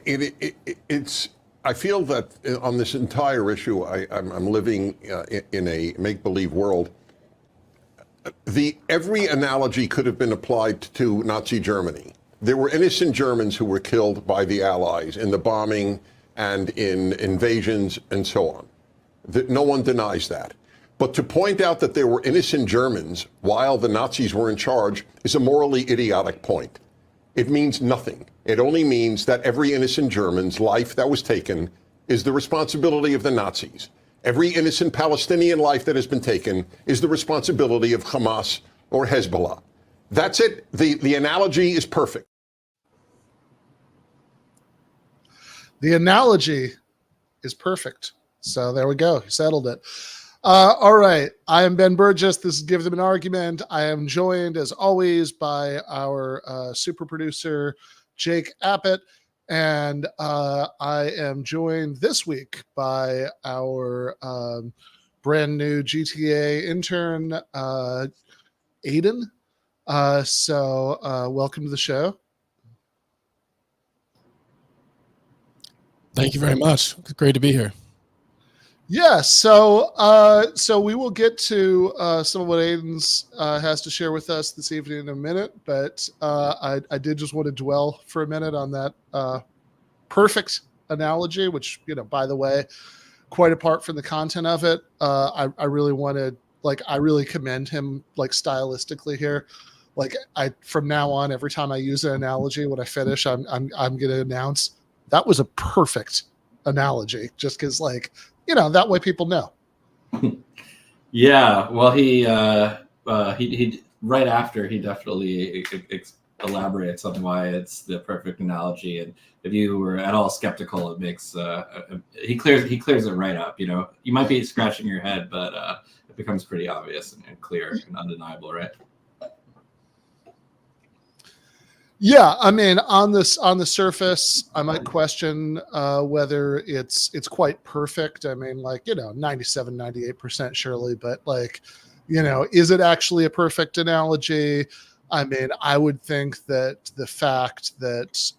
It's. I feel that on this entire issue, I'm living in a make-believe world. Every analogy could have been applied to Nazi Germany. There were innocent Germans who were killed by the Allies in the bombing and in invasions and so on. No one denies that. But to point out that there were innocent Germans while the Nazis were in charge is a morally idiotic point. It means nothing. It only means that every innocent German's life that was taken is the responsibility of the Nazis. Every innocent Palestinian life that has been taken is the responsibility of Hamas or Hezbollah. That's it. The analogy is perfect. The analogy is perfect. So there we go. Settled it. All right. I am Ben Burgis. This is Give Them an Argument. I am joined, as always, by our super producer, Jake Appett. And I am joined this week by our brand new GTA intern, Aidan. So welcome to the show. Thank you very much. It's great to be here. Yeah, so we will get to some of what Aidan's has to share with us this evening in a minute, but I did just want to dwell for a minute on that perfect analogy, which, by the way, quite apart from the content of it, I really wanted, I really commend him, stylistically here. From now on, every time I use an analogy, when I finish, I'm going to announce that was a perfect analogy, just because, that way people know. Yeah, well, he right after he definitely elaborates on why it's the perfect analogy, and if you were at all skeptical, it makes he clears it right up. You might be scratching your head, but it becomes pretty obvious and clear and undeniable, right? Yeah, I mean, on the surface, I might question whether it's quite perfect. I mean, 97, 98% surely, but is it actually a perfect analogy? I mean, I would think that the fact that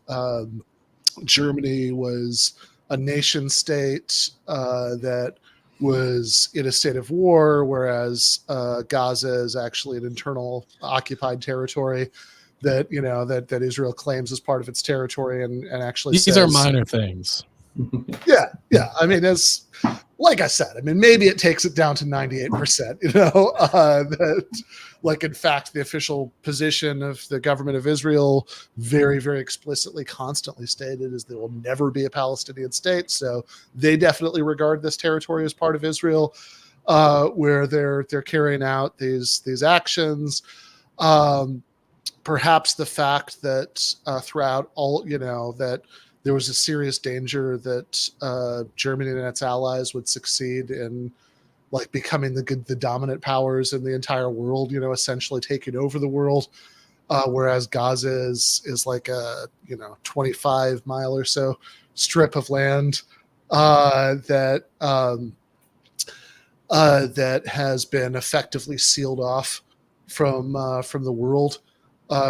Germany was a nation state that was in a state of war, whereas Gaza is actually an internal occupied territory that that Israel claims as part of its territory and actually these are minor things. Yeah. I mean, as like I said, I mean, maybe it takes it down to 98%. That in fact, the official position of the government of Israel very, very explicitly, constantly stated is there will never be a Palestinian state. So they definitely regard this territory as part of Israel, where they're carrying out these actions. Perhaps the fact that throughout all, that there was a serious danger that Germany and its allies would succeed in becoming the dominant powers in the entire world, essentially taking over the world. Whereas Gaza is like a, 25 mile or so strip of land that has been effectively sealed off from the world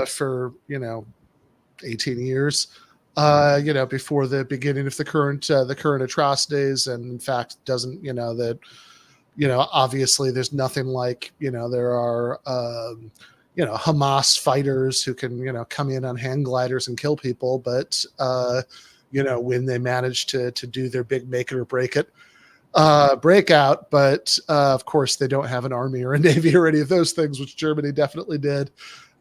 for 18 years, before the beginning of the current atrocities, and in fact doesn't obviously there's nothing like there are Hamas fighters who can come in on hang gliders and kill people, but when they manage to do their big make it or break it breakout, but of course they don't have an army or a navy or any of those things, which Germany definitely did.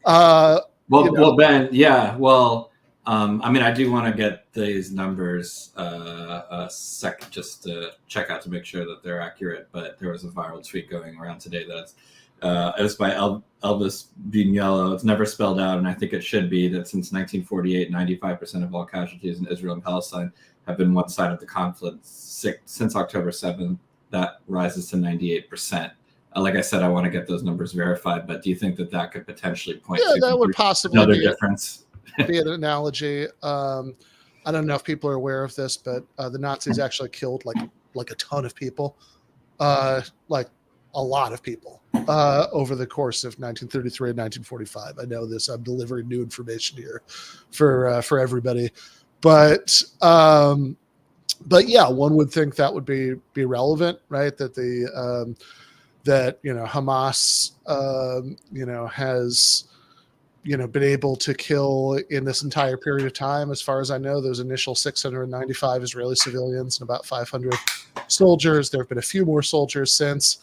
Well, Ben, yeah. Well, I mean, I do want to get these numbers a second just to check out to make sure that they're accurate. But there was a viral tweet going around today that it was by Elvis Vignello. It's never spelled out, and I think it should be, that since 1948, 95% of all casualties in Israel and Palestine have been one side of the conflict. Since October 7th, that rises to 98%. Like I said, I want to get those numbers verified, but do you think that could potentially point to that would possibly another difference? Be an analogy. I don't know if people are aware of this, but the Nazis actually killed like a ton of people, like a lot of people over the course of 1933 and 1945. I know this. I'm delivering new information here for everybody. But yeah, one would think that would be relevant, right? That Hamas has been able to kill in this entire period of time, as far as I know, those initial 695 Israeli civilians and about 500 soldiers. There have been a few more soldiers since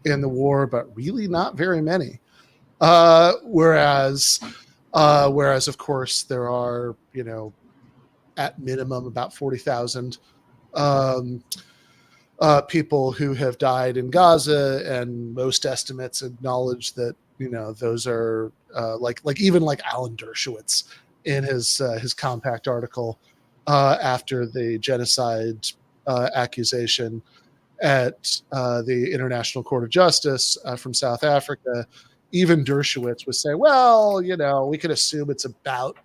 in the war, but really not very many. Whereas of course there are, at minimum about 40,000 people who have died in Gaza, and most estimates acknowledge that those are like Alan Dershowitz in his Compact article after the genocide accusation at the International Court of Justice from South Africa. Even Dershowitz was saying, well, we could assume it's about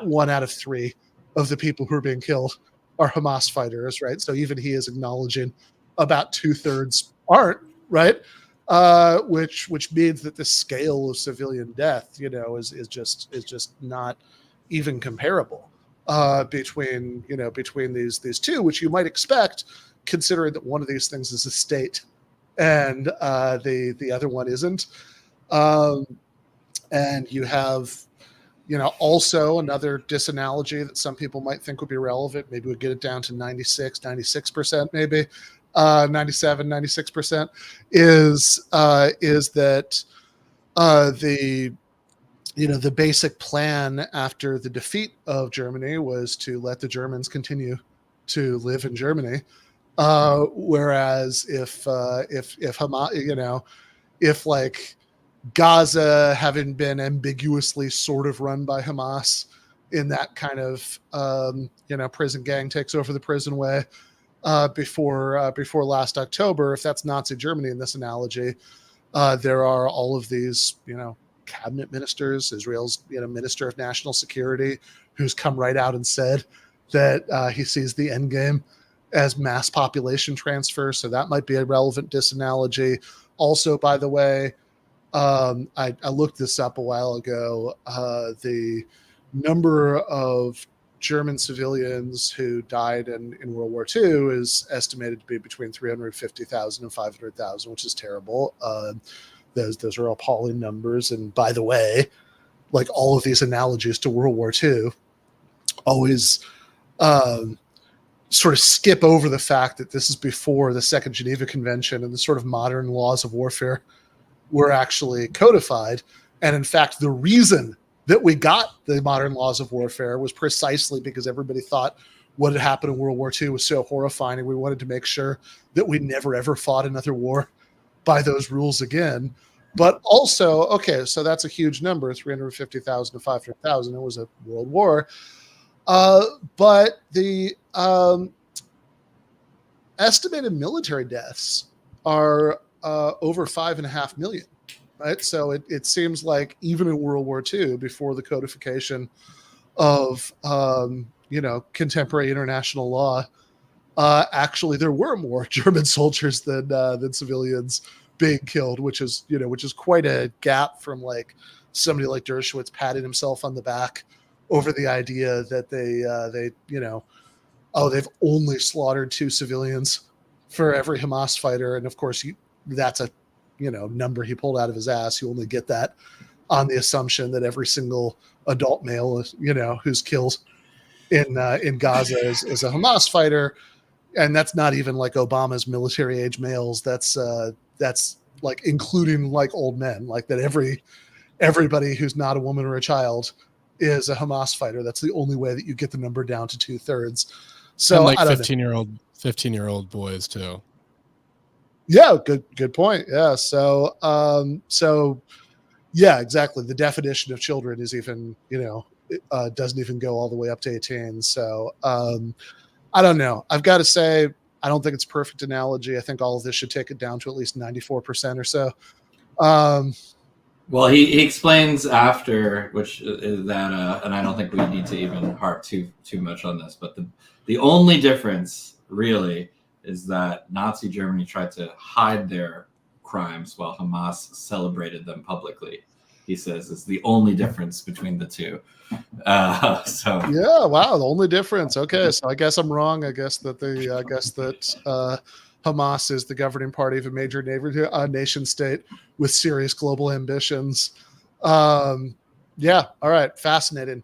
1 out of 3 of the people who are being killed are Hamas fighters, right? So even he is acknowledging about 2/3 aren't, right? Which means that the scale of civilian death, is just not even comparable between these two, which you might expect, considering that one of these things is a state and the other one isn't. And you have also another disanalogy that some people might think would be relevant. Maybe we'd get it down to 96%, maybe 97, 96% is that the basic plan after the defeat of Germany was to let the Germans continue to live in Germany. Whereas if Hamas, if like Gaza, having been ambiguously sort of run by Hamas in that kind of prison gang takes over the prison way before last October, if that's Nazi Germany in this analogy, there are all of these cabinet ministers, Israel's minister of national security, who's come right out and said that he sees the end game as mass population transfer. So that might be a relevant disanalogy. Also, by the way, I looked this up a while ago. The number of German civilians who died in World War II is estimated to be between 350,000 and 500,000, which is terrible. Those are appalling numbers. And by the way, like all of these analogies to World War II always sort of skip over the fact that this is before the Second Geneva Convention and the sort of modern laws of warfare were actually codified. And in fact, the reason that we got the modern laws of warfare was precisely because everybody thought what had happened in World War II was so horrifying, and we wanted to make sure that we never, ever fought another war by those rules again. But also, okay, so that's a huge number, 350,000 to 500,000. It was a world war. But the estimated military deaths are over 5.5 million, right? So it seems like even in World War II, before the codification of contemporary international law, actually there were more German soldiers than civilians being killed, which is quite a gap from like somebody like Dershowitz patting himself on the back over the idea that they've only slaughtered 2 civilians for every Hamas fighter. And of course that's a number he pulled out of his ass. You only get that on the assumption that every single adult male who's killed in Gaza is a Hamas fighter. And that's not even like Obama's military age males. That's like including like old men, like that everybody who's not a woman or a child is a Hamas fighter. That's the only way that you get the number down to 2/3. So and like I don't 15-year-old boys too. Yeah, good point. Yeah. So yeah, exactly. The definition of children is even, doesn't even go all the way up to 18. So I don't know. I've got to say, I don't think it's a perfect analogy. I think all of this should take it down to at least 94% or so. Well, he explains after, which is that, and I don't think we need to even harp too much on this, but the only difference really is that Nazi Germany tried to hide their crimes while Hamas celebrated them publicly. he says, is the only difference between the two. So yeah, wow, the only difference. Okay, so I guess I'm wrong. I guess that Hamas is the governing party of a major nation state with serious global ambitions. Yeah, all right, fascinating.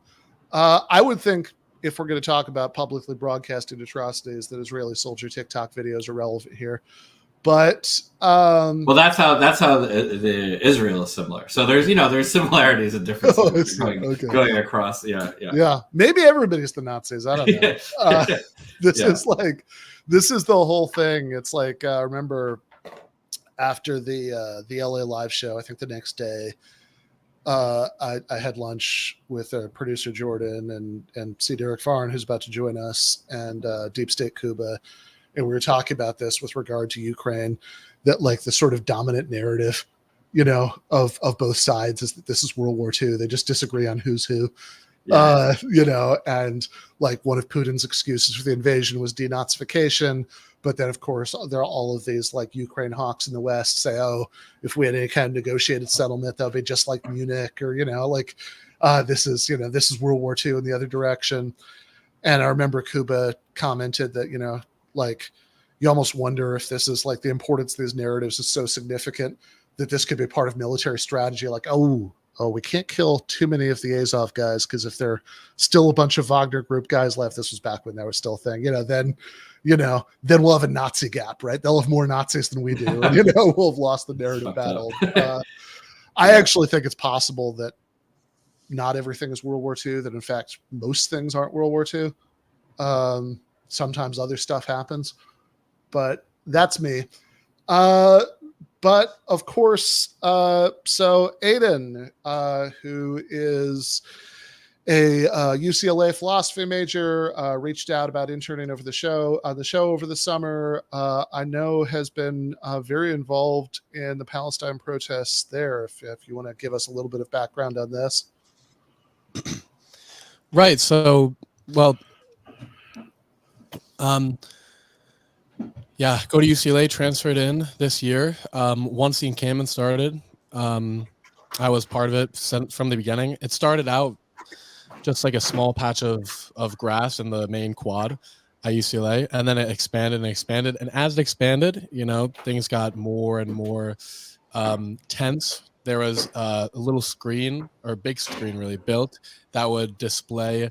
I would think if we're going to talk about publicly broadcasted atrocities, that Israeli soldier TikTok videos are relevant here. But well, that's how the Israel is similar. So there's similarities and differences going across. Yeah. Maybe everybody's the Nazis. I don't know. This is the whole thing. It's like remember after the LA live show, I think the next day, I had lunch with producer Jordan and C. Derrick Varn, who's about to join us, and Deep State Cuba. And we were talking about this with regard to Ukraine, that like the sort of dominant narrative, of both sides is that this is World War II. They just disagree on who's who, and like one of Putin's excuses for the invasion was denazification. But then, of course, there are all of these like Ukraine hawks in the West say, oh, if we had any kind of negotiated settlement, that would be just like Munich, or, this is World War II in the other direction. And I remember Cuba commented that, like you almost wonder if this is like the importance of these narratives is so significant that this could be part of military strategy. Like, oh, we can't kill too many of the Azov guys, because if there are still a bunch of Wagner Group guys left, this was back when that was still a thing, then we'll have a Nazi gap, right? They'll have more Nazis than we do. And, we'll have lost the narrative battle. I actually think it's possible that not everything is World War II, that in fact, most things aren't World War II. Sometimes other stuff happens, but that's me. But of course, so Aidan, who is a UCLA philosophy major, reached out about interning on the show over the summer. I know has been very involved in the Palestine protests there. If you want to give us a little bit of background on this. Right. So, well, go to UCLA, transferred in this year. Once the encampment started, I was part of it from the beginning. It started out just like a small patch of grass in the main quad at UCLA, and then it expanded and expanded. And as it expanded, things got more and more tense. There was a little screen, or a big screen really, built that would display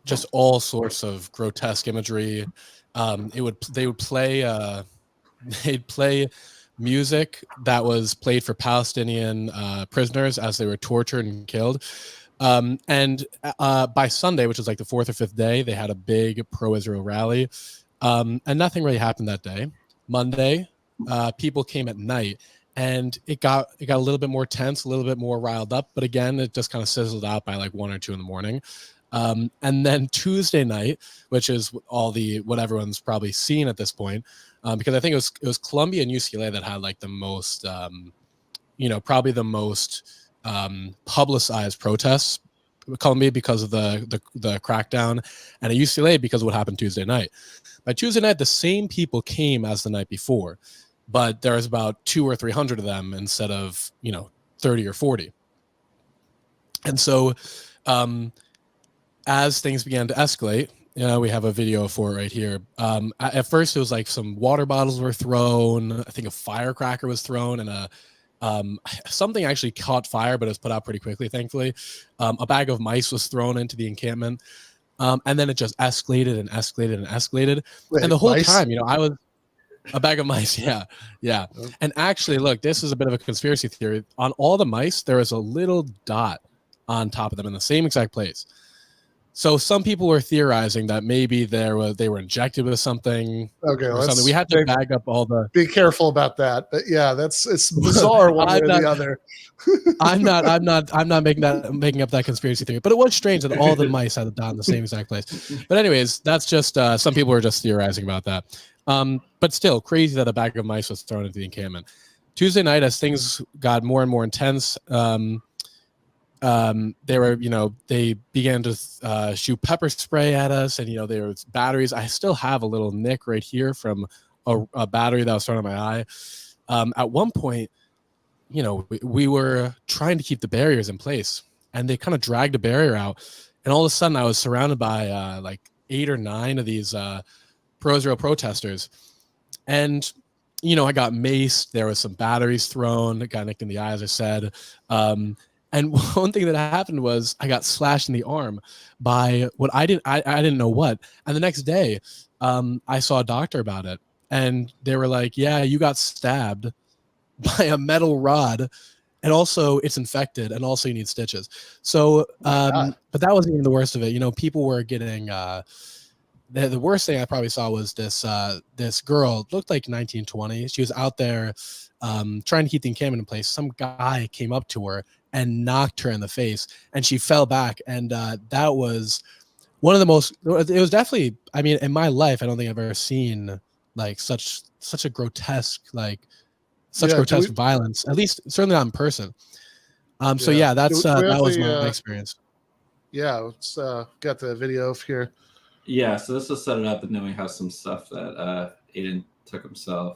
just all sorts of grotesque imagery. They'd play music that was played for Palestinian prisoners as they were tortured and killed. And by Sunday, which was like the fourth or fifth day, they had a big pro-Israel rally, and nothing really happened that day. Monday, people came at night, and it got a little bit more tense, a little bit more riled up. But again, it just kind of sizzled out by like 1 or 2 in the morning. And then Tuesday night, which is what everyone's probably seen at this point, because I think it was Columbia and UCLA that had like the most, probably the most publicized protests. Columbia because of the crackdown, and at UCLA because of what happened Tuesday night. By Tuesday night, the same people came as the night before, but there was about 200 or 300 of them instead of 30 or 40. And so, as things began to escalate, we have a video for it right here. At first, it was like some water bottles were thrown. I think a firecracker was thrown, and something actually caught fire, but it was put out pretty quickly, thankfully. A bag of mice was thrown into the encampment, and then it just escalated and escalated and escalated. Wait, and the whole mice? time, I was a bag of mice. Yeah. And actually, look, this is a bit of a conspiracy theory. On all the mice, there is a little dot on top of them in the same exact place. So some people were theorizing that maybe they were injected with something. Okay, or something. We had to bag up all the. Be careful about that. But yeah, it's bizarre one way or the other. I'm not making up that conspiracy theory. But it was strange that all the mice had a dot in the same exact place. But anyways, that's just some people were just theorizing about that. But still, crazy that a bag of mice was thrown into the encampment. Tuesday night, as things got more and more intense, they began to shoot pepper spray at us, and there was batteries. I still have a little nick right here from a battery that was thrown in my eye. at one point, we were trying to keep the barriers in place, and they kind of dragged a barrier out, and all of a sudden I was surrounded by like 8 or 9 of these pro-Israel protesters, and I got maced. There was some batteries thrown, got nicked in the eye, as I said. And one thing that happened was I got slashed in the arm by what I didn't know what. And the next day, I saw a doctor about it, and they were like, "Yeah, you got stabbed by a metal rod, and also it's infected, and also you need stitches." So, but that wasn't even the worst of it. People were getting. The worst thing I probably saw was this girl, looked like 19, 20. She was out there trying to keep the encampment in place. Some guy came up to her and knocked her in the face, and she fell back. And that was one of the most. It was definitely. I mean, in my life, I don't think I've ever seen like such a grotesque grotesque violence. At least, certainly not in person. So yeah, that was my experience. Yeah, let's got the video up here. Yeah, so this will set it up, and then we have some stuff that Aidan took himself.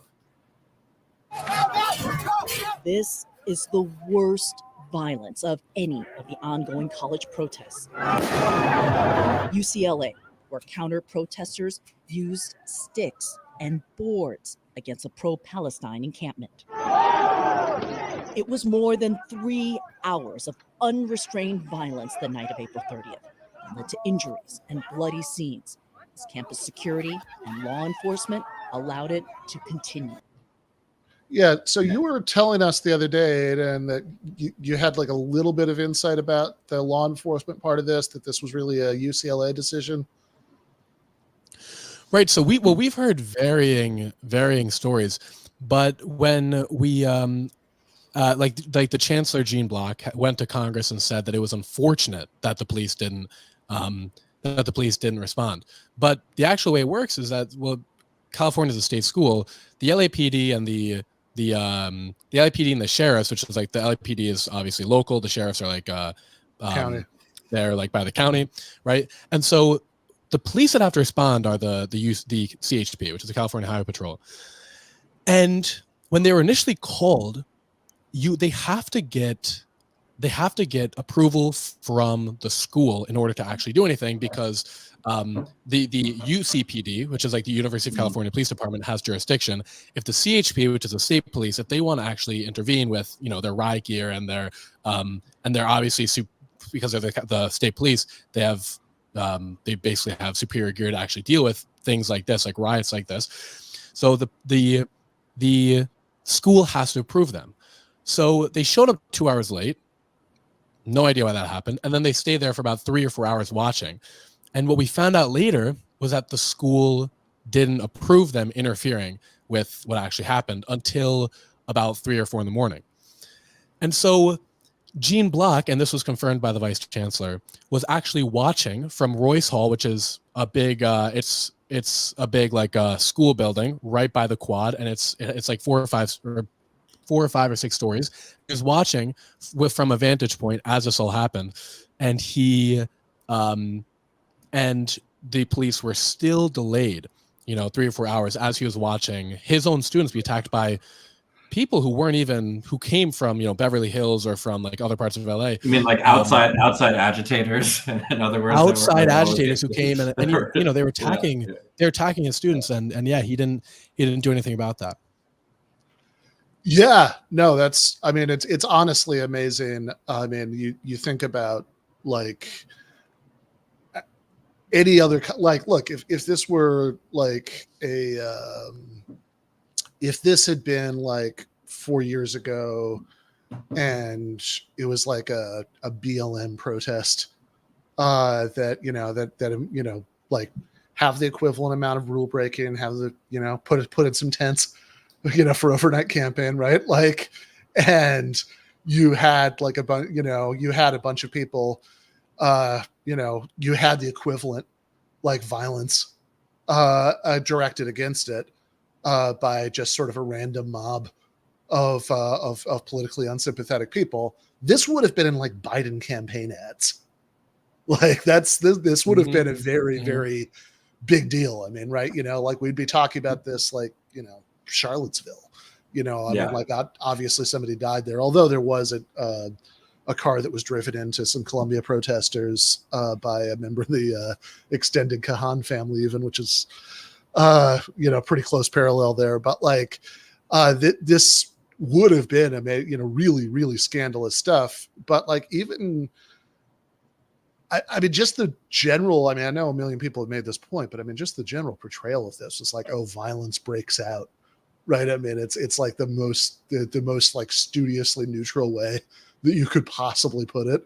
This is the worst violence of any of the ongoing college protests. UCLA, where counter-protesters used sticks and boards against a pro-Palestine encampment. It was more than 3 hours of unrestrained violence the night of April 30th. Led to injuries and bloody scenes as campus security and law enforcement allowed it to continue. Yeah, so you were telling us the other day, Aidan, that you had like a little bit of insight about the law enforcement part of this, that this was really a UCLA decision. Right. So we've heard varying stories, but when we like the Chancellor Gene Block went to Congress and said that it was unfortunate that the police didn't respond. But the actual way it works is that, well, California is a state school. The LAPD and the LAPD and the sheriffs, which is like the LAPD is obviously local. The sheriffs are like County. They're like by the county, right? And so the police that have to respond are the CHP, which is the California Highway Patrol. And when they were initially called, they have to get approval from the school in order to actually do anything, because the UCPD, which is like the University of California Police Department, has jurisdiction. If the CHP, which is the state police, if they want to actually intervene with their riot gear and they're obviously because of the state police, they basically have superior gear to actually deal with things like this, like riots like this. So the school has to approve them. So they showed up 2 hours late. No idea why that happened. And then they stayed there for about 3 or 4 hours watching. And what we found out later was that the school didn't approve them interfering with what actually happened until about 3 or 4 in the morning. And so Gene Block, and this was confirmed by the Vice Chancellor, was actually watching from Royce Hall, which is a big, it's a big like school building right by the quad, and it's like 4 or 5 or 6 stories. He was watching from a vantage point as this all happened, and and the police were still delayed, 3 or 4 hours as he was watching his own students be attacked by people who came from Beverly Hills or from like other parts of LA. You mean like outside agitators? In other words, outside agitators who came and they were attacking his students, and yeah, he didn't do anything about that. Yeah, no, it's honestly amazing. I mean, you think about like any other, like, look, if this were like if this had been like 4 years ago and it was like a BLM protest that like have the equivalent amount of rule breaking, have the put in some tents for overnight campaign, right? Like, and you had like you had a bunch of people, you had the equivalent like violence directed against it by just sort of a random mob of politically unsympathetic people. This would have been in like Biden campaign ads. Like this would have been a very, very big deal. I mean, right. Like we'd be talking about this, like, Charlottesville, You know, I mean, like obviously somebody died there, although there was a car that was driven into some Columbia protesters by a member of the extended Kahan family, even, which is, you know, pretty close parallel there. But like this would have been, you know, really, really scandalous stuff. But like even, I mean, just the general, I mean, I know a million people have made this point, but I mean, just the general portrayal of this is like, oh, violence breaks out, right? I mean, it's like the most like studiously neutral way that you could possibly put it.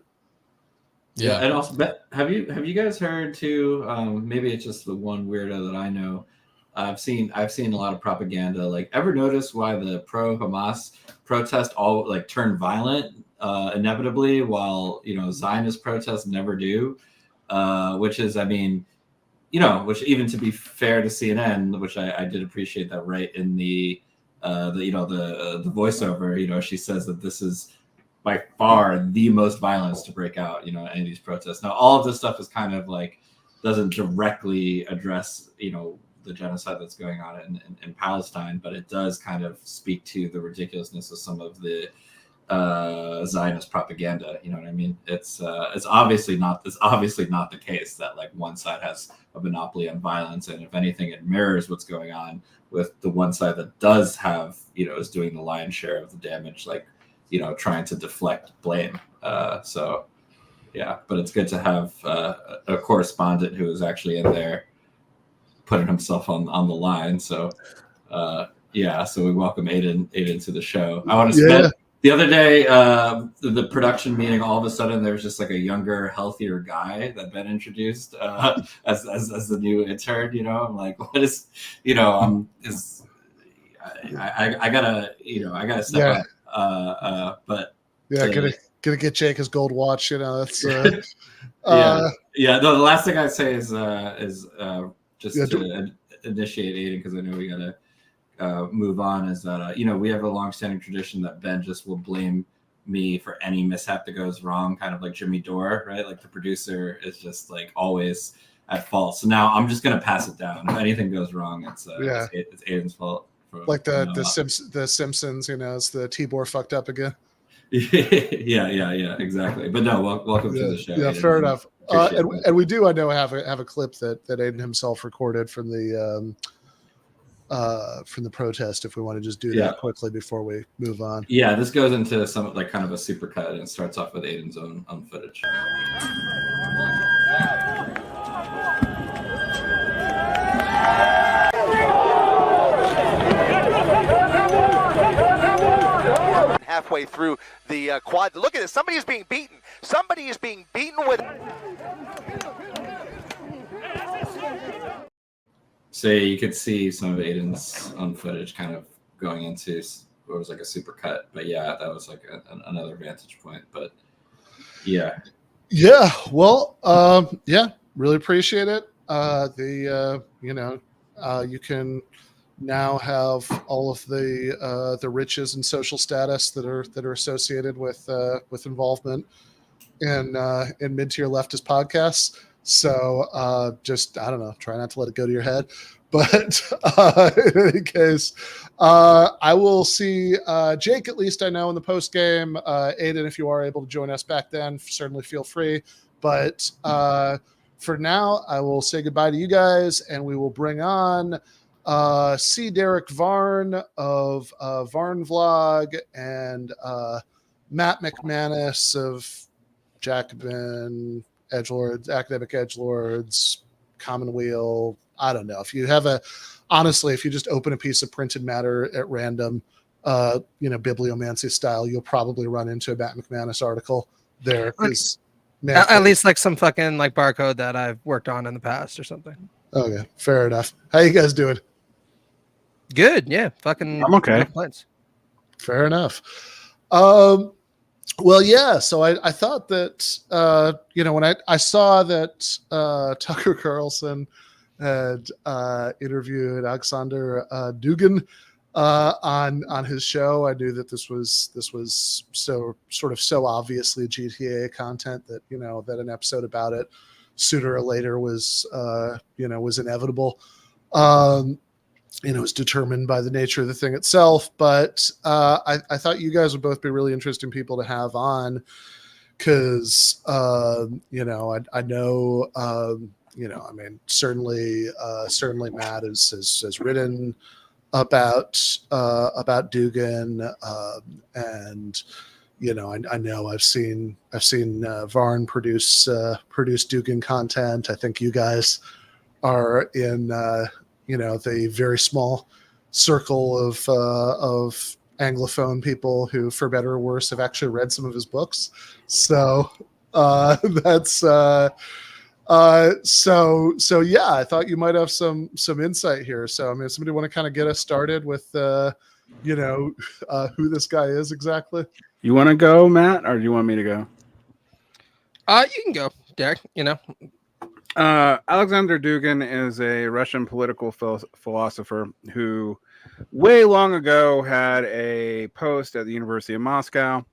Yeah. And also, have you guys heard too? Maybe it's just the one weirdo that I know. I've seen a lot of propaganda. Like, ever notice why the pro-Hamas protest all like turn violent inevitably, while, you know, Zionist protests never do? Which is, I mean, you know, which, even to be fair to CNN, which I did appreciate that, right in the you know, the voiceover, you know, she says that this is by far the most violence to break out, you know, any of these protests. Now, all of this stuff is kind of like, doesn't directly address, you know, the genocide that's going on in Palestine, but it does kind of speak to the ridiculousness of some of the Zionist propaganda. You know what I mean? It's obviously not the case that like one side has a monopoly on violence, and if anything, it mirrors what's going on with the one side that does have, you know, is doing the lion's share of the damage, like, you know, trying to deflect blame. So yeah, but it's good to have a correspondent who is actually in there putting himself on the line. So yeah, so we welcome Aidan to the show. I want to spend the other day, the production meeting, all of a sudden there was just like a younger, healthier guy that Ben introduced as the new intern. You know, I'm like, what is, you know, I gotta step up. But yeah, gonna get Jake his gold watch. You know, that's yeah. No, the last thing I'd say is just to initiate Aidan, because I know we gotta move on, is that you know, we have a long-standing tradition that Ben just will blame me for any mishap that goes wrong, kind of like Jimmy Dore, right? Like the producer is just like always at fault. So now I'm just gonna pass it down. If anything goes wrong, it's Aidan's fault. Like the Simpsons, you know, it's the Tibor fucked up again. yeah, exactly. But no, welcome to the show. Yeah, Aidan. fair enough. And we do, I know, have a clip that Aidan himself recorded from the protest, if we want to just do that quickly before we move on. Yeah, this goes into some like kind of a supercut, and it starts off with Aidan's own footage. Halfway through the quad. Look at this. Somebody is being beaten. Somebody is being beaten with... So you could see some of Aidan's own footage kind of going into what was like a super cut. But yeah, that was like another vantage point. But yeah. Yeah, well, really appreciate it. You can now have all of the riches and social status that are associated with involvement in mid-tier leftist podcasts. So just, I don't know, try not to let it go to your head. But in any case, I will see Jake, at least I know, in the post game. Aidan, if you are able to join us back then, certainly feel free. But for now, I will say goodbye to you guys, and we will bring on C. Derrick Varn of Varn Vlog, and Matt McManus of Jacobin Edgelords, Academic Edgelords, Commonweal. I don't know. If you have if you just open a piece of printed matter at random, bibliomancy style, you'll probably run into a Matt McManus article there. At least like some fucking like barcode that I've worked on in the past or something. Okay, fair enough. How you guys doing? Good, yeah. Fucking, I'm okay. Fair enough. Well, yeah. So I thought that when I saw that Tucker Carlson had interviewed Aleksandr Dugin on his show, I knew that this was so obviously GTAA content that that an episode about it sooner or later was inevitable. is determined by the nature of the thing itself. But I thought you guys would both be really interesting people to have on, because I know certainly Matt has written about Dugin, and I know I've seen Varn produce Dugin content. I think you guys are in the very small circle of Anglophone people who, for better or worse, have actually read some of his books. So that's so yeah, I thought you might have some insight here. So if somebody want to kind of get us started with who this guy is exactly. You want to go, Matt, or do you want me to go? You can go, Derek. Aleksandr Dugin is a Russian political philosopher who way long ago had a post at the University of Moscow.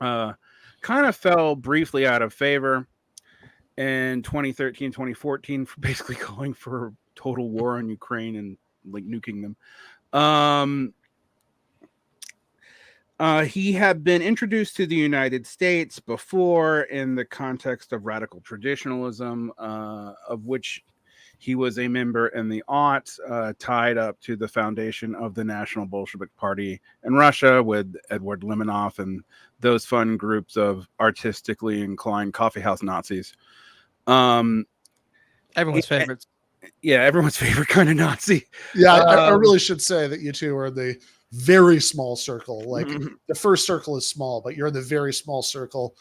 Kind of fell briefly out of favor in 2013, 2014 for basically calling for total war on Ukraine and nuking them. He had been introduced to the United States before in the context of radical traditionalism, of which he was a member in the aughts, tied up to the foundation of the National Bolshevik Party in Russia with Edward Lemonov and those fun groups of artistically inclined coffeehouse Nazis. Everyone's favorites. Yeah, everyone's favorite kind of Nazi. Yeah, I really should say that you two are the very small circle. The first circle is small, but you're in the very small circle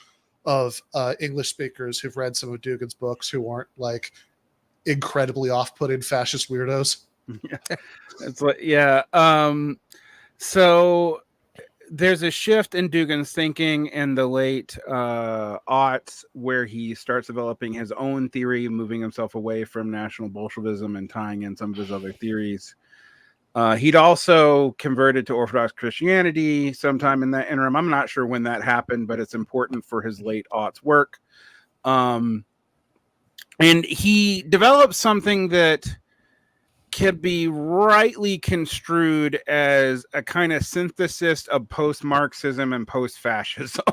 of English speakers who've read some of Dugin's books, who aren't incredibly off-putting fascist weirdos. So there's a shift in Dugin's thinking in the late aughts, where he starts developing his own theory, moving himself away from National Bolshevism and tying in some of his other theories. He'd also converted to Orthodox Christianity sometime in that interim. I'm not sure when that happened, but it's important for his late aughts work. And he developed something that can be rightly construed as a kind of synthesis of post-Marxism and post-fascism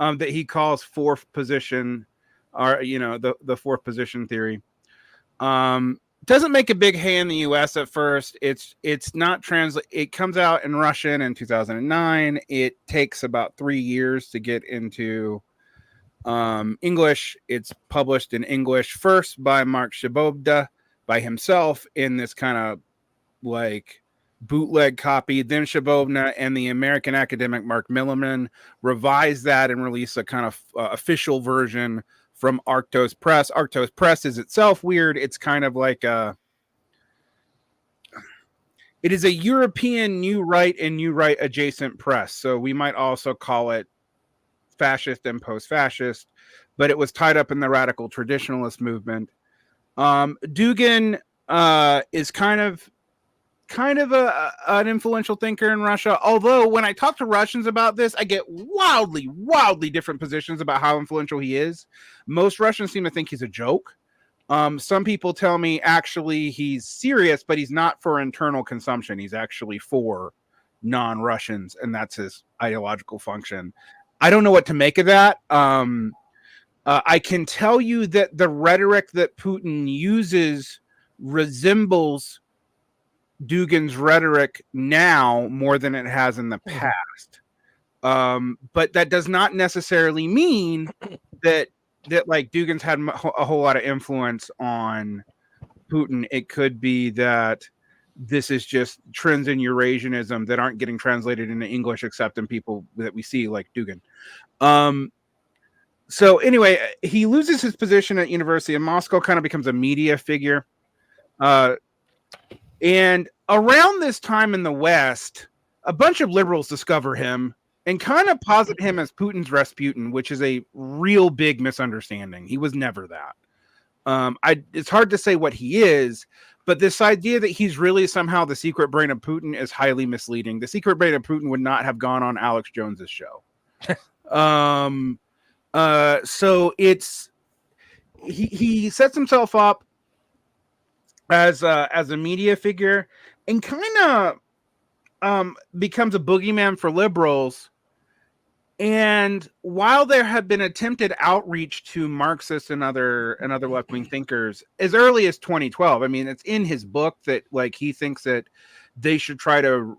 that he calls fourth position, or the fourth position theory. Doesn't make a big hay in the U.S. at first. It's not translate. It comes out in Russian in 2009. It takes about 3 years to get into English. It's published in English first by Mark Shabobda by himself in this kind of bootleg copy. Then Shabobda and the American academic Mark Milliman revised that and released a kind of official version from Arctos Press. Arctos Press is itself weird. It's kind of it is a European New Right and New Right adjacent press. So we might also call it fascist and post-fascist, but it was tied up in the radical traditionalist movement. Dugin is kind of an influential thinker in Russia. Although when I talk to Russians about this, I get wildly different positions about how influential he is. Most Russians seem to think he's a joke. Some people tell me actually he's serious, but he's not for internal consumption. He's actually for non-Russians, and that's his ideological function. I don't know what to make of that. I can tell you that the rhetoric that Putin uses resembles Dugin's rhetoric now more than it has in the past. But that does not necessarily mean that Dugin's had a whole lot of influence on Putin. It could be that this is just trends in Eurasianism that aren't getting translated into English except in people that we see like Dugin. So anyway, he loses his position at University of Moscow, kind of becomes a media figure. And around this time in the West, a bunch of liberals discover him and kind of posit him as Putin's Rasputin, which is a real big misunderstanding. He was never that. It's hard to say what he is, but this idea that he's really somehow the secret brain of Putin is highly misleading. The secret brain of Putin would not have gone on Alex Jones's show. So it's he sets himself up as a media figure, and kind of becomes a boogeyman for liberals. And while there have been attempted outreach to Marxists and other left-wing thinkers as early as 2012, I mean, it's in his book that like he thinks that they should try to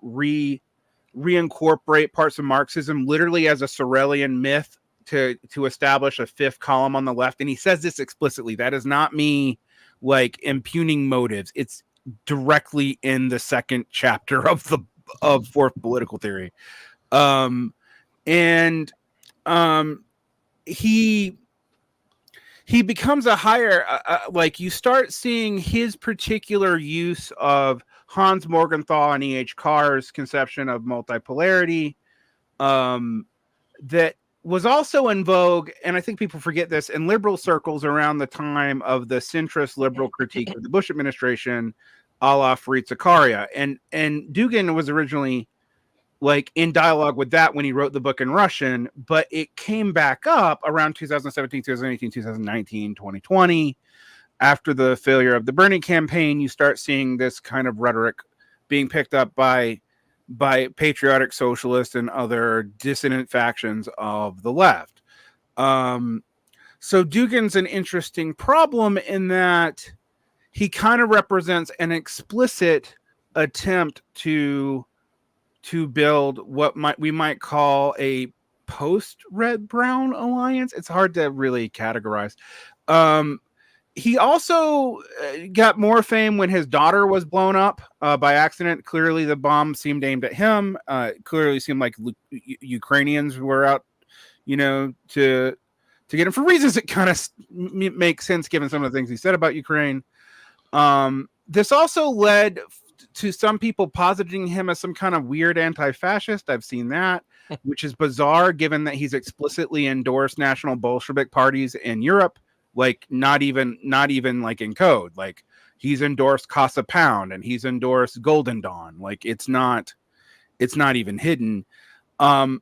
reincorporate parts of Marxism literally as a Sorelian myth to establish a fifth column on the left. And he says this explicitly. That is not me like impugning motives. It's directly in the second chapter of Fourth Political Theory. He becomes a higher, like you start seeing his particular use of Hans Morgenthau and E.H. Carr's conception of multipolarity, that was also in vogue, and I think people forget this, in liberal circles around the time of the centrist liberal critique of the Bush administration, a la Fareed Zakaria. And Dugin was originally like in dialogue with that when he wrote the book in Russian, but it came back up around 2017, 2018, 2019, 2020. After the failure of the Bernie campaign, you start seeing this kind of rhetoric being picked up by patriotic socialists and other dissident factions of the left. So Dugin's an interesting problem in that he kind of represents an explicit attempt to build what we might call a post-red-brown alliance. It's hard to really categorize. He also got more fame when his daughter was blown up by accident. Clearly, the bomb seemed aimed at him. Clearly seemed like Ukrainians were out, to get him for reasons that kind of make sense given some of the things he said about Ukraine. This also led to some people positing him as some kind of weird anti-fascist. I've seen that, which is bizarre given that he's explicitly endorsed national Bolshevik parties in Europe, like not even like in code. Like he's endorsed Casa Pound and he's endorsed Golden Dawn. Like it's not even hidden. And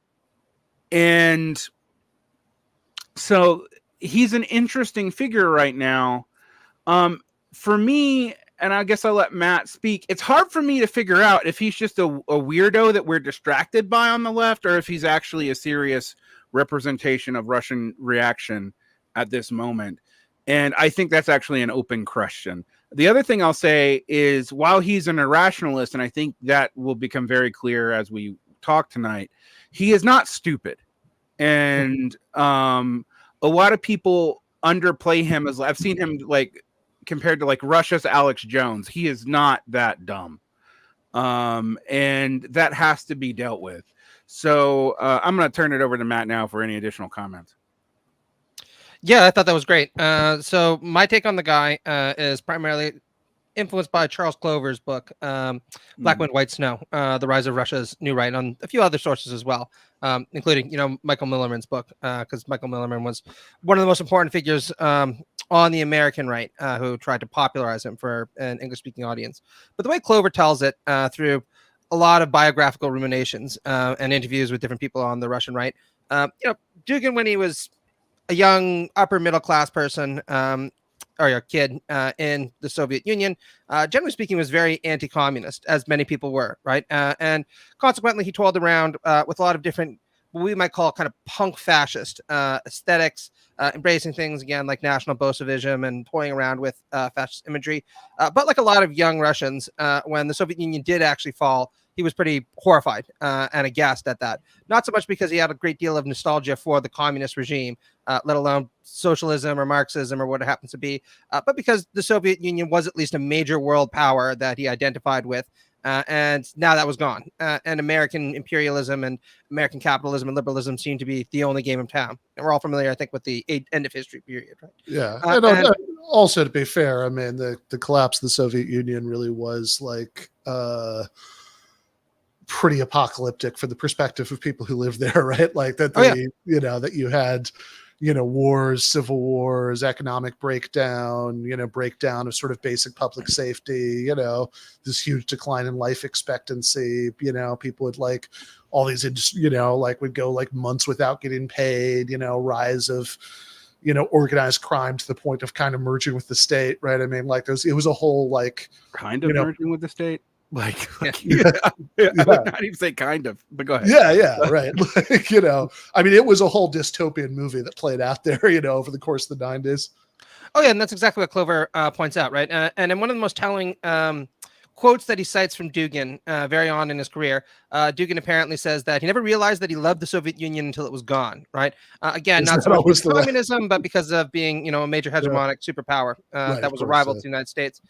so he's an interesting figure right now. For me, and I guess I'll let Matt speak, it's hard for me to figure out if he's just a weirdo that we're distracted by on the left, or if he's actually a serious representation of Russian reaction at this moment. And I think that's actually an open question. The other thing I'll say is, while he's an irrationalist, and I think that will become very clear as we talk tonight, he is not stupid. And a lot of people underplay him as, I've seen him like compared to like Russia's Alex Jones. He is not that dumb. And that has to be dealt with. So I'm going to turn it over to Matt now for any additional comments. Yeah, I thought that was great. So my take on the guy is primarily influenced by Charles Clover's book, Black Wind, White Snow, The Rise of Russia's New Right, and a few other sources as well, including, Michael Millerman's book, because Michael Millerman was one of the most important figures on the American right who tried to popularize him for an English-speaking audience. But the way Clover tells it through a lot of biographical ruminations and interviews with different people on the Russian right, Dugin, when he was a young upper middle class person or a kid in the Soviet Union, generally speaking, was very anti-communist, as many people were, right? And consequently, he toiled around with a lot of different, what we might call kind of punk fascist aesthetics, embracing things again like National Bolshevism and toying around with fascist imagery. But like a lot of young Russians, when the Soviet Union did actually fall, he was pretty horrified and aghast at that. Not so much because he had a great deal of nostalgia for the communist regime, let alone socialism or Marxism or what it happens to be, but because the Soviet Union was at least a major world power that he identified with. And now that was gone. And American imperialism and American capitalism and liberalism seem to be the only game in town. And we're all familiar, I think, with the end of history period, right? Yeah. And also, to be fair, I mean, the collapse of the Soviet Union really was like pretty apocalyptic for the perspective of people who lived there, right? Like that that you had wars, civil wars, economic breakdown, breakdown of sort of basic public safety, this huge decline in life expectancy, people would like all these, would go like months without getting paid, rise of, organized crime to the point of kind of merging with the state, right? I mean, like it was a whole like kind of merging with the state. I yeah. would not even say kind of, but go ahead. Yeah, right. Like, I mean, it was a whole dystopian movie that played out there, over the course of the 90s. Oh yeah, and that's exactly what Clover points out, right? And in one of the most telling quotes that he cites from Dugin very on in his career, Dugin apparently says that he never realized that he loved the Soviet Union until it was gone, right? Again, not so much because of communism, but because of being, a major hegemonic superpower that was a rival to the United States.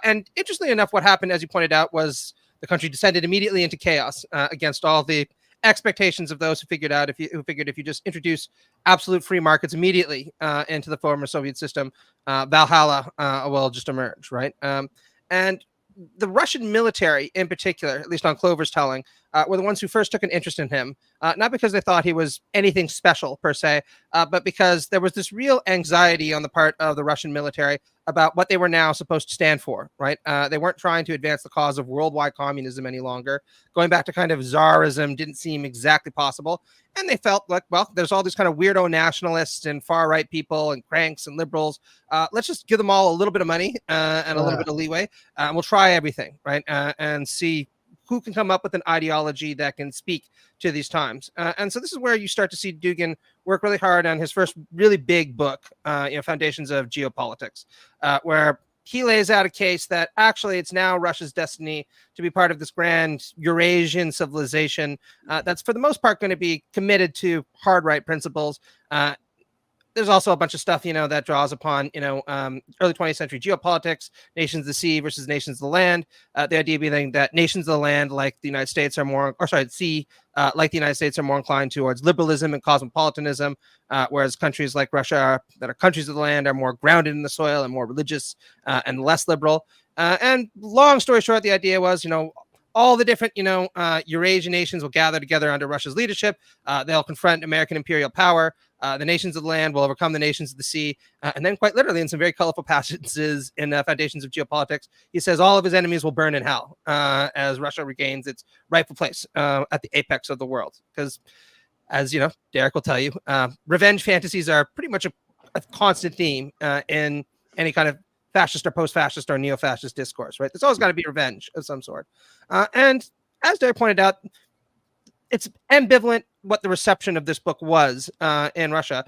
And interestingly enough, what happened, as you pointed out, was the country descended immediately into chaos against all the expectations of those who figured if you just introduce absolute free markets immediately into the former Soviet system, Valhalla will just emerge, right? And the Russian military in particular, at least on Clover's telling, were the ones who first took an interest in him, not because they thought he was anything special per se, but because there was this real anxiety on the part of the Russian military about what they were now supposed to stand for, right? They weren't trying to advance the cause of worldwide communism any longer. Going back to kind of Tsarism didn't seem exactly possible. And they felt like, well, there's all these kind of weirdo nationalists and far-right people and cranks and liberals. Let's just give them all a little bit of money and a little bit of leeway. And we'll try everything, right? And see who can come up with an ideology that can speak to these times. And so this is where you start to see Dugin work really hard on his first really big book, Foundations of Geopolitics, where he lays out a case that actually it's now Russia's destiny to be part of this grand Eurasian civilization that's for the most part going to be committed to hard right principles. There's also a bunch of stuff, that draws upon, early 20th century geopolitics, nations of the sea versus nations of the land. The idea being that nations of the land, like the United States, sea, like the United States, are more inclined towards liberalism and cosmopolitanism, whereas countries like Russia that are countries of the land are more grounded in the soil and more religious and less liberal. And long story short, the idea was, all the different, Eurasian nations will gather together under Russia's leadership. They'll confront American imperial power. The nations of the land will overcome the nations of the sea. And then quite literally in some very colorful passages in Foundations of Geopolitics, he says all of his enemies will burn in hell as Russia regains its rightful place at the apex of the world. Because as Derrick will tell you, revenge fantasies are pretty much a constant theme in any kind of fascist or post-fascist or neo-fascist discourse, right? There's always got to be revenge of some sort. And as Derrick pointed out, it's ambivalent what the reception of this book was in Russia.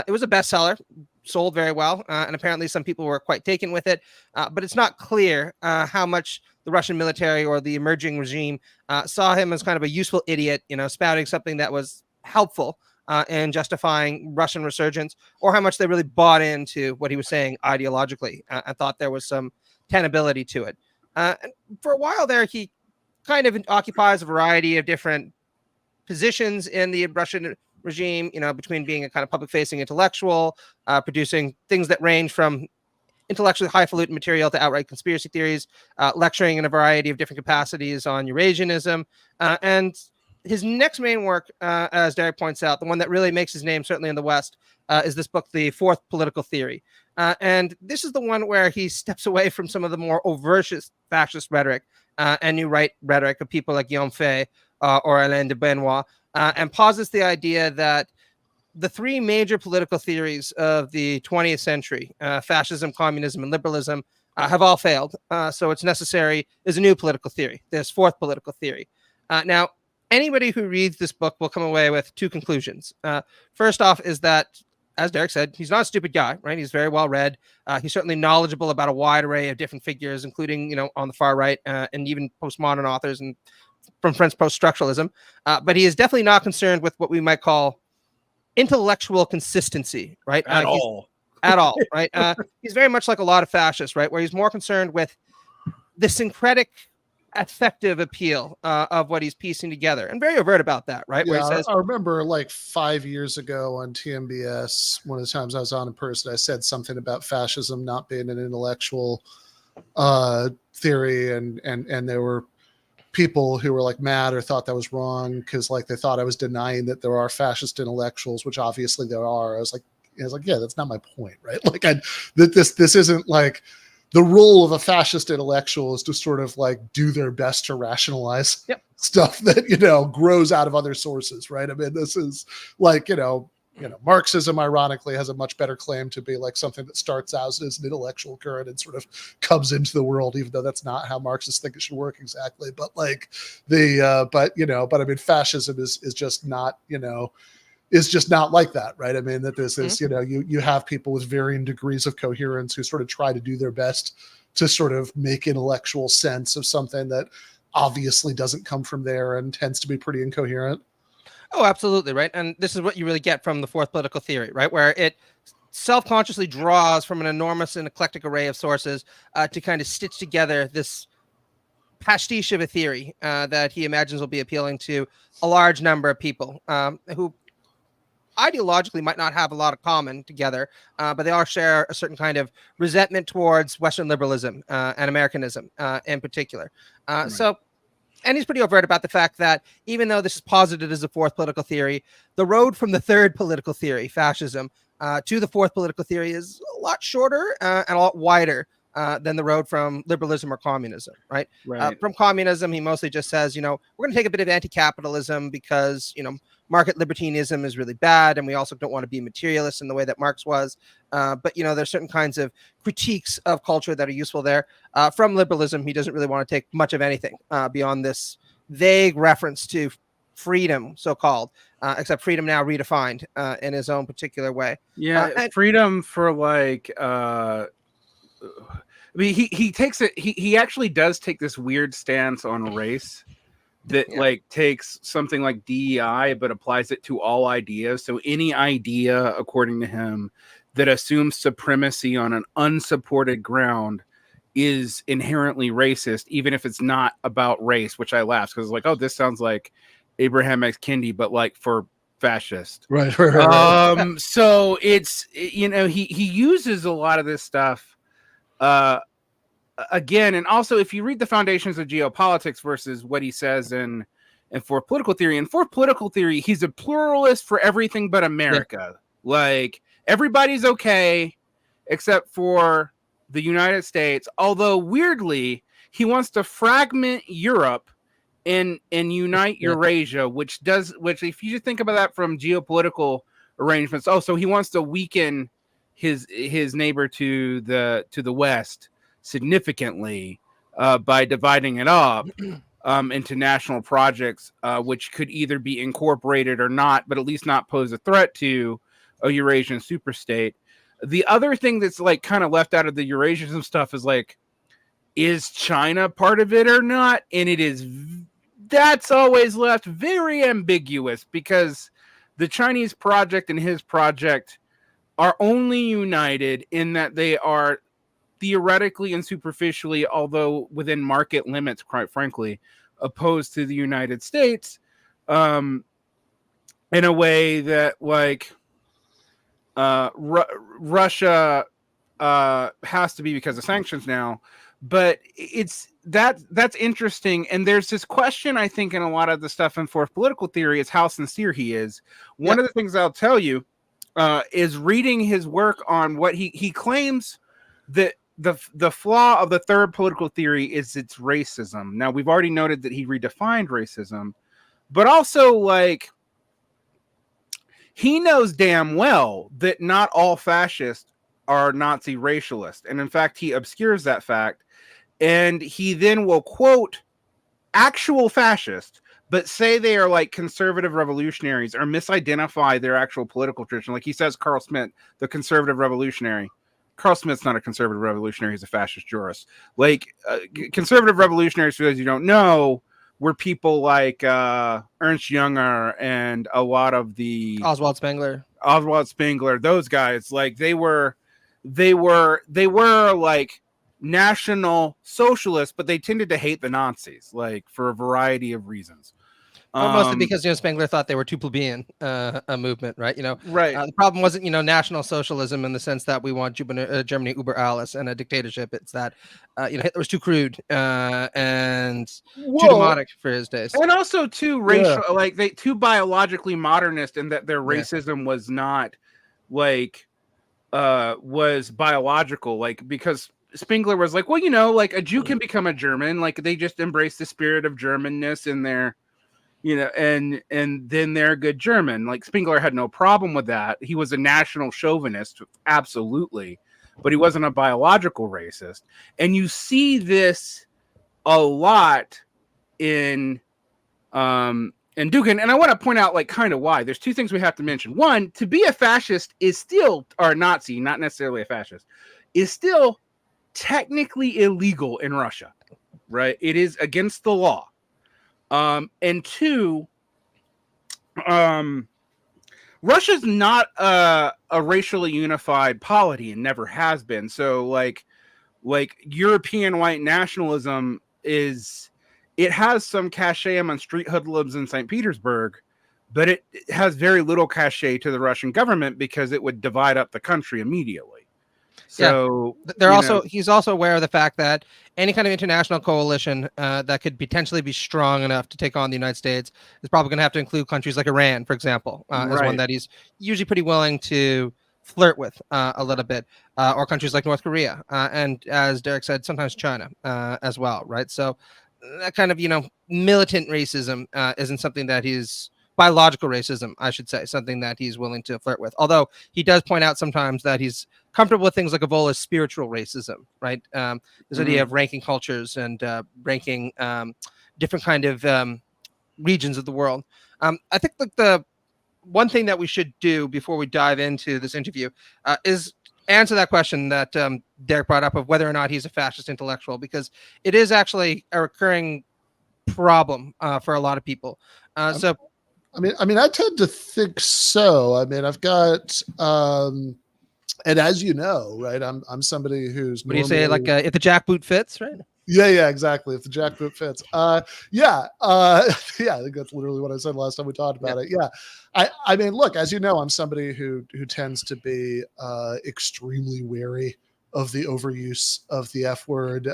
It was a bestseller, sold very well, and apparently some people were quite taken with it. But it's not clear how much the Russian military or the emerging regime saw him as kind of a useful idiot, spouting something that was helpful in justifying Russian resurgence, or how much they really bought into what he was saying ideologically and thought there was some tenability to it. And for a while there, he kind of occupies a variety of different positions in the Russian regime, between being a kind of public-facing intellectual, producing things that range from intellectually highfalutin material to outright conspiracy theories, lecturing in a variety of different capacities on Eurasianism. And his next main work, as Derrick points out, the one that really makes his name, certainly in the West, is this book, The Fourth Political Theory. And this is the one where he steps away from some of the more overt fascist rhetoric and new right rhetoric of people like Guillaume Fay or Alain de Benoit, and posits the idea that the three major political theories of the 20th century, fascism, communism, and liberalism, have all failed. So it's necessary is a new political theory, this fourth political theory. Now, anybody who reads this book will come away with two conclusions. First off is that, as Derrick said, he's not a stupid guy, right? He's very well read. He's certainly knowledgeable about a wide array of different figures, including, on the far right and even postmodern authors and from French post-structuralism. But he is definitely not concerned with what we might call intellectual consistency, right? At all, right? He's very much like a lot of fascists, right? Where he's more concerned with the syncretic effective appeal of what he's piecing together, and very overt about that, right? Yeah, where he says, I remember like 5 years ago on TMBS, one of the times I was on in person, I said something about fascism not being an intellectual theory, and there were people who were like mad or thought that was wrong because like they thought I was denying that there are fascist intellectuals, which obviously there are. I was like, yeah, that's not my point, right? Like, this isn't like the role of a fascist intellectual is to sort of like do their best to rationalize stuff that grows out of other sources, right? I mean, this is like Marxism, ironically, has a much better claim to be like something that starts out as an intellectual current and sort of comes into the world, even though that's not how Marxists think it should work exactly. But like but I mean, fascism is just not, is just not like that, right? I mean, that there's this, you have people with varying degrees of coherence who sort of try to do their best to sort of make intellectual sense of something that obviously doesn't come from there and tends to be pretty incoherent. Oh, absolutely, right. And this is what you really get from the fourth political theory, right? Where it self-consciously draws from an enormous and eclectic array of sources to kind of stitch together this pastiche of a theory that he imagines will be appealing to a large number of people who ideologically might not have a lot of common together, but they all share a certain kind of resentment towards Western liberalism and Americanism in particular. So, and he's pretty overt about the fact that even though this is posited as a fourth political theory, the road from the third political theory, fascism, to the fourth political theory is a lot shorter and a lot wider than the road from liberalism or communism, right? From communism, he mostly just says, we're going to take a bit of anti-capitalism because, market libertinism is really bad, and we also don't want to be materialists in the way that Marx was. But, there's certain kinds of critiques of culture that are useful there. From liberalism, he doesn't really want to take much of anything beyond this vague reference to freedom, so-called, except freedom now redefined in his own particular way. Freedom for like... I mean, he takes it. He actually does take this weird stance on race that like takes something like DEI but applies it to all ideas. So any idea, according to him, that assumes supremacy on an unsupported ground is inherently racist, even if it's not about race. Which I laughed because like, oh, this sounds like Abraham X. Kendi, but like for fascist. Right. So it's he uses a lot of this stuff. Again, and also if you read the Foundations of Geopolitics versus what he says in Fourth Political Theory, he's a pluralist for everything but America. Like everybody's okay except for the United States. Although weirdly, he wants to fragment Europe and unite Eurasia, which if you just think about that from geopolitical arrangements, so he wants to weaken his neighbor to the west significantly by dividing it up into national projects, which could either be incorporated or not, but at least not pose a threat to a Eurasian superstate. The other thing that's like kind of left out of the Eurasianism stuff is like, is China part of it or not? And that's always left very ambiguous because the Chinese project and his project are only united in that they are theoretically and superficially, although within market limits, quite frankly, opposed to the United States in a way that like Russia has to be because of sanctions now. But that's interesting. And there's this question, I think, in a lot of the stuff in Fourth Political Theory is how sincere he is. One of the things I'll tell you is reading his work on what he claims that the flaw of the third political theory is its racism. Now, we've already noted that he redefined racism, but also like he knows damn well that not all fascists are Nazi racialists. And in fact, he obscures that fact. And he then will quote actual fascists, but say they are like conservative revolutionaries or misidentify their actual political tradition. Like he says, Carl Smith, the conservative revolutionary. Carl Smith's not a conservative revolutionary. He's a fascist jurist. Like conservative revolutionaries, for those you don't know, were people like Ernst Jünger and a lot of the Oswald Spengler, those guys. Like they were like national socialists, but they tended to hate the Nazis, like for a variety of reasons. Mostly because Spengler thought they were too plebeian a movement, right? Right. The problem wasn't national socialism in the sense that we want Germany über alles and a dictatorship. It's that Hitler was too crude and too demonic for his days, and also too racial, like they too biologically modernist, in that their racism was not like was biological, like because Spengler was like, well, like a Jew can become a German, like they just embrace the spirit of Germanness in their and then they're a good German. Like Spengler had no problem with that. He was a national chauvinist, absolutely, but he wasn't a biological racist. And you see this a lot in Dugin. And I want to point out like kind of why. There's two things we have to mention. One, to be a fascist is still, or a Nazi, not necessarily a fascist, is still technically illegal in Russia, right? It is against the law. And two, Russia's not a racially unified polity and never has been. So like European white nationalism it has some cachet among street hoodlums in St. Petersburg, but it has very little cachet to the Russian government because it would divide up the country immediately. So he's also aware of the fact that any kind of international coalition that could potentially be strong enough to take on the United States is probably going to have to include countries like Iran, for example, as one that he's usually pretty willing to flirt with a little bit, or countries like North Korea, and as Derrick said, sometimes China as well, right? So that kind of militant racism isn't something that he's biological racism, I should say, something that he's willing to flirt with. Although he does point out sometimes that he's comfortable with things like Evola's spiritual racism, right? This idea of ranking cultures and ranking different kind of regions of the world. I think like the one thing that we should do before we dive into this interview is answer that question that Derrick brought up of whether or not he's a fascist intellectual, because it is actually a recurring problem for a lot of people. I tend to think so. I mean, I've got, and as you know, right, I'm somebody who's. What do you say? Like if the jackboot fits, right? Yeah, exactly. If the jackboot fits. I think that's literally what I said last time we talked about it. Yeah. I mean, look, as you know, I'm somebody who tends to be extremely wary of the overuse of the F word.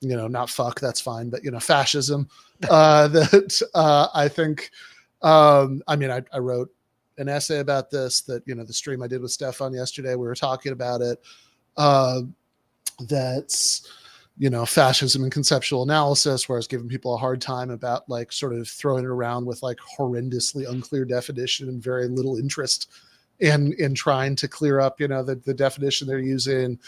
Not fuck, that's fine, but fascism. I think I wrote an essay about this that, the stream I did with Stefan yesterday, we were talking about it. That's fascism and conceptual analysis, where I was giving people a hard time about like sort of throwing it around with like horrendously unclear definition and very little interest in trying to clear up the definition they're using,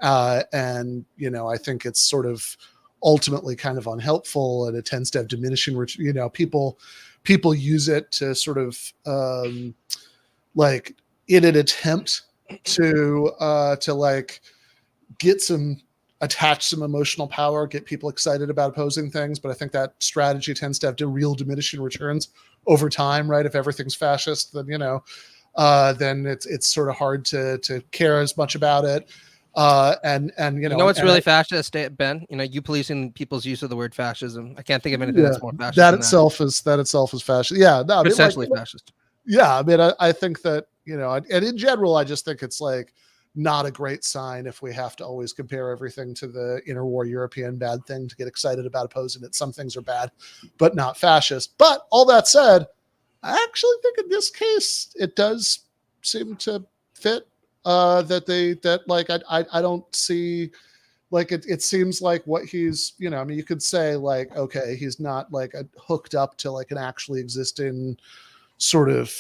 and I think it's sort of ultimately kind of unhelpful, and it tends to have diminishing people use it to sort of like in an attempt to like attach some emotional power, get people excited about opposing things. But I think that strategy tends to have real diminishing returns over time, right? If everything's fascist, then, then it's sort of hard to care as much about it. What's really fascist, Ben? You policing people's use of the word fascism. I can't think of anything that's more fascist. That itself is fascist. Yeah, no, essentially fascist. Yeah, I mean, I think that and in general, I just think it's like not a great sign if we have to always compare everything to the interwar European bad thing to get excited about opposing it. Some things are bad, but not fascist. But all that said, I actually think in this case it does seem to fit. I don't see, like, it seems like what he's, you could say like, okay, he's not like hooked up to like an actually existing sort of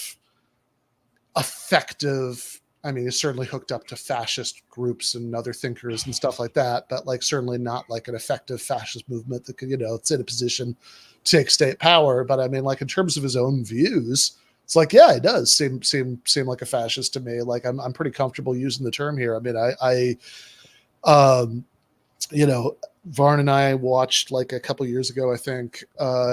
effective. I mean, he's certainly hooked up to fascist groups and other thinkers and stuff like that, but like certainly not like an effective fascist movement that could, it's in a position to take state power. But I mean, like in terms of his own views, it's like, yeah, it does seem like a fascist to me. Like I'm pretty comfortable using the term here. I mean, Varn and I watched like a couple years ago, I think,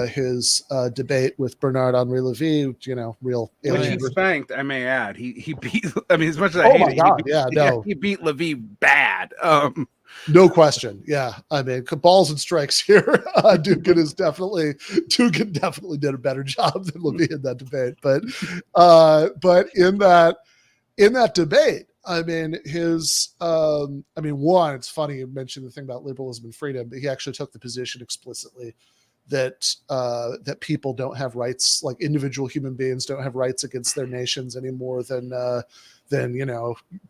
his debate with Bernard-Henri Lévy, real. Which he spanked, I may add. He beat, I mean, as much as I hate it, he beat Lévy bad. No question. Yeah. I mean, balls and strikes here. Dugin definitely did a better job than Lévy in that debate. But in that debate, I mean, one, it's funny you mentioned the thing about liberalism and freedom, but he actually took the position explicitly that people don't have rights, like individual human beings don't have rights against their nations any more than the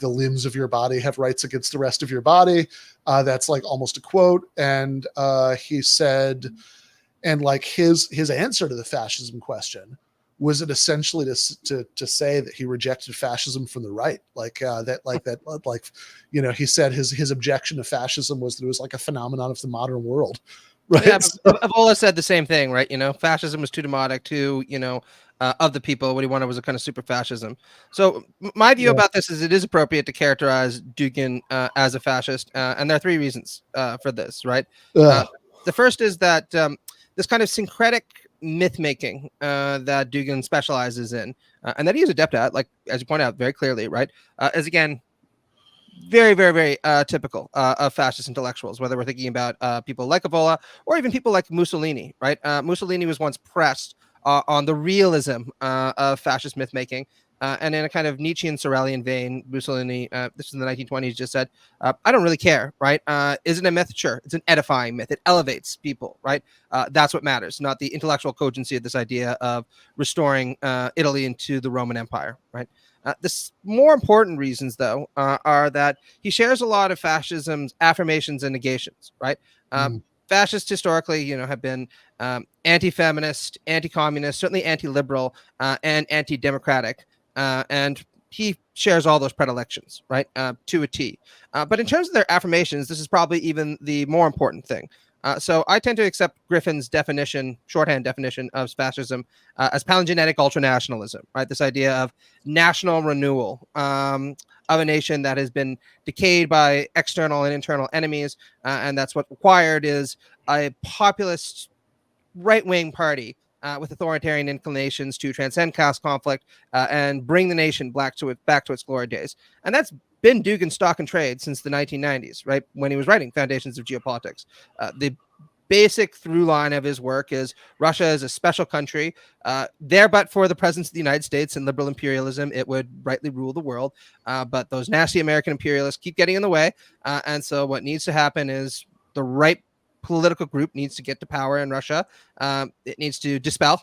limbs of your body have rights against the rest of your body. That's like almost a quote. And he said, And like his answer to the fascism question was it essentially to say that he rejected fascism from the right, like he said his objection to fascism was that it was like a phenomenon of the modern world, right? Yeah, Evola said the same thing, right? Fascism was too demonic, too, of the people. What he wanted was a kind of super fascism. So my view about this is it is appropriate to characterize Dugin as a fascist, and there are three reasons for this, right? The first is that this kind of syncretic myth making that Dugin specializes in, and that he is adept at, like as you point out very clearly, right, is again very, very, very typical of fascist intellectuals, whether we're thinking about people like Evola or even people like Mussolini, right? Mussolini was once pressed on the realism of fascist myth making. And in a kind of Nietzschean Sorelian vein, Mussolini, this is in the 1920s, just said, I don't really care, right? Is it a myth? Sure. It's an edifying myth. It elevates people, right? That's what matters, not the intellectual cogency of this idea of restoring Italy into the Roman Empire, right? The more important reasons, though, are that he shares a lot of fascism's affirmations and negations, right? Fascists historically, have been anti-feminist, anti-communist, certainly anti-liberal, and anti-democratic. And he shares all those predilections, right, to a T. But in terms of their affirmations, this is probably even the more important thing. So I tend to accept Griffin's definition, shorthand definition of fascism as palingenetic ultranationalism, right? This idea of national renewal of a nation that has been decayed by external and internal enemies. And that's what required is a populist right-wing party with authoritarian inclinations to transcend caste conflict and bring the nation back to its glory days. And that's been Dugin's stock and trade since the 1990s, right? When he was writing Foundations of Geopolitics. The basic through line of his work is Russia is a special country. There, but for the presence of the United States and liberal imperialism, it would rightly rule the world. But those nasty American imperialists keep getting in the way. And so what needs to happen is the right political group needs to get to power in Russia. It needs to dispel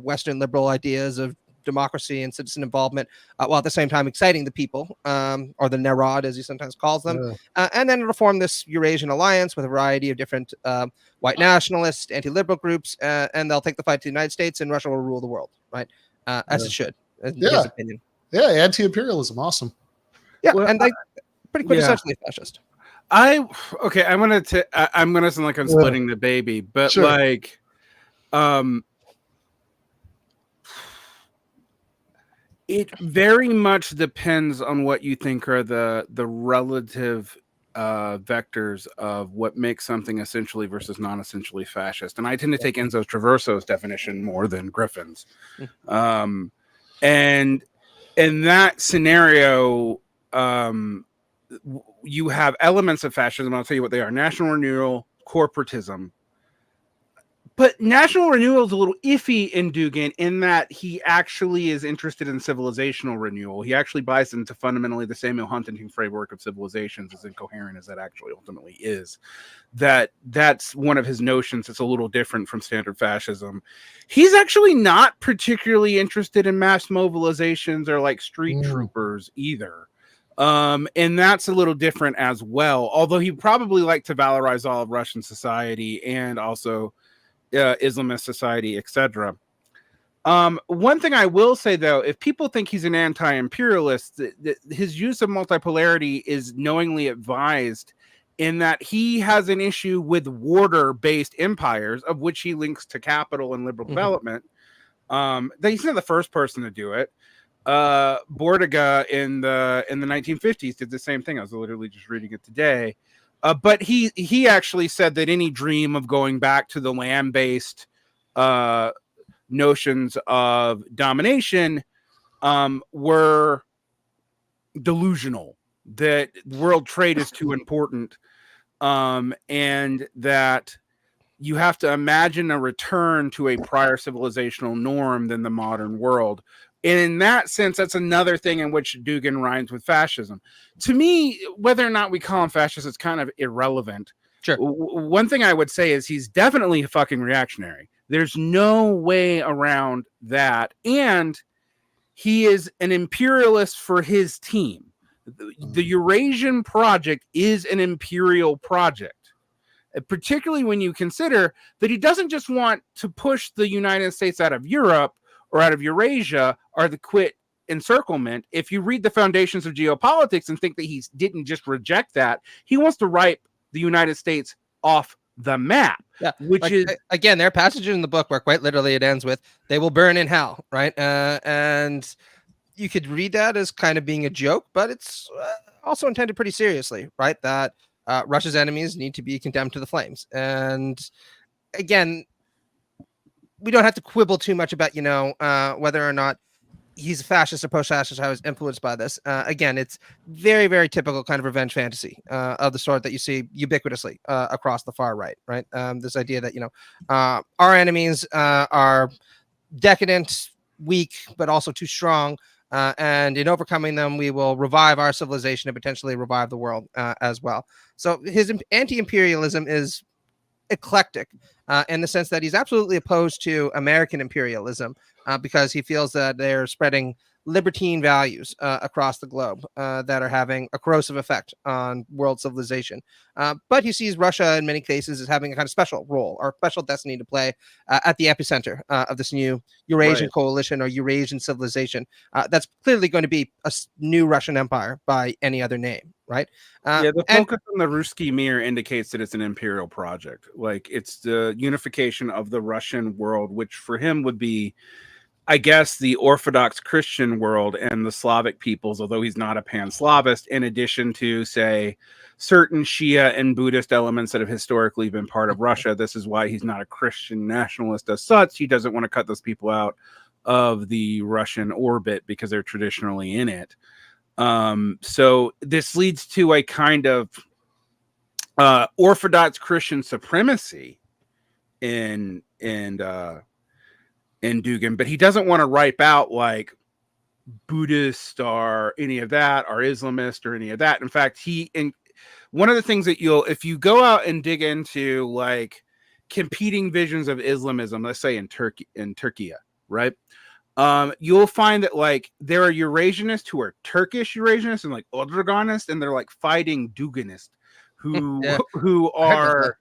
Western liberal ideas of democracy and citizen involvement, while at the same time exciting the people, or the Narod, as he sometimes calls them. And then it'll form this Eurasian alliance with a variety of different white nationalist, anti-liberal groups, and they'll take the fight to the United States, and Russia will rule the world, right? As it should, in his opinion. Yeah, anti-imperialism, awesome. Yeah, well, and pretty quintessentially fascist. I'm gonna sound like I'm splitting the baby, but sure. It very much depends on what you think are the relative vectors of what makes something essentially versus non-essentially fascist. And I tend to take Enzo Traverso's definition more than Griffin's. And in that scenario, you have elements of fascism. I'll tell you what they are: national renewal, corporatism. But national renewal is a little iffy in Dugin in that he actually is interested in civilizational renewal. He actually buys into fundamentally the Samuel Huntington framework of civilizations, as incoherent as that actually ultimately is. That's one of his notions. It's a little different from standard fascism. He's actually not particularly interested in mass mobilizations or like street troopers either. And that's a little different as well, although he probably liked to valorize all of Russian society and also Islamist society, etc. One thing I will say, though, if people think he's an anti-imperialist, his use of multipolarity is knowingly advised in that he has an issue with warder-based empires, of which he links to capital and liberal development. He's not the first person to do it. Bordiga in the 1950s did the same thing. I was literally just reading it today. But he actually said that any dream of going back to the land-based notions of domination were delusional, that world trade is too important, and that you have to imagine a return to a prior civilizational norm than the modern world. And in that sense, that's another thing in which Dugin rhymes with fascism. To me, whether or not we call him fascist is kind of irrelevant. Sure. One thing I would say is he's definitely a fucking reactionary. There's no way around that. And he is an imperialist for his team. The Eurasian project is an imperial project. particularly when you consider that he doesn't just want to push the United States out of Europe or out of Eurasia or the quit encirclement. If you read the Foundations of Geopolitics and think that he didn't just reject that, he wants to wipe the United States off the map. Yeah, which is again, there are passages in the book where quite literally it ends with "they will burn in hell," right? And you could read that as kind of being a joke, but it's also intended pretty seriously, right? That Russia's enemies need to be condemned to the flames. And again, we don't have to quibble too much about, whether or not he's a fascist or post-fascist, how he's influenced by this. Again, it's very, very typical kind of revenge fantasy of the sort that you see ubiquitously across the far right, right? This idea that, our enemies are decadent, weak, but also too strong. And in overcoming them, we will revive our civilization and potentially revive the world as well. So his anti-imperialism is eclectic in the sense that he's absolutely opposed to American imperialism because he feels that they're spreading libertine values across the globe that are having a corrosive effect on world civilization. But he sees Russia in many cases as having a kind of special role or special destiny to play at the epicenter of this new Eurasian coalition or Eurasian civilization that's clearly going to be a new Russian empire by any other name, right? The focus on the Ruski Mir indicates that it's an imperial project. Like it's the unification of the Russian world, which for him would be, I guess, the Orthodox Christian world and the Slavic peoples, although he's not a pan-Slavist, in addition to, say, certain Shia and Buddhist elements that have historically been part of Russia. This is why he's not a Christian nationalist as such. He doesn't want to cut those people out of the Russian orbit because they're traditionally in it. So this leads to a kind of Orthodox Christian supremacy in Dugin, but he doesn't want to wipe out like Buddhist or any of that, or Islamist or any of that. In fact, one of the things that if you go out and dig into like competing visions of Islamism, let's say in Turkey, right? You'll find that like there are Eurasianists who are Turkish Eurasianists and like Odraganists, and they're like fighting Duginists who are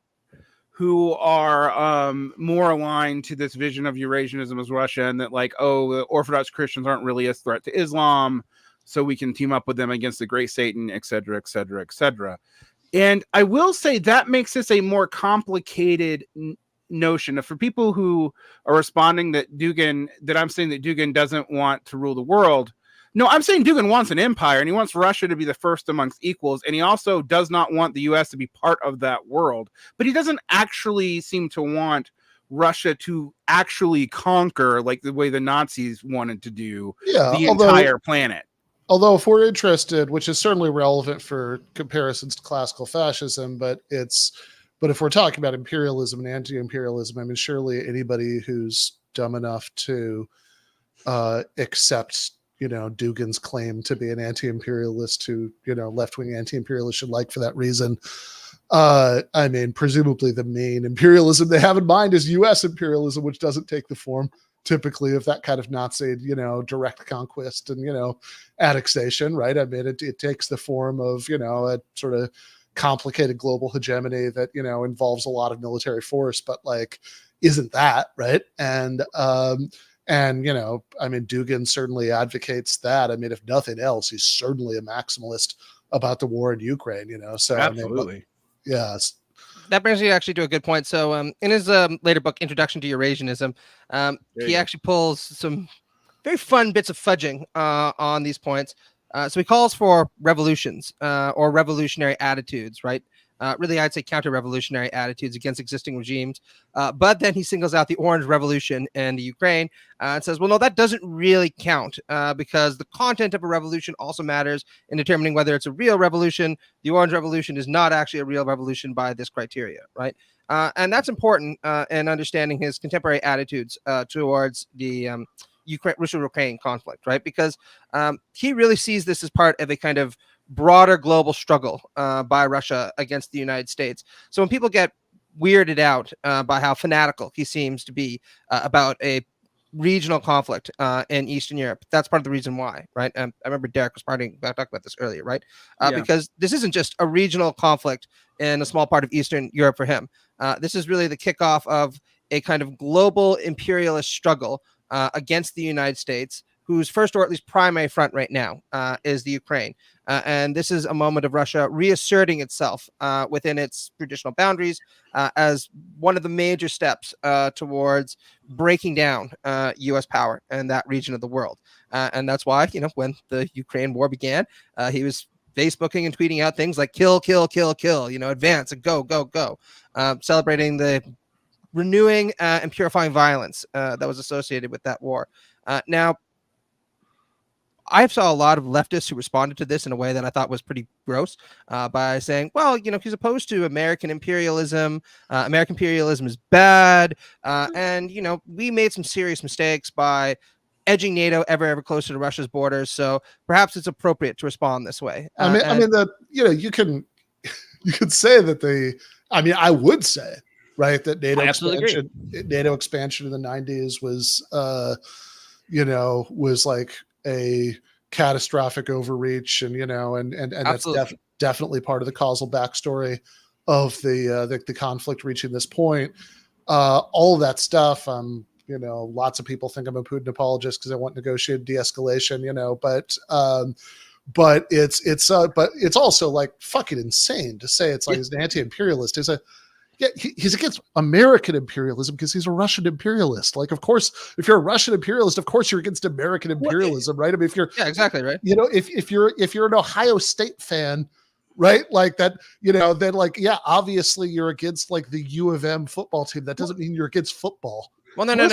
more aligned to this vision of Eurasianism as Russia, and that like, the Orthodox Christians aren't really a threat to Islam, so we can team up with them against the great Satan, et cetera, et cetera, et cetera. And I will say that makes this a more complicated notion. For people who are responding that I'm saying that Dugin doesn't want to rule the world. No, I'm saying Dugin wants an empire, and he wants Russia to be the first amongst equals, and he also does not want the U.S. to be part of that world. But he doesn't actually seem to want Russia to actually conquer, like the way the Nazis wanted to do, the entire planet. Although if we're interested, which is certainly relevant for comparisons to classical fascism, but if we're talking about imperialism and anti-imperialism, I mean, surely anybody who's dumb enough to accept Dugin's claim to be an anti-imperialist who, left-wing anti-imperialist should like for that reason. I mean, presumably the main imperialism they have in mind is U.S. imperialism, which doesn't take the form typically of that kind of Nazi, direct conquest and, annexation, right? I mean, it takes the form of, a sort of complicated global hegemony that, involves a lot of military force, but like, isn't that, right? And I mean, Dugin certainly advocates that. I mean, if nothing else, he's certainly a maximalist about the war in Ukraine, so absolutely. I mean, yes. That brings me actually to a good point. So in his later book, Introduction to Eurasianism, he actually pulls some very fun bits of fudging on these points. So he calls for revolutions or revolutionary attitudes, right? Really, I'd say counter-revolutionary attitudes against existing regimes. But then he singles out the Orange Revolution in the Ukraine and says, well, no, that doesn't really count because the content of a revolution also matters in determining whether it's a real revolution. The Orange Revolution is not actually a real revolution by this criteria, right? And that's important in understanding his contemporary attitudes towards the Russia-Ukraine conflict, right? Because he really sees this as part of a kind of broader global struggle by Russia against the United States. So when people get weirded out by how fanatical he seems to be about a regional conflict in Eastern Europe. That's part of the reason why, right? I remember Derrick was talking about this earlier, right? Because this isn't just a regional conflict in a small part of Eastern Europe for him. This is really the kickoff of a kind of global imperialist struggle against the United States, whose first or at least primary front right now is the Ukraine. And this is a moment of Russia reasserting itself within its traditional boundaries as one of the major steps towards breaking down U.S. power in that region of the world. And that's why, when the Ukraine war began, he was Facebooking and tweeting out things like kill, kill, kill, kill, advance and go, go, go, celebrating the renewing and purifying violence that was associated with that war. Now, I saw a lot of leftists who responded to this in a way that I thought was pretty gross by saying, well, he's opposed to American imperialism. American imperialism is bad. And, we made some serious mistakes by edging NATO ever closer to Russia's borders. So perhaps it's appropriate to respond this way. You could say that I would say, right, that NATO expansion in the 90s was like a catastrophic overreach, and that's definitely part of the causal backstory of the conflict reaching this point. All of that stuff. Lots of people think I'm a Putin apologist because I want negotiated de-escalation. But it's also like fucking insane to say it's like he's an anti-imperialist. He's against American imperialism because he's a Russian imperialist. Like, of course, if you're a Russian imperialist, of course you're against American imperialism, right? I mean, if you're exactly right. If you're an Ohio State fan, right? Like that, then obviously you're against like the U of M football team. That doesn't mean you're against football. Well, no.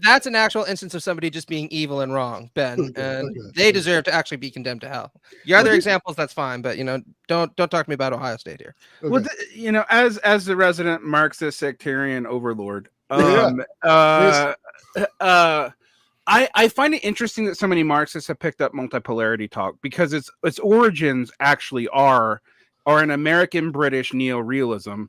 That's an actual instance of somebody just being evil and wrong, Ben, they deserve to actually be condemned to hell. Your other examples, that's fine, but don't talk to me about Ohio State here. Okay. Well, as the resident Marxist sectarian overlord, I find it interesting that so many Marxists have picked up multipolarity talk because its origins actually are an American British neorealism.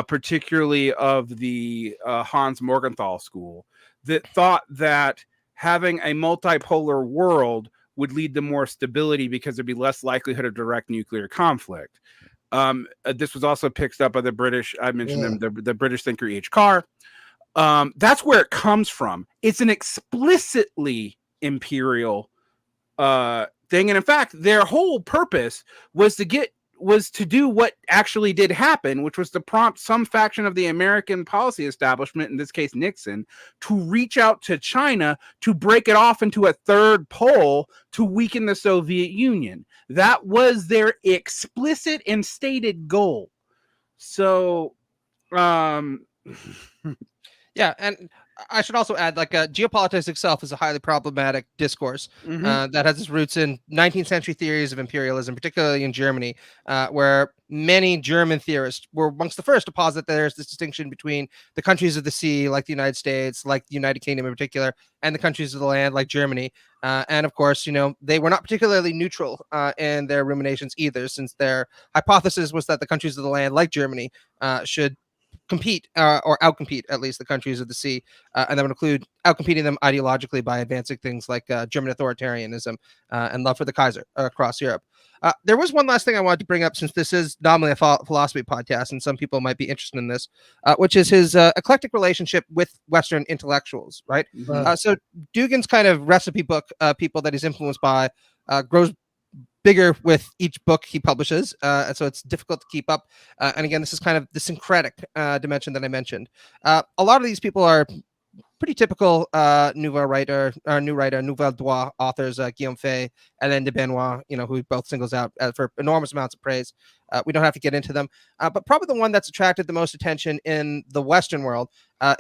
Particularly of the Hans Morgenthau school, that thought that having a multipolar world would lead to more stability because there'd be less likelihood of direct nuclear conflict. This was also picked up by the British. I mentioned them, the British thinker H. Carr. That's where it comes from. It's an explicitly imperial thing, and in fact, their whole purpose was to do what actually did happen, which was to prompt some faction of the American policy establishment, in this case Nixon, to reach out to China to break it off into a third pole to weaken the Soviet Union. That was their explicit and stated goal. So, yeah, and I should also add, geopolitics itself is a highly problematic discourse that has its roots in 19th century theories of imperialism, particularly in Germany, where many German theorists were amongst the first to posit that there's this distinction between the countries of the sea, like the United States, like the United Kingdom in particular, and the countries of the land, like Germany. And of course, they were not particularly neutral in their ruminations either, since their hypothesis was that the countries of the land, like Germany, should compete or outcompete at least the countries of the sea, and that would include outcompeting them ideologically by advancing things like German authoritarianism and love for the Kaiser across Europe. There was one last thing I wanted to bring up, since this is nominally a philosophy podcast and some people might be interested in this, which is his eclectic relationship with Western intellectuals, right? So Dugin's kind of recipe book, people that he's influenced by, grows bigger with each book he publishes, and so it's difficult to keep up. And again, this is kind of the syncretic dimension that I mentioned. A lot of these people are pretty typical nouvelle droit authors, Guillaume Fay, Alain de Benoit, who both singles out for enormous amounts of praise. We don't have to get into them, but probably the one that's attracted the most attention in the Western world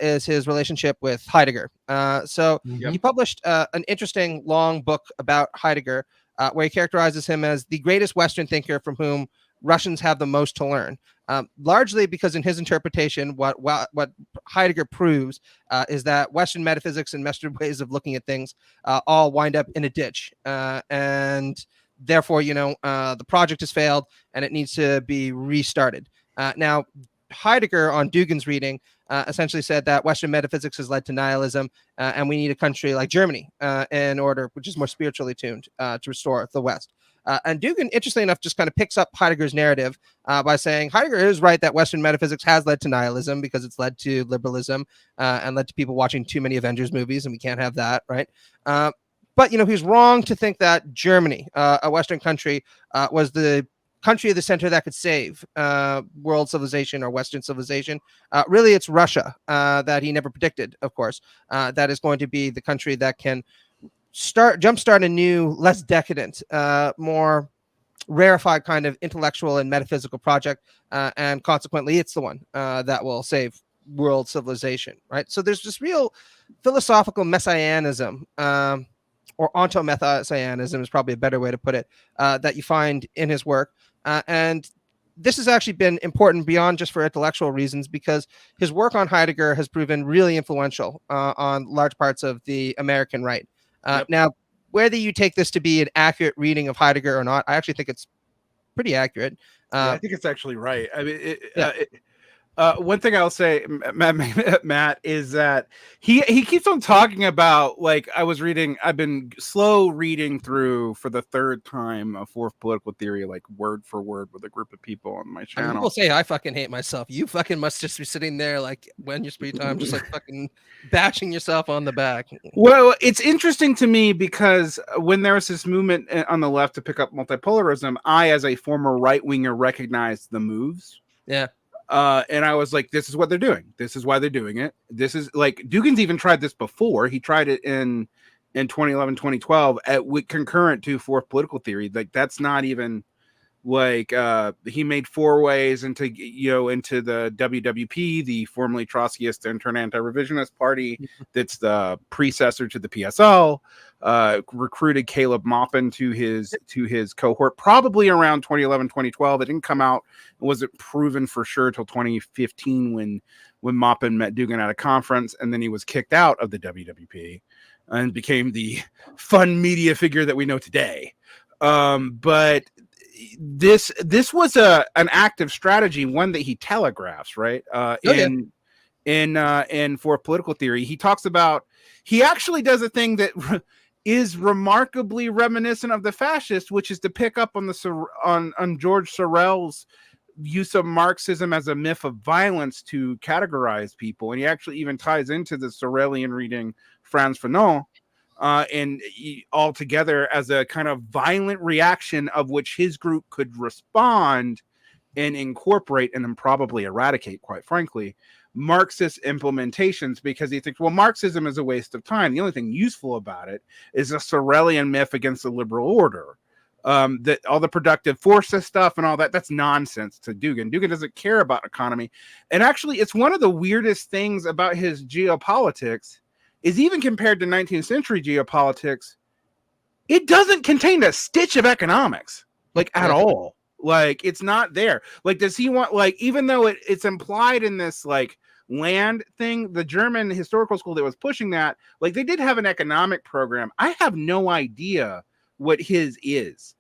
is his relationship with Heidegger. He published an interesting long book about Heidegger, where he characterizes him as the greatest Western thinker from whom Russians have the most to learn, largely because in his interpretation, what Heidegger proves is that Western metaphysics and Western ways of looking at things all wind up in a ditch. And therefore, the project has failed and it needs to be restarted. Now, Heidegger, on Dugin's reading, essentially said that Western metaphysics has led to nihilism, and we need a country like Germany in order, which is more spiritually tuned, to restore the West. And Dugin, interestingly enough, just kind of picks up Heidegger's narrative by saying Heidegger is right that Western metaphysics has led to nihilism because it's led to liberalism and led to people watching too many Avengers movies, and we can't have that, right? But, he's wrong to think that Germany, a Western country, was the country of the center that could save world civilization or Western civilization. Really, it's Russia that he never predicted, of course, that is going to be the country that can jumpstart a new, less decadent, more rarefied kind of intellectual and metaphysical project. And consequently, it's the one that will save world civilization, right? So there's this real philosophical messianism, or onto-messianism is probably a better way to put it, that you find in his work. And this has actually been important beyond just for intellectual reasons, because his work on Heidegger has proven really influential on large parts of the American right. Now, whether you take this to be an accurate reading of Heidegger or not, I actually think it's pretty accurate. I think it's actually right. I mean, one thing I'll say, Matt, is that he keeps on talking about, like, I've been slow reading through for the third time a Fourth Political Theory, like word for word with a group of people on my channel. People say I fucking hate myself. You fucking must just be sitting there, like, when your free time, just like fucking bashing yourself on the back. Well, it's interesting to me because when there was this movement on the left to pick up multipolarism, I, as a former right winger, recognized the moves. Yeah. And I was like, this is what they're doing. This is why they're doing it. This is like, Dugin's even tried this before. He tried it in 2011, 2012 with concurrent to Fourth Political Theory. Like, that's not even like, he made forays into the WWP, the formerly Trotskyist intern anti-revisionist party. That's the predecessor to the PSL. Recruited Caleb Maupin to his cohort probably around 2011, 2012. It didn't come out. It wasn't proven for sure till 2015 when Maupin met Dugin at a conference, and then he was kicked out of the WWP and became the fun media figure that we know today. But this was an active strategy, one that he telegraphs, right? In For Political Theory, he talks about, he actually does a thing that is remarkably reminiscent of the fascist, which is to pick up on on George Sorel's use of Marxism as a myth of violence to categorize people. And he actually even ties into the Sorelian reading Frantz Fanon, and all together as a kind of violent reaction of which his group could respond and incorporate and then probably eradicate, quite frankly, Marxist implementations, because he thinks, well, Marxism is a waste of time. The only thing useful about it is a Sorelian myth against the liberal order. That all the productive forces stuff and all that's nonsense to Dugin. Dugin doesn't care about economy. And actually, it's one of the weirdest things about his geopolitics is, even compared to 19th century geopolitics, it doesn't contain a stitch of economics, like, at all. Like, it's not there. Like, does he want, like, even though it's implied in this, like, land thing, the German historical school that was pushing that, like, they did have an economic program. I have no idea what his is,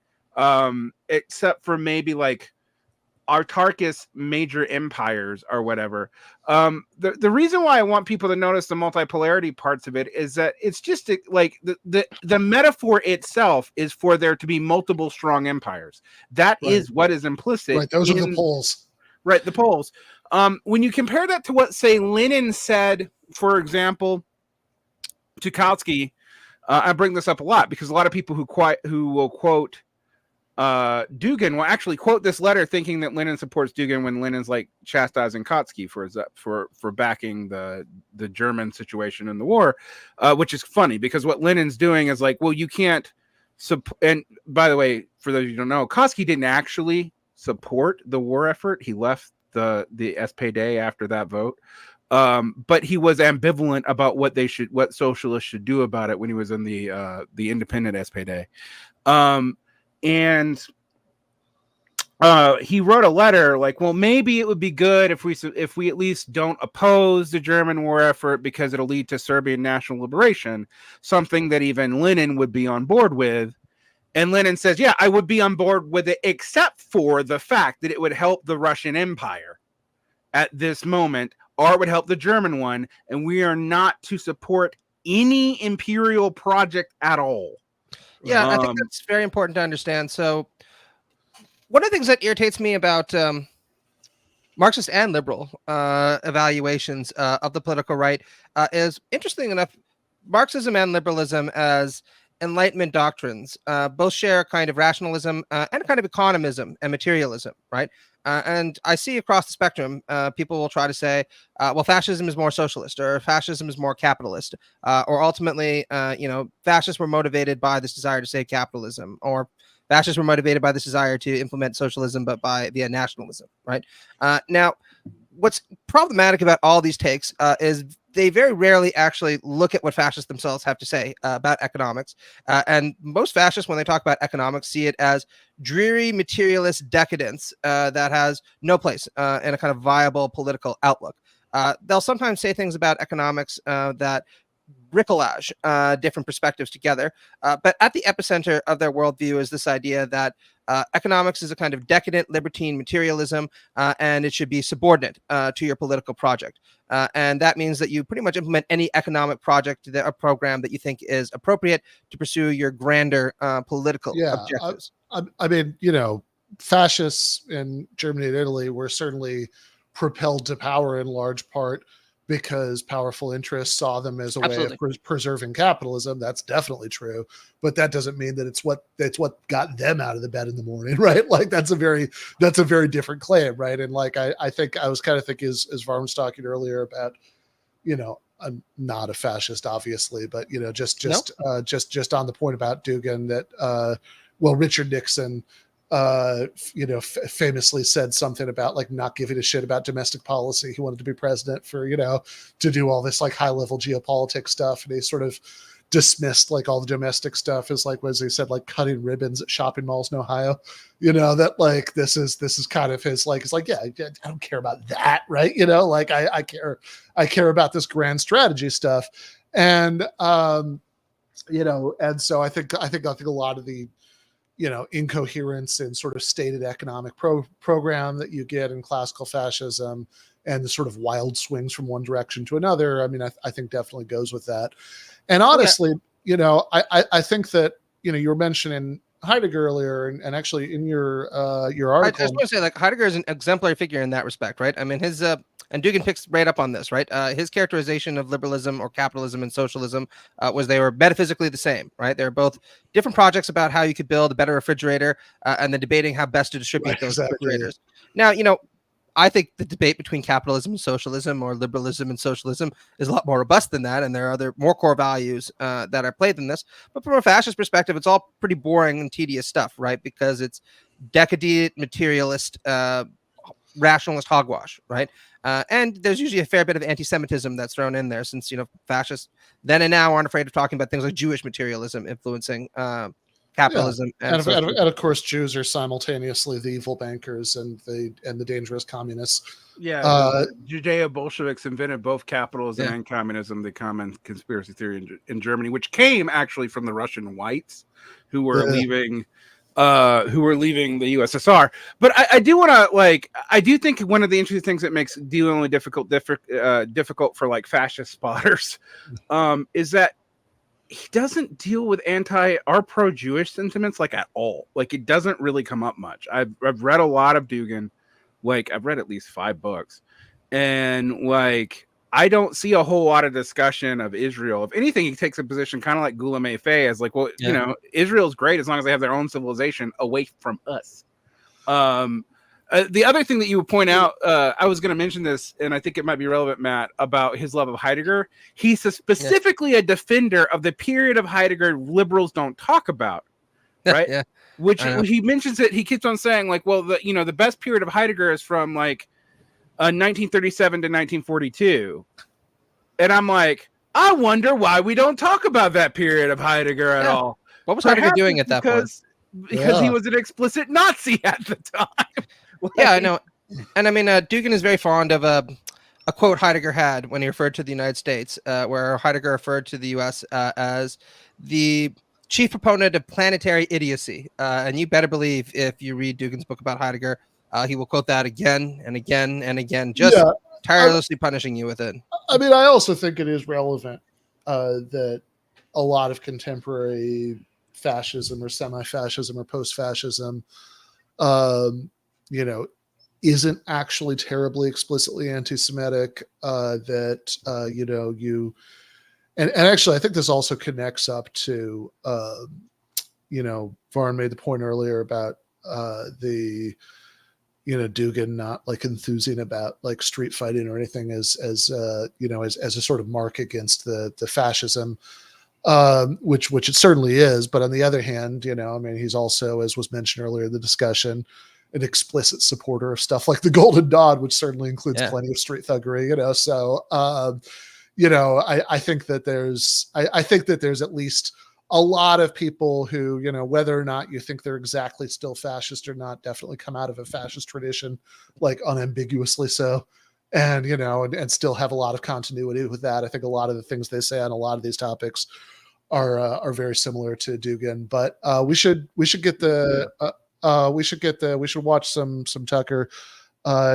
except for maybe, like, autarkist major empires or whatever. The reason why I want people to notice the multipolarity parts of it is that it's just like the metaphor itself is for there to be multiple strong empires. That is what is implicit. Right. Those are the poles. Right. The poles. When you compare that to what, say, Lenin said, for example, to Kautsky, I bring this up a lot because a lot of people who will quote Dugin will actually quote this letter thinking that Lenin supports Dugin when Lenin's, like, chastising Kautsky for backing the German situation in the war, which is funny because what Lenin's doing is like, well, you can't support. And by the way, for those of you who don't know, Kautsky didn't actually support the war effort. He left the SPD after that vote. But he was ambivalent about what socialists should do about it when he was in the independent SPD. And he wrote a letter like, well, maybe it would be good if we at least don't oppose the German war effort because it'll lead to Serbian national liberation, something that even Lenin would be on board with. And Lenin says, yeah, I would be on board with it, except for the fact that it would help the Russian Empire at this moment or it would help the German one, and we are not to support any imperial project at all. Yeah, I think that's very important to understand. So one of the things that irritates me about Marxist and liberal evaluations of the political right is, interesting enough, Marxism and liberalism as Enlightenment doctrines both share a kind of rationalism and a kind of economism and materialism, right? And I see across the spectrum, people will try to say, well, fascism is more socialist, or fascism is more capitalist, or ultimately, fascists were motivated by this desire to save capitalism, or fascists were motivated by this desire to implement socialism, but via nationalism, right? Now, what's problematic about all these takes is they very rarely actually look at what fascists themselves have to say about economics. And most fascists, when they talk about economics, see it as dreary materialist decadence that has no place in a kind of viable political outlook. They'll sometimes say things about economics that bricolage different perspectives together. But at the epicenter of their worldview is this idea that economics is a kind of decadent libertine materialism, and it should be subordinate to your political project. And that means that you pretty much implement any economic project or program that you think is appropriate to pursue your grander political objectives. I mean, fascists in Germany and Italy were certainly propelled to power in large part because powerful interests saw them as a way of preserving capitalism. That's definitely true, but that doesn't mean that it's what got them out of the bed in the morning, right? Like that's a very different claim, right? And like I think I was kind of thinking as Varn was talking earlier about, I'm not a fascist, obviously, but just on the point about Dugin that Richard Nixon famously said something about like not giving a shit about domestic policy. He wanted to be president for, to do all this like high level geopolitics stuff. And he sort of dismissed like all the domestic stuff as like, as he said, like cutting ribbons at shopping malls in Ohio, that like, this is kind of his, like, it's like, yeah, I don't care about that. Right. Like I care about this grand strategy stuff. And, and so I think a lot of the, incoherence in sort of stated economic program that you get in classical fascism and the sort of wild swings from one direction to another. I mean, I think definitely goes with that. And honestly, I think that, you were mentioning Heidegger earlier and actually in your article. I just want to say like Heidegger is an exemplary figure in that respect, right? I mean, his and Dugin picks right up on this, right? His characterization of liberalism or capitalism and socialism was they were metaphysically the same, right? They're both different projects about how you could build a better refrigerator and then debating how best to distribute those refrigerators. Now, I think the debate between capitalism and socialism or liberalism and socialism is a lot more robust than that. And there are other more core values that are played than this. But from a fascist perspective, it's all pretty boring and tedious stuff, right? Because it's decadent, materialist, rationalist hogwash, right? And there's usually a fair bit of anti-Semitism that's thrown in there since, fascists then and now aren't afraid of talking about things like Jewish materialism influencing capitalism. Yeah. And of course, Jews are simultaneously the evil bankers and the dangerous communists. Yeah, Judeo-Bolsheviks invented both capitalism and communism, the common conspiracy theory in Germany, which came actually from the Russian whites who were leaving the USSR. But I do want to I do think one of the interesting things that makes dealing with difficult for like fascist spotters is that he doesn't deal with pro-Jewish sentiments like at all. Like it doesn't really come up much. I've read a lot of Dugin. Like I've read at least 5 books, and like I don't see a whole lot of discussion of Israel. If anything, he takes a position kind of like Ghulam Fay as like, well, Israel's great as long as they have their own civilization away from us. The other thing that you would point out, I was going to mention this, and I think it might be relevant, Matt, about his love of Heidegger. He's specifically a defender of the period of Heidegger liberals don't talk about, right? Which he mentions it. He keeps on saying like, well, the best period of Heidegger is from like 1937 to 1942. And I'm like, I wonder why we don't talk about that period of Heidegger at all. What was Heidegger doing at that point? Because he was an explicit Nazi at the time. Yeah, I know. And I mean, Dugin is very fond of a quote Heidegger had when he referred to the United States, where Heidegger referred to the U.S. As the chief proponent of planetary idiocy. And you better believe if you read Dugin's book about Heidegger, he will quote that again and again and again, just tirelessly punishing you with it. I mean, I also think it is relevant that a lot of contemporary fascism or semi-fascism or post-fascism, isn't actually terribly explicitly anti-Semitic. And actually, I think this also connects up to, Varn made the point earlier about Dugin not like enthusing about like street fighting or anything as a sort of mark against the fascism, which it certainly is. But on the other hand, he's also, as was mentioned earlier in the discussion, an explicit supporter of stuff like the Golden Dawn, which certainly includes plenty of street thuggery. So I think that there's at least a lot of people who, whether or not you think they're exactly still fascist or not, definitely come out of a fascist tradition, like unambiguously so. And, and still have a lot of continuity with that. I think a lot of the things they say on a lot of these topics are very similar to Dugin, but we should watch some Tucker.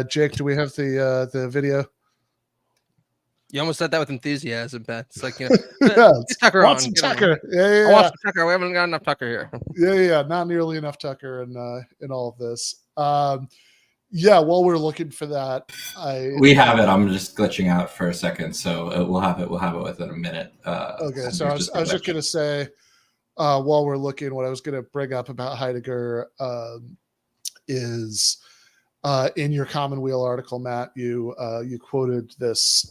Jake, do we have the video? You almost said that with enthusiasm, Ben. It's like, Tucker on. Some Tucker. Yeah. I want some Tucker. We haven't got enough Tucker here. Yeah. Not nearly enough Tucker in all of this. While we're looking for that, we have it. I'm just glitching out for a second, so we'll have it within a minute. Okay, so I was just gonna say, while we're looking, what I was gonna bring up about Heidegger is. In your Commonweal article, Matt, you quoted this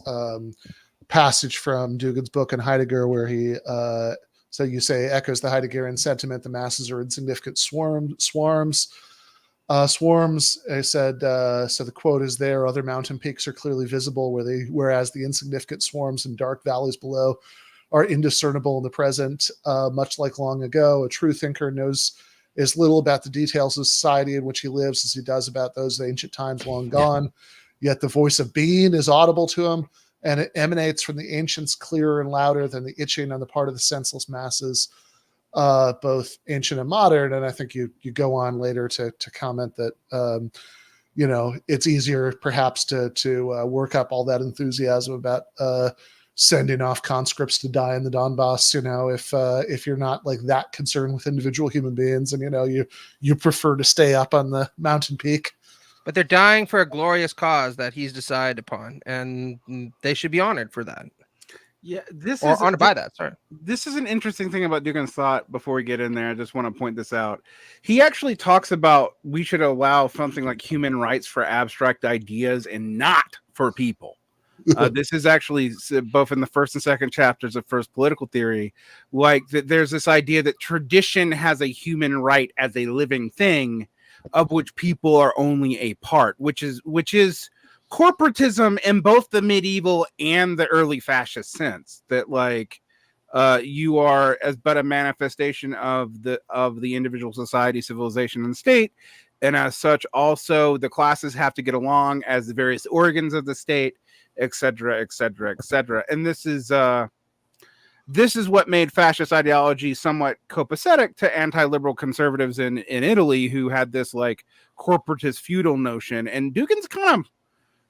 passage from Dugin's book on Heidegger, where he echoes the Heideggerian sentiment: the masses are insignificant swarms. I said, so the quote is there: other mountain peaks are clearly visible, whereas the insignificant swarms in dark valleys below are indiscernible in the present. Much like long ago, a true thinker knows as little about the details of society in which he lives as he does about those ancient times long gone. Yet the voice of being is audible to him, and it emanates from the ancients clearer and louder than the itching on the part of the senseless masses, both ancient and modern. And I think you go on later to comment that it's easier perhaps to work up all that enthusiasm about sending off conscripts to die in the Donbass, if you're not like that concerned with individual human beings, and you prefer to stay up on the mountain peak. But they're dying for a glorious cause that he's decided upon, and they should be honored for that. Yeah, honored by that. Sorry. This is an interesting thing about Dugin's thought. Before we get in there, I just want to point this out. He actually talks about we should allow something like human rights for abstract ideas and not for people. This is actually both in the first and second chapters of First Political Theory, like that there's this idea that tradition has a human right as a living thing, of which people are only a part, which is corporatism in both the medieval and the early fascist sense, that you are as but a manifestation of the individual society, civilization, and state, and as such also the classes have to get along as the various organs of the state, etc., etc., etc. And this is what made fascist ideology somewhat copacetic to anti-liberal conservatives in Italy, who had this like corporatist feudal notion. And Dugin's kind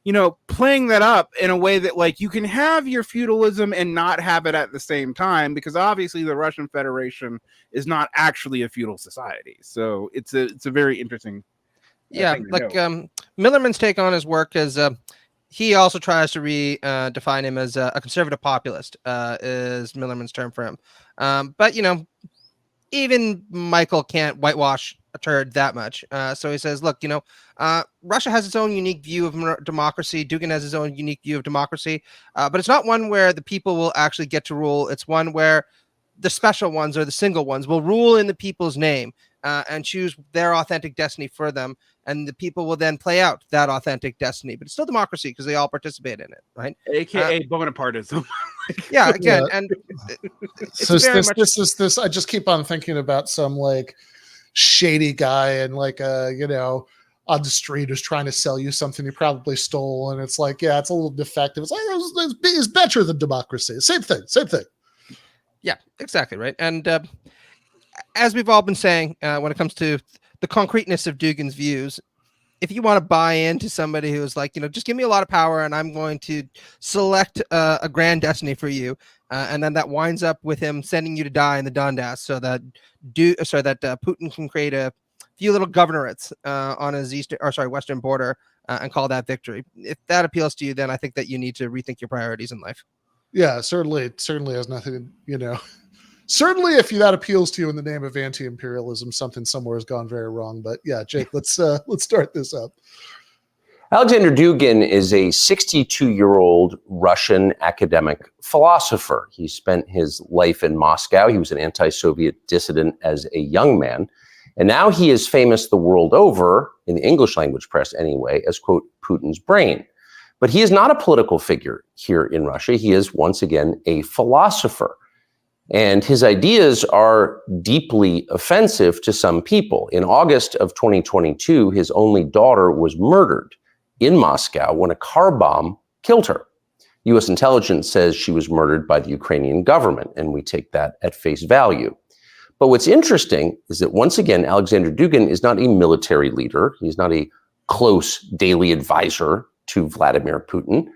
of, playing that up in a way that like you can have your feudalism and not have it at the same time, because obviously the Russian Federation is not actually a feudal society. So it's a very interesting. Millerman's take on his work is he also tries to define him as a conservative populist, is Millerman's term for him. But, even Michael can't whitewash a turd that much. So he says, look, Russia has its own unique view of democracy. Dugin has his own unique view of democracy. But it's not one where the people will actually get to rule. It's one where the special ones or the single ones will rule in the people's name and choose their authentic destiny for them. And the people will then play out that authentic destiny, but it's still democracy because they all participate in it, right? AKA Bonapartism. Again, and so this is this. I just keep on thinking about some like shady guy and like on the street who's trying to sell you something you probably stole, and it's like, it's a little defective. It's like it's better than democracy. Same thing. Yeah, exactly right. And as we've all been saying, when it comes to the concreteness of Dugin's views, if you want to buy into somebody who's like, just give me a lot of power and I'm going to select a grand destiny for you, and then that winds up with him sending you to die in the Donbass, so that Putin can create a few little governorates on his western border and call that victory. If that appeals to you, then I think that you need to rethink your priorities in life. Yeah, certainly has nothing. Certainly, if that appeals to you in the name of anti-imperialism, something somewhere has gone very wrong. But yeah, Jake, let's start this up. Aleksandr Dugin is a 62-year-old Russian academic philosopher. He spent his life in Moscow. He was an anti-Soviet dissident as a young man. And now he is famous the world over, in the English language press anyway, as, quote, Putin's brain. But he is not a political figure here in Russia. He is, once again, a philosopher. And his ideas are deeply offensive to some people. In August of 2022, his only daughter was murdered in Moscow when a car bomb killed her. U.S. intelligence says she was murdered by the Ukrainian government, and we take that at face value. But what's interesting is that, once again, Aleksandr Dugin is not a military leader. He's not a close daily advisor to Vladimir Putin.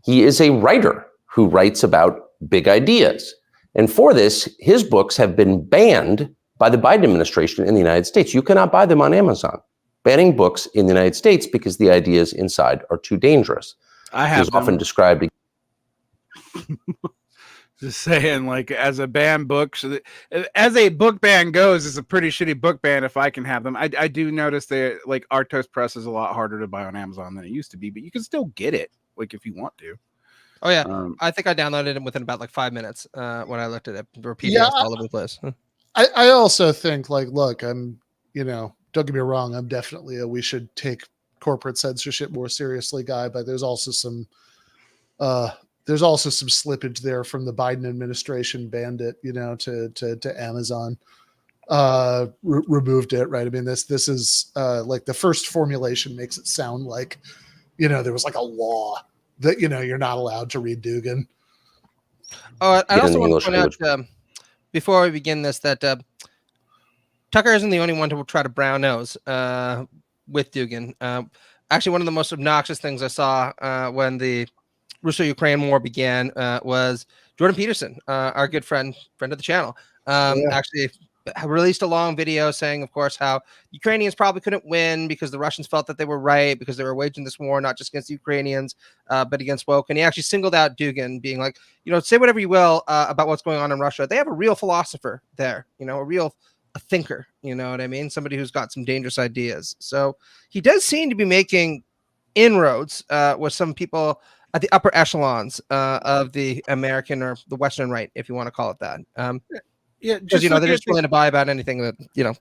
He is a writer who writes about big ideas. And for this, his books have been banned by the Biden administration in the United States. You cannot buy them on Amazon. Banning books in the United States because the ideas inside are too dangerous. I have He's often described. Just saying, like, as a ban book, as a book ban goes, it's a pretty shitty book ban if I can have them. I do notice that, like, Arctos Press is a lot harder to buy on Amazon than it used to be, but you can still get it, like, if you want to. Oh yeah, I think I downloaded it within about like 5 minutes when I looked at it. There were PDFs all over the place. I also think, like, look, I'm, don't get me wrong, I'm definitely we should take corporate censorship more seriously guy, but there's also some slippage there from the Biden administration banned it, to Amazon, removed it, right? I mean, this is like the first formulation makes it sound like, there was like a law that, you're not allowed to read Dugin. Oh, I also want to point out before we begin this that Tucker isn't the only one to try to brown nose with Dugin. Actually, one of the most obnoxious things I saw when the Russo-Ukraine war began was Jordan Peterson, our good friend of the channel, actually released a long video saying, of course, how Ukrainians probably couldn't win because the Russians felt that they were right because they were waging this war not just against the Ukrainians, but against woke. And he actually singled out Dugin, being like, say whatever you will about what's going on in Russia. They have a real philosopher there, a thinker, you know what I mean? Somebody who's got some dangerous ideas. So he does seem to be making inroads with some people at the upper echelons of the American or the Western right, if you want to call it that. Because they're just willing to buy about anything that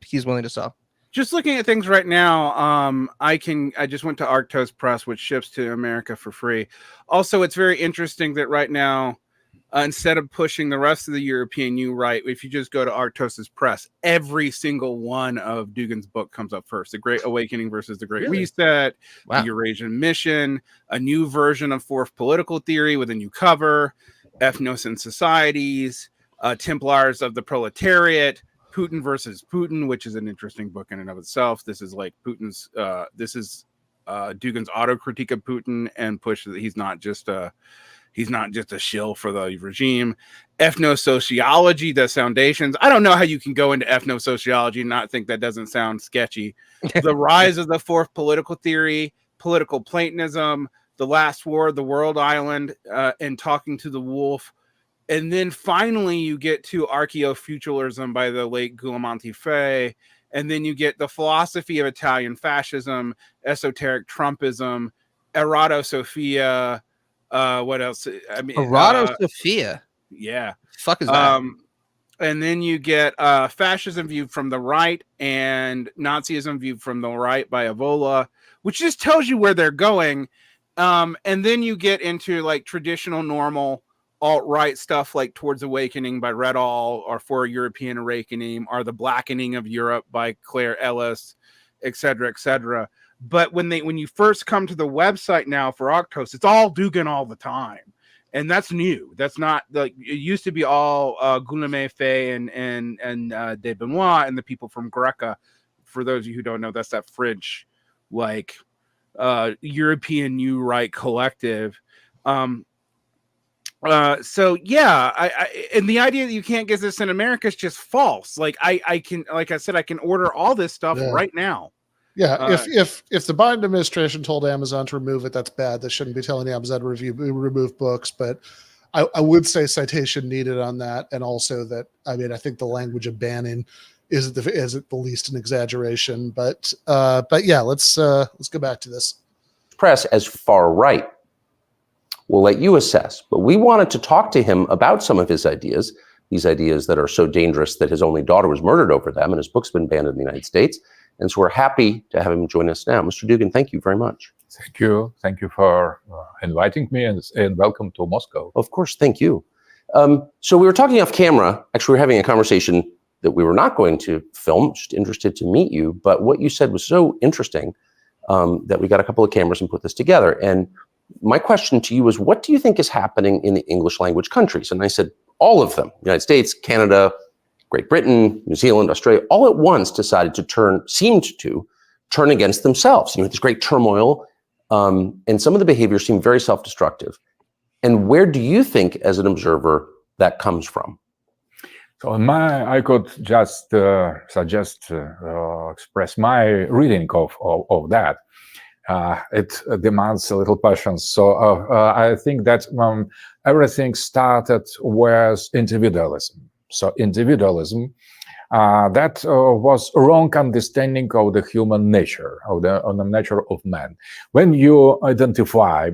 he's willing to sell. Just looking at things right now, I just went to Arctos Press, which ships to America for free. Also, it's very interesting that right now, instead of pushing the rest of the European New Right, if you just go to Arctos Press, every single one of Dugin's book comes up first. The Great Awakening versus the Great Reset, the Eurasian Mission, a new version of Fourth Political Theory with a new cover, Ethnos and Societies, Templars of the Proletariat, Putin versus Putin, which is an interesting book in and of itself. This is like Putin's. This is Dugin's auto-critique of Putin and push that he's not just a shill for the regime. Ethnosociology, the foundations. I don't know how you can go into ethnosociology and not think that doesn't sound sketchy. The rise of the fourth political theory, political Platonism, the last war, the world island, and talking to the wolf. And then finally you get to archaeofuturism by the late Guglielmo Fay. And then you get the philosophy of Italian fascism, esoteric Trumpism, Eratosophy. What else? I mean, Eratosophy. Yeah. Fuck is that? And then you get fascism viewed from the right and Nazism viewed from the right by Evola, which just tells you where they're going. And then you get into like traditional, normal alt-right stuff like Towards Awakening by Redall, or For a European Awakening, or The Blackening of Europe by Claire Ellis, etc., etc. But when you first come to the website now for Arctos, it's all Dugin all the time. And that's new. That's not like it used to be all Guillaume Fay and de Benoit and the people from Greca. For those of you who don't know, that's that French like European New Right collective. So yeah, and the idea that you can't get this in America is just false. Like I can, like I said, I can order all this stuff right now. Yeah, if the Biden administration told Amazon to remove it, that's bad. They shouldn't be telling Amazon to remove books. But I would say citation needed on that, and also that I think the language of banning is at the least an exaggeration. But yeah, let's go back to this. Press as far right. We'll let you assess, but we wanted to talk to him about some of his ideas, these ideas that are so dangerous that his only daughter was murdered over them, and his book's been banned in the United States. And so we're happy to have him join us now. Mr. Dugin, thank you very much. Thank you. Thank you for inviting me, and welcome to Moscow. Of course, thank you. So we were talking off camera. Actually, we were having a conversation that we were not going to film, just interested to meet you. But what you said was so interesting that we got a couple of cameras and put this together. And my question to you is, what do you think is happening in the English language countries? And I said, all of them, United States, Canada, Great Britain, New Zealand, Australia, all at once decided to seemed to turn against themselves. You know, this great turmoil, and some of the behaviors seem very self-destructive. And where do you think, as an observer, that comes from? So I could just suggest, express my reading of that. It demands a little patience. So I think that everything started with individualism. So individualism, that was a wrong understanding of the human nature, of the nature of man. When you identify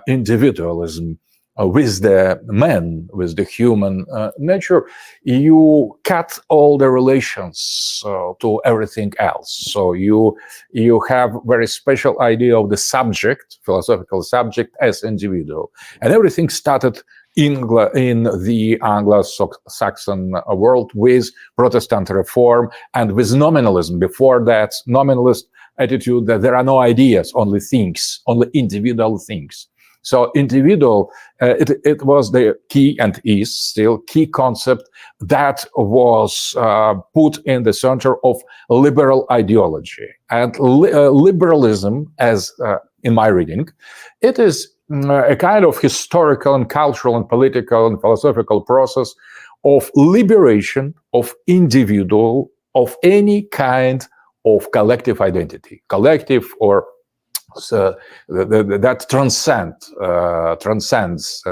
individualism with the man, with the human nature, you cut all the relations to everything else. So you have very special idea of the subject, philosophical subject, as individual. And everything started in the Anglo-Saxon world with Protestant reform and with nominalism. Before that, nominalist attitude that there are no ideas, only things, only individual things. So individual, it was the key, and is still key concept that was put in the center of liberal ideology. And liberalism, as in my reading, it is a kind of historical and cultural and political and philosophical process of liberation of individual, of any kind of collective identity, collective or that transcends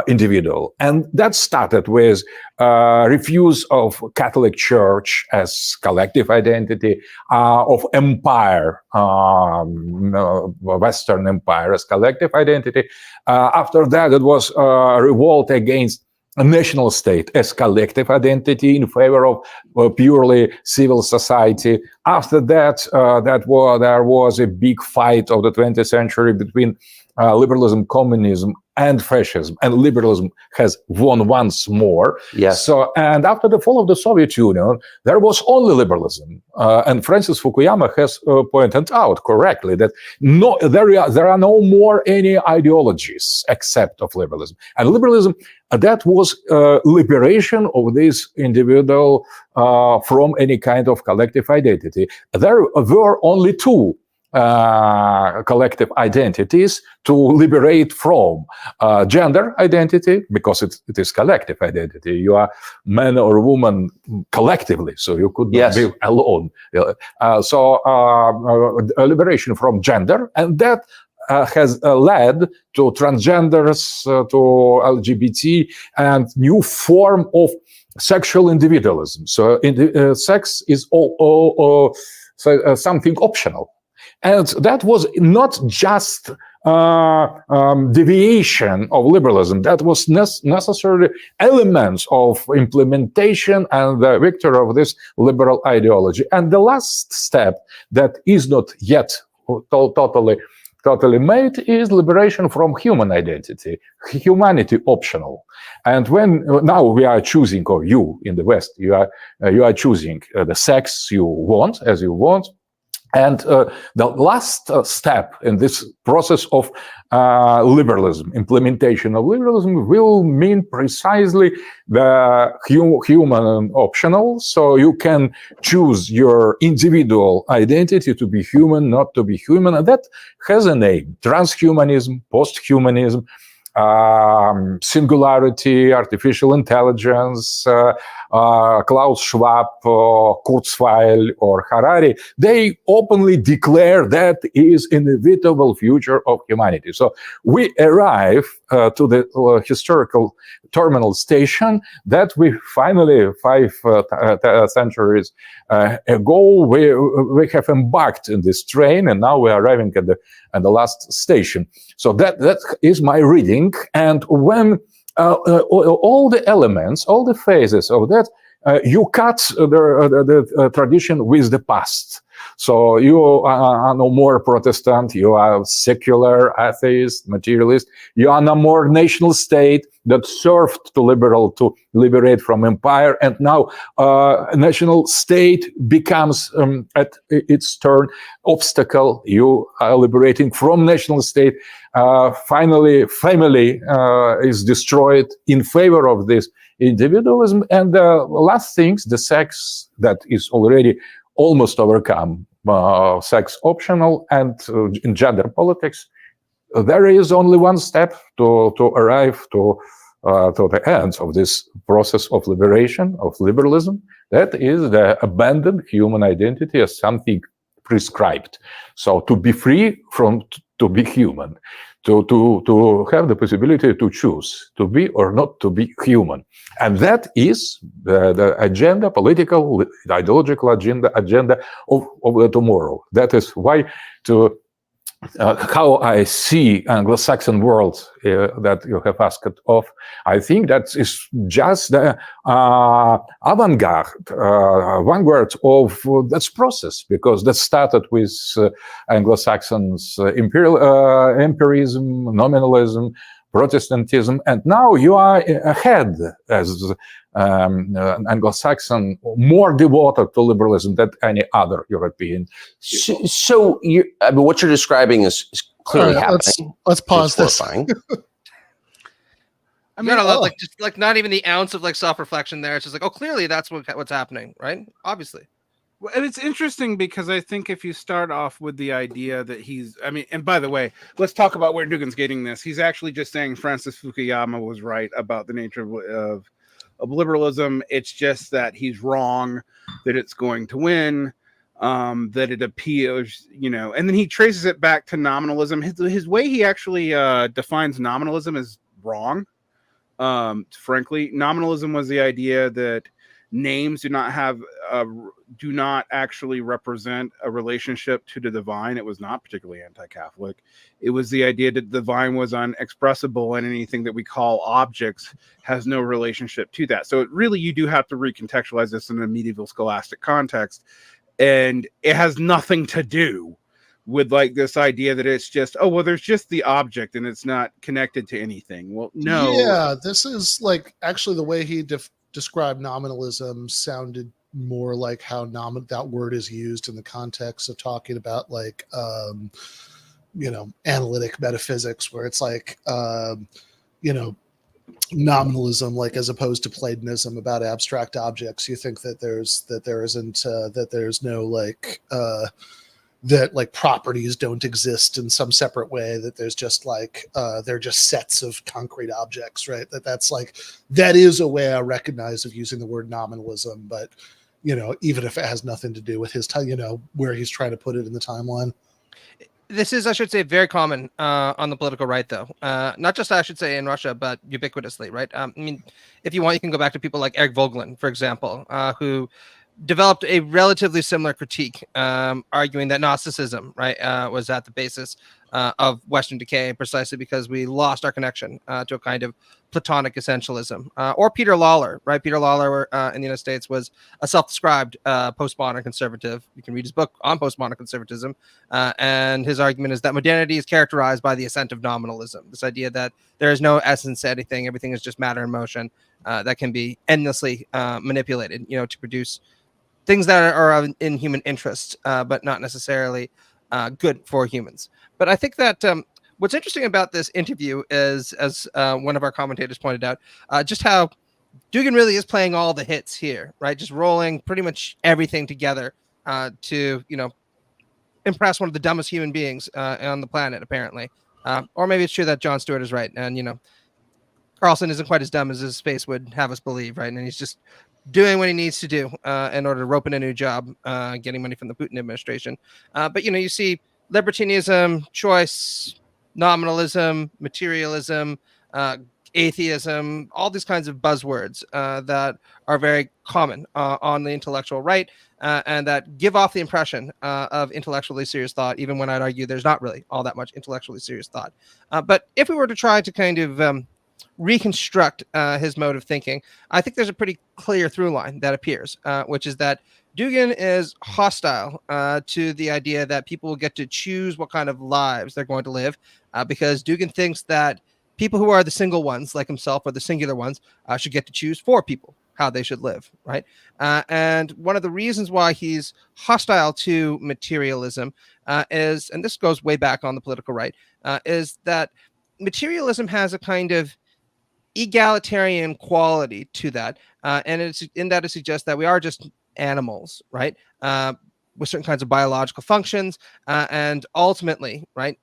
individual. And that started with refuse of Catholic Church as collective identity, of empire, Western Empire as collective identity. After that, it was a revolt against a national state as collective identity in favor of purely civil society. After that, there was a big fight of the 20th century between liberalism, communism, and fascism, and liberalism has won once more. Yes. So, and after the fall of the Soviet Union, there was only liberalism, and Francis Fukuyama has pointed out correctly that there are no more any ideologies except of liberalism, and liberalism that was liberation of this individual from any kind of collective identity. There were only two collective identities to liberate from: gender identity, because it is collective identity. You are man or woman collectively, so you could not be alone. So liberation from gender, and that has led to transgenders, to LGBT, and new form of sexual individualism. So sex is something optional. And that was not just deviation of liberalism. That was necessarily elements of implementation and the victory of this liberal ideology. And the last step that is not yet totally made is liberation from human identity, humanity optional. And when now we are choosing, or you in the West, you are choosing the sex you want, as you want. And the last step in this process of liberalism, implementation of liberalism, will mean precisely the human optional. So you can choose your individual identity to be human, not to be human. And that has a name: transhumanism, posthumanism, singularity, artificial intelligence, Klaus Schwab, Kurzweil, or Harari. They openly declare that is inevitable future of humanity. So we arrive to the historical terminal station that we finally, 5 centuries ago, we have embarked in this train, and now we're arriving at the last station. So that is my reading. And when all the elements, all the phases of that, you cut the tradition with the past. So you are no more Protestant, you are secular, atheist, materialist. You are no more nation state that served to liberate from empire. And now national state becomes at its turn obstacle. You are liberating from national state. Finally, family is destroyed in favor of this individualism. And the last things, the sex that is already almost overcome, sex optional, and in gender politics, there is only one step to arrive to the end of this process of liberation, of liberalism. That is the abandoned human identity as something prescribed. So to be free from to be human, to have the possibility to choose to be or not to be human. And that is the agenda, political, ideological agenda of the tomorrow. That is why how I see Anglo-Saxon world that you have asked of. I think that is just the vanguard of that process, because that started with Anglo-Saxons empirism, nominalism, Protestantism, and now you are ahead as Anglo-Saxon, more devoted to liberalism than any other European. So I mean, what you're describing is clearly happening. Let's pause this. I mean, just not even the ounce of self-reflection there. It's just clearly that's what's happening, right? Obviously. Well, and it's interesting because I think if you start off with the idea that and by the way, let's talk about where Dugin's getting this. He's actually just saying Francis Fukuyama was right about the nature of liberalism. It's just that he's wrong, that it's going to win, that it appears, and then he traces it back to nominalism. His way he actually defines nominalism is wrong. Frankly, nominalism was the idea that names do not actually represent a relationship to the divine. It was not particularly anti-Catholic. It was the idea that the divine was unexpressible, and anything that we call objects has no relationship to that. So you do have to recontextualize this in a medieval scholastic context, and it has nothing to do with this idea that it's just, there's just the object and it's not connected to anything. Well, no. Yeah, this is actually the way he described nominalism sounded more like how that word is used in the context of talking about analytic metaphysics, where it's nominalism, as opposed to Platonism about abstract objects. You think that there's no that properties don't exist in some separate way, that there's just they're just sets of concrete objects, right? That is a way I recognize of using the word nominalism, but even if it has nothing to do with his where he's trying to put it in the timeline. This is, I should say, very common on the political right, though. Not just, I should say, in Russia, but ubiquitously, right? I mean, if you want, you can go back to people like Eric Voegelin, for example, who developed a relatively similar critique, arguing that Gnosticism, right, was at the basis of Western decay, precisely because we lost our connection to a kind of Platonic essentialism. Or Peter Lawler, right? Peter Lawler in the United States was a self-described postmodern conservative. You can read his book on postmodern conservatism, and his argument is that modernity is characterized by the ascent of nominalism. This idea that there is no essence to anything; everything is just matter in motion that can be endlessly manipulated, to produce things that are in human interest, but not necessarily good for humans. But I think that what's interesting about this interview is, as one of our commentators pointed out, just how Dugin really is playing all the hits here, right? Just rolling pretty much everything together to, impress one of the dumbest human beings on the planet, apparently. Or maybe it's true that Jon Stewart is right. And, Carlson isn't quite as dumb as his face would have us believe, right? And he's just doing what he needs to do in order to rope in a new job, getting money from the Putin administration. But, you see libertarianism, choice, nominalism, materialism, atheism, all these kinds of buzzwords that are very common on the intellectual right and that give off the impression of intellectually serious thought, even when I'd argue there's not really all that much intellectually serious thought. But if we were to try to kind of reconstruct his mode of thinking, I think there's a pretty clear through line that appears, which is that Dugin is hostile to the idea that people will get to choose what kind of lives they're going to live, because Dugin thinks that people who are the single ones, like himself, or the singular ones, should get to choose for people how they should live, right? And one of the reasons why he's hostile to materialism is, and this goes way back on the political right, is that materialism has a kind of egalitarian quality to that, and it's in that it suggests that we are just animals, right? With certain kinds of biological functions, and ultimately, right,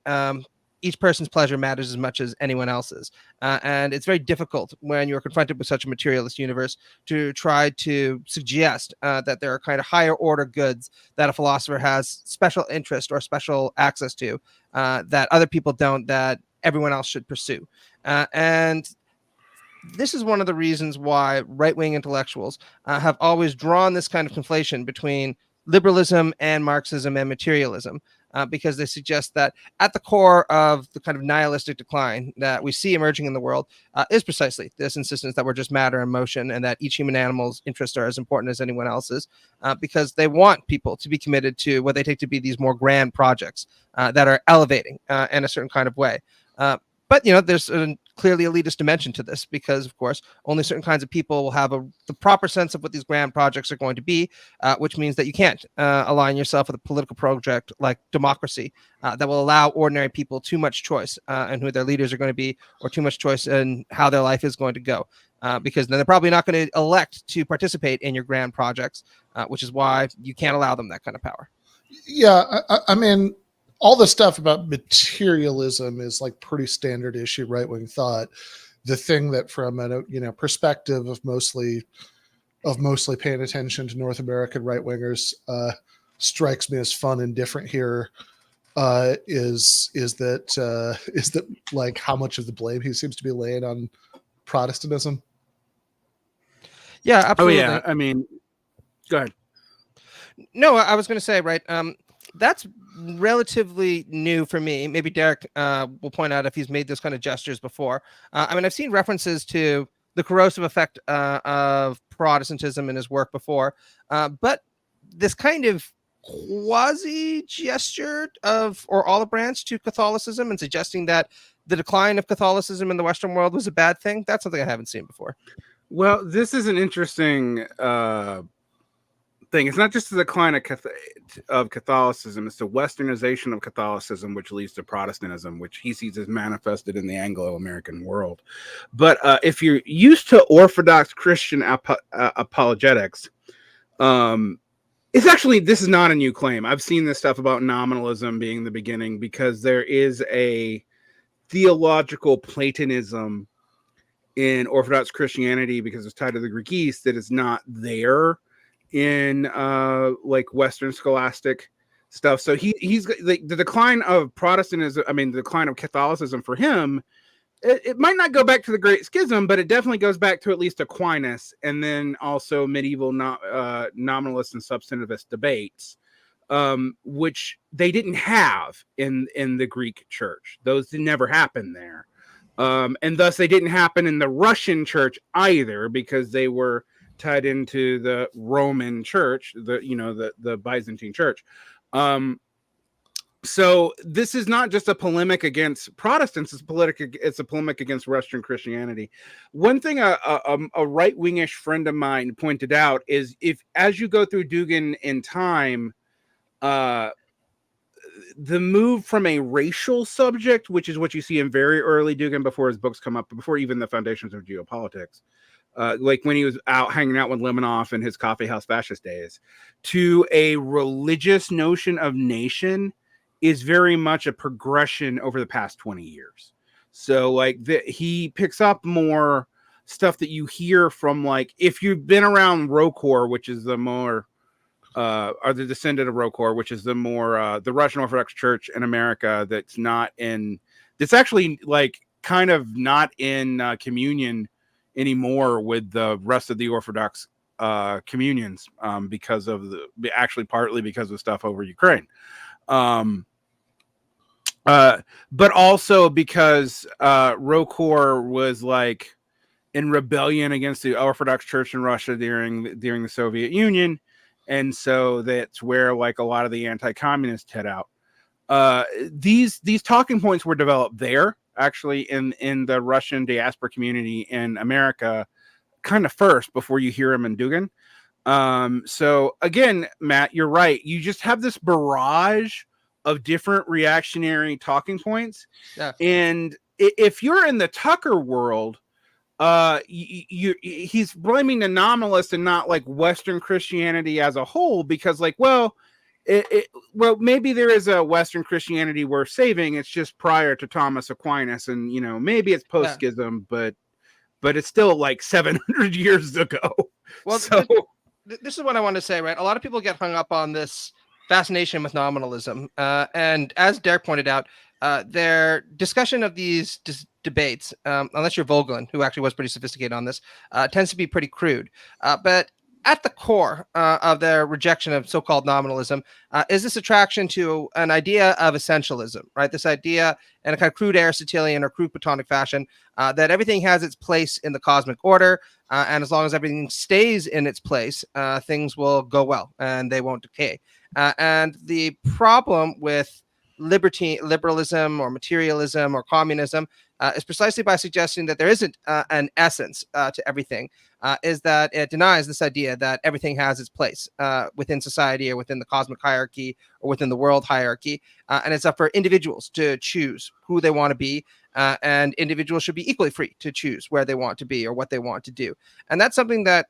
each person's pleasure matters as much as anyone else's. And it's very difficult when you're confronted with such a materialist universe to try to suggest that there are kind of higher order goods that a philosopher has special interest or special access to that other people don't, that everyone else should pursue. And this is one of the reasons why right-wing intellectuals have always drawn this kind of conflation between liberalism and Marxism and materialism, because they suggest that at the core of the kind of nihilistic decline that we see emerging in the world is precisely this insistence that we're just matter and motion, and that each human animal's interests are as important as anyone else's, because they want people to be committed to what they take to be these more grand projects that are elevating in a certain kind of way. But, there's a clearly elitist dimension to this, because, of course, only certain kinds of people will have the proper sense of what these grand projects are going to be, which means that you can't align yourself with a political project like democracy that will allow ordinary people too much choice in who their leaders are going to be, or too much choice in how their life is going to go, because then they're probably not going to elect to participate in your grand projects, which is why you can't allow them that kind of power. Yeah, I mean, all the stuff about materialism is like pretty standard issue right-wing thought. The thing that, from a perspective of mostly paying attention to North American right-wingers, strikes me as fun and different here is that like how much of the blame he seems to be laying on Protestantism. Yeah, absolutely. Oh yeah, I mean, go ahead. No, I was going to say, right, that's relatively new for me. Maybe Derrick will point out if he's made those kind of gestures before. I mean, I've seen references to the corrosive effect of Protestantism in his work before, but this kind of quasi gesture or olive branch to Catholicism and suggesting that the decline of Catholicism in the Western world was a bad thing, that's something I haven't seen before. Well, this is an interesting thing. It's not just the decline of Catholicism, it's the westernization of Catholicism, which leads to Protestantism, which he sees as manifested in the Anglo-American world. But if you're used to Orthodox Christian apologetics, it's actually, this is not a new claim. I've seen this stuff about nominalism being the beginning, because there is a theological Platonism in Orthodox Christianity, because it's tied to the Greek East, that is not there in like Western scholastic stuff. So he's the decline of Protestantism, I mean the decline of Catholicism for him, it might not go back to the Great Schism, but it definitely goes back to at least Aquinas, and then also medieval nominalist and substantivist debates, which they didn't have in the Greek church. Those never happened there, and thus they didn't happen in the Russian church either, because they were tied into the Roman church, the Byzantine church. So this is not just a polemic against Protestants; it's a polemic against Western Christianity. One thing a right-wingish friend of mine pointed out is as you go through Dugin in time, the move from a racial subject, which is what you see in very early Dugin before his books come up, before even the Foundations of Geopolitics, like when he was out hanging out with Lemanoff in his coffee house fascist days, to a religious notion of nation, is very much a progression over the past 20 years. So like he picks up more stuff that you hear from, like, if you've been around Rokor, which is the more are the descendant of Rokor, which is the more the Russian Orthodox Church in America that's actually like kind of not in communion anymore with the rest of the Orthodox communions because of partly because of stuff over Ukraine. But also because Rokor was like in rebellion against the Orthodox Church in Russia during the Soviet Union, and so that's where like a lot of the anti-communists head out. These talking points were developed there, actually, in the Russian diaspora community in America, kind of first before you hear them in Dugin. So again, Matt, you're right. You just have this barrage of different reactionary talking points. Yeah. And if you're in the Tucker world, he's blaming the nominalist and not like Western Christianity as a whole, because like, well, maybe there is a Western Christianity worth saving. It's just prior to Thomas Aquinas, and maybe it's post-schism, but it's still like 700 years ago. Well, so this is what I want to say, right? A lot of people get hung up on this fascination with nominalism. And as Derek pointed out, their discussion of these debates, unless you're Vogelin, who actually was pretty sophisticated on this, tends to be pretty crude. But at the core of their rejection of so-called nominalism is this attraction to an idea of essentialism, right? This idea in a kind of crude Aristotelian or crude Platonic fashion that everything has its place in the cosmic order, and as long as everything stays in its place, things will go well and they won't decay. And the problem with liberalism or materialism or communism is precisely by suggesting that there isn't an essence to everything, is that it denies this idea that everything has its place within society or within the cosmic hierarchy or within the world hierarchy. And it's up for individuals to choose who they want to be. And individuals should be equally free to choose where they want to be or what they want to do. And that's something that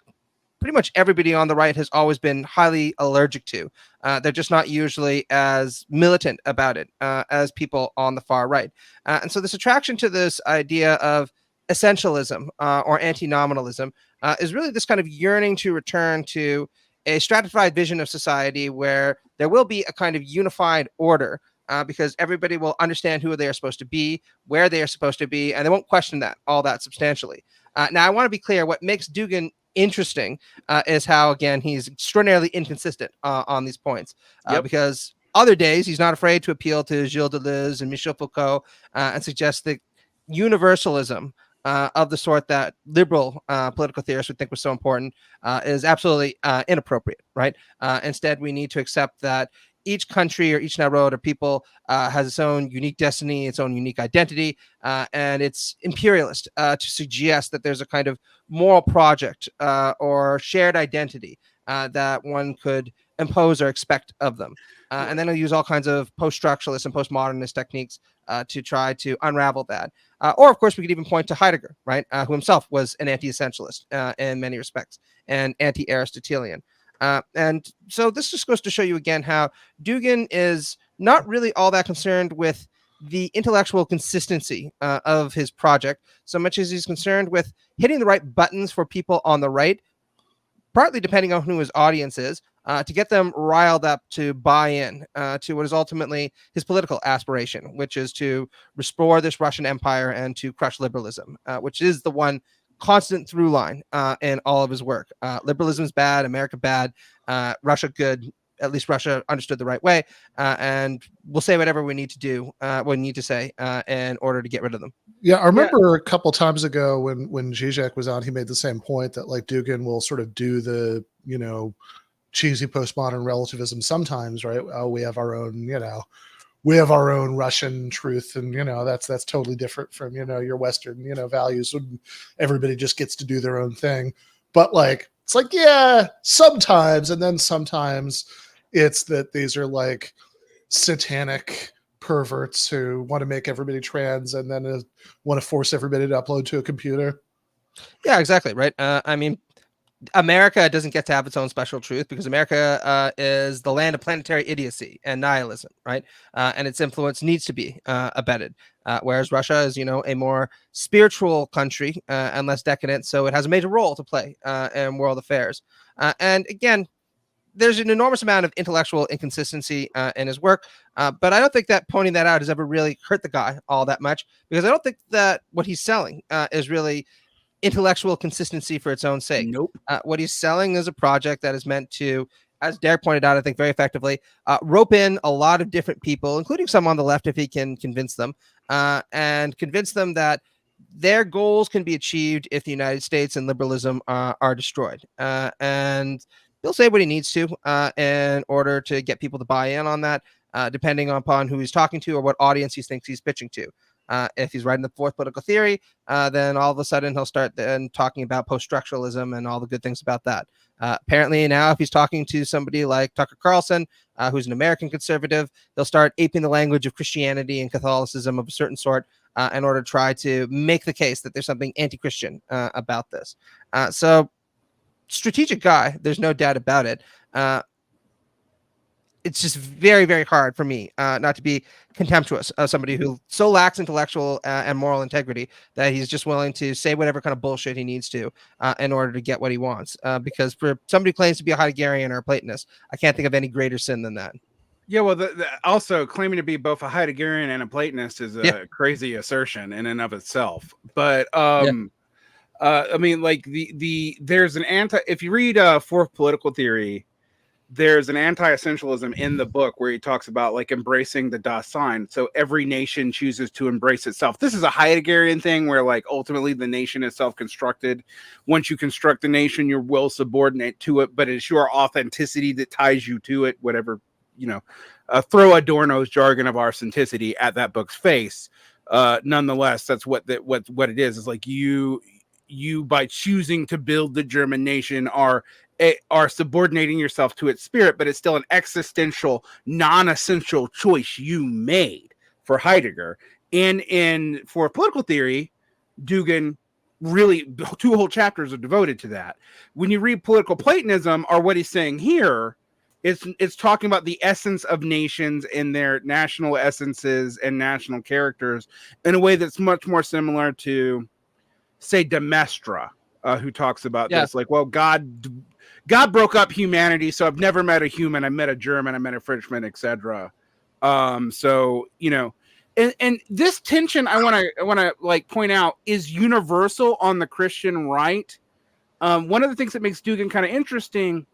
pretty much everybody on the right has always been highly allergic to. They're just not usually as militant about it as people on the far right. And so this attraction to this idea of essentialism or anti-nominalism is really this kind of yearning to return to a stratified vision of society where there will be a kind of unified order because everybody will understand who they are supposed to be, where they are supposed to be, and they won't question that all that substantially. Now, I want to be clear, what makes Dugin interesting is how, again, he's extraordinarily inconsistent on these points because other days he's not afraid to appeal to Gilles Deleuze and Michel Foucault and suggest that universalism of the sort that liberal political theorists would think was so important is absolutely inappropriate, right? Instead, we need to accept that each country or each narod or people has its own unique destiny, its own unique identity, and it's imperialist to suggest that there's a kind of moral project or shared identity that one could impose or expect of them. And then he'll use all kinds of post-structuralist and postmodernist techniques to try to unravel that. Or, of course, we could even point to Heidegger, right, who himself was an anti-essentialist in many respects and anti-Aristotelian. And so this just goes to show you again how Dugin is not really all that concerned with the intellectual consistency of his project, so much as he's concerned with hitting the right buttons for people on the right, partly depending on who his audience is, to get them riled up to buy in to what is ultimately his political aspiration, which is to restore this Russian empire and to crush liberalism, which is the one constant through line in all of his work. Liberalism is bad, America bad, Russia good. At least Russia understood the right way, and we'll say whatever we need to do, we need to say in order to get rid of them. Yeah, I remember a couple times ago when Zizek was on, he made the same point that like Dugin will sort of do the cheesy postmodern relativism sometimes, right? Oh, we have our own we have our own Russian truth, and that's totally different from your Western values, and everybody just gets to do their own thing. But like it's like, yeah, sometimes, and then sometimes it's that these are like satanic perverts who want to make everybody trans and then want to force everybody to upload to a computer. Yeah, exactly. Right. I mean, America doesn't get to have its own special truth because America is the land of planetary idiocy and nihilism, right? And its influence needs to be abetted. Whereas Russia is, a more spiritual country and less decadent, so it has a major role to play in world affairs. And again, there's an enormous amount of intellectual inconsistency in his work, but I don't think that pointing that out has ever really hurt the guy all that much, because I don't think that what he's selling is really intellectual consistency for its own sake. Nope. What he's selling is a project that is meant to, as Derek pointed out, I think very effectively, rope in a lot of different people, including some on the left, if he can convince them, and convince them that their goals can be achieved if the United States and liberalism are destroyed. And he'll say what he needs to in order to get people to buy in on that, depending upon who he's talking to or what audience he thinks he's pitching to. If he's writing the fourth political theory, then all of a sudden he'll start then talking about post-structuralism and all the good things about that. Apparently now, if he's talking to somebody like Tucker Carlson, who's an American conservative, they'll start aping the language of Christianity and Catholicism of a certain sort in order to try to make the case that there's something anti-Christian about this. So strategic guy, there's no doubt about it. It's just very, very hard for me not to be contemptuous of somebody who so lacks intellectual and moral integrity that he's just willing to say whatever kind of bullshit he needs to in order to get what he wants. Because for somebody who claims to be a Heideggerian or a Platonist, I can't think of any greater sin than that. Yeah, well, also claiming to be both a Heideggerian and a Platonist is a crazy assertion in and of itself. But I mean, like there's an if you read Fourth Political Theory, there's an anti-essentialism in the book where he talks about like embracing the Dasein. So every nation chooses to embrace itself. This is a Heideggerian thing where like ultimately the nation is self-constructed. Once you construct the nation, your will subordinate to it, but it's your authenticity that ties you to it, whatever, throw Adorno's jargon of authenticity at that book's face. Nonetheless, that's what it is. It's like you by choosing to build the German nation are subordinating yourself to its spirit, but it's still an existential, non-essential choice you made for Heidegger. And for political theory, Dugin really 2 whole chapters are devoted to that. When you read Political Platonism, or what he's saying here, it's talking about the essence of nations and their national essences and national characters in a way that's much more similar to, say, de Maistre, who talks about this. Like, well, God broke up humanity, so I've never met a human. I met a German, I met a Frenchman, etc. So and this tension I want to like point out is universal on the Christian right. One of the things that makes Dugin kind of interesting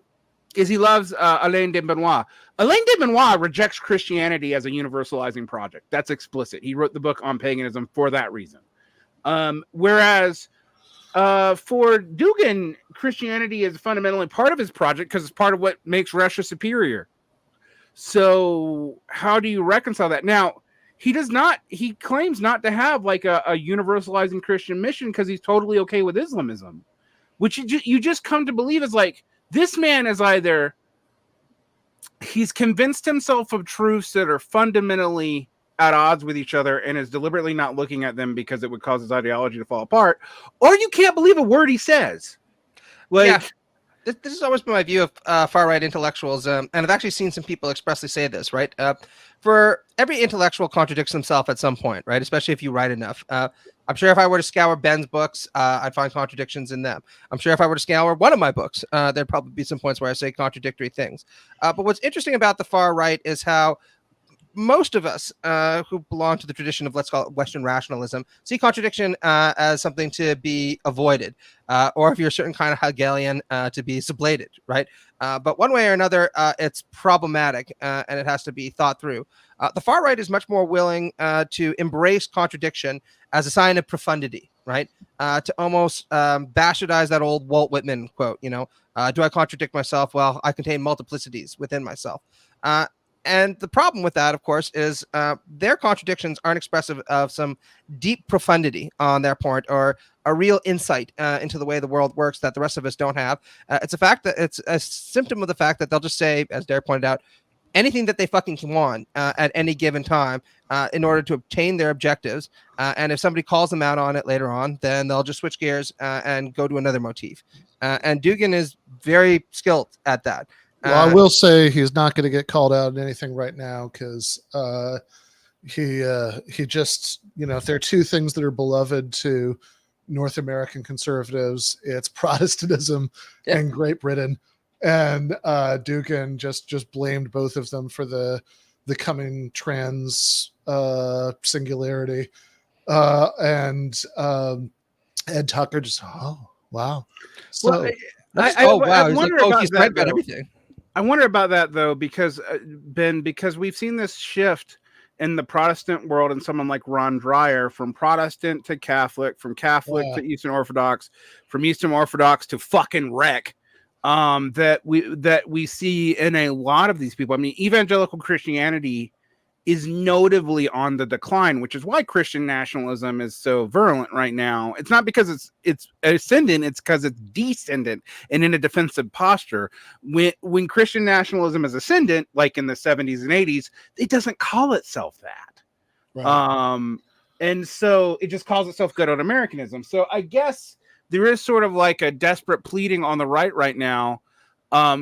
is he loves Alain de Benoit. Alain de Benoit rejects Christianity as a universalizing project. That's explicit. He wrote the book on paganism for that reason. Whereas for Dugin, Christianity is fundamentally part of his project because it's part of what makes Russia superior. So how do you reconcile that? Now, he claims not to have like a universalizing Christian mission because he's totally okay with Islamism, which you just come to believe is like, this man is either he's convinced himself of truths that are fundamentally at odds with each other and is deliberately not looking at them because it would cause his ideology to fall apart, or you can't believe a word he says. Like, this has always been my view of far-right intellectuals, and I've actually seen some people expressly say this, right? For every intellectual contradicts himself at some point, right? Especially if you write enough. I'm sure if I were to scour Ben's books, I'd find contradictions in them. I'm sure if I were to scour one of my books, there'd probably be some points where I say contradictory things. But what's interesting about the far right is how most of us who belong to the tradition of, let's call it Western rationalism, see contradiction as something to be avoided, or if you're a certain kind of Hegelian, to be sublated, right? But one way or another, it's problematic and it has to be thought through. The far right is much more willing to embrace contradiction as a sign of profundity, right? To almost bastardize that old Walt Whitman quote, do I contradict myself? Well, I contain multiplicities within myself. And the problem with that, of course, is their contradictions aren't expressive of some deep profundity on their part or a real insight into the way the world works that the rest of us don't have. It's a symptom of the fact that they'll just say, as Derrick pointed out, anything that they fucking want at any given time in order to obtain their objectives. And if somebody calls them out on it later on, then they'll just switch gears and go to another motif. And Dugin is very skilled at that. Well, I will say he's not going to get called out on anything right now because he just, if there are two things that are beloved to North American conservatives, it's Protestantism and Great Britain. And Dugin just blamed both of them for the coming trans singularity. And Tucker just, oh, wow. So, I wonder about he's that, right about everything. I wonder about that, though, because, Ben, because we've seen this shift in the Protestant world and someone like Ron Dreyer from Protestant to Catholic, from Catholic to Eastern Orthodox, from Eastern Orthodox to fucking wreck. That we see in a lot of these people. I mean, evangelical Christianity is notably on the decline, which is why Christian nationalism is so virulent right now. It's not because it's ascendant, it's because it's descendant and in a defensive posture. When Christian nationalism is ascendant, like in the 70s and 80s, it doesn't call itself that. Right. And so it just calls itself good on Americanism. So I guess there is sort of like a desperate pleading on the right now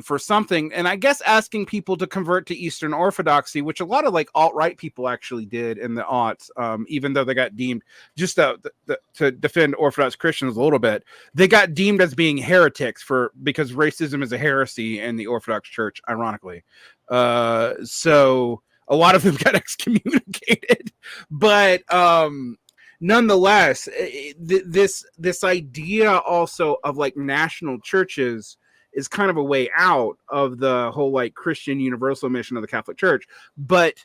for something. And I guess asking people to convert to Eastern Orthodoxy, which a lot of like alt-right people actually did in the aughts, even though they got deemed, just to defend Orthodox Christians a little bit, they got deemed as being heretics because racism is a heresy in the Orthodox Church, ironically. So a lot of them got excommunicated. But nonetheless, this idea also of like national churches is kind of a way out of the whole like Christian universal mission of the Catholic Church. But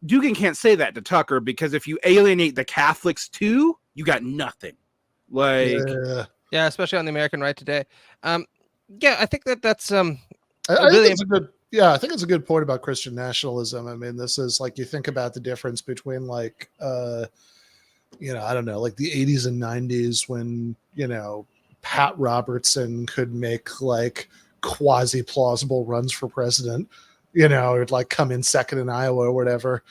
Dugin can't say that to Tucker, because if you alienate the Catholics too, you got nothing. Like, yeah, especially on the American right today. I think that's I think it's a good point about Christian nationalism. I mean, this is like, you think about the difference between like, I don't know, like the 80s and 90s when, Pat Robertson could make like quasi plausible runs for president, or like come in second in Iowa or whatever.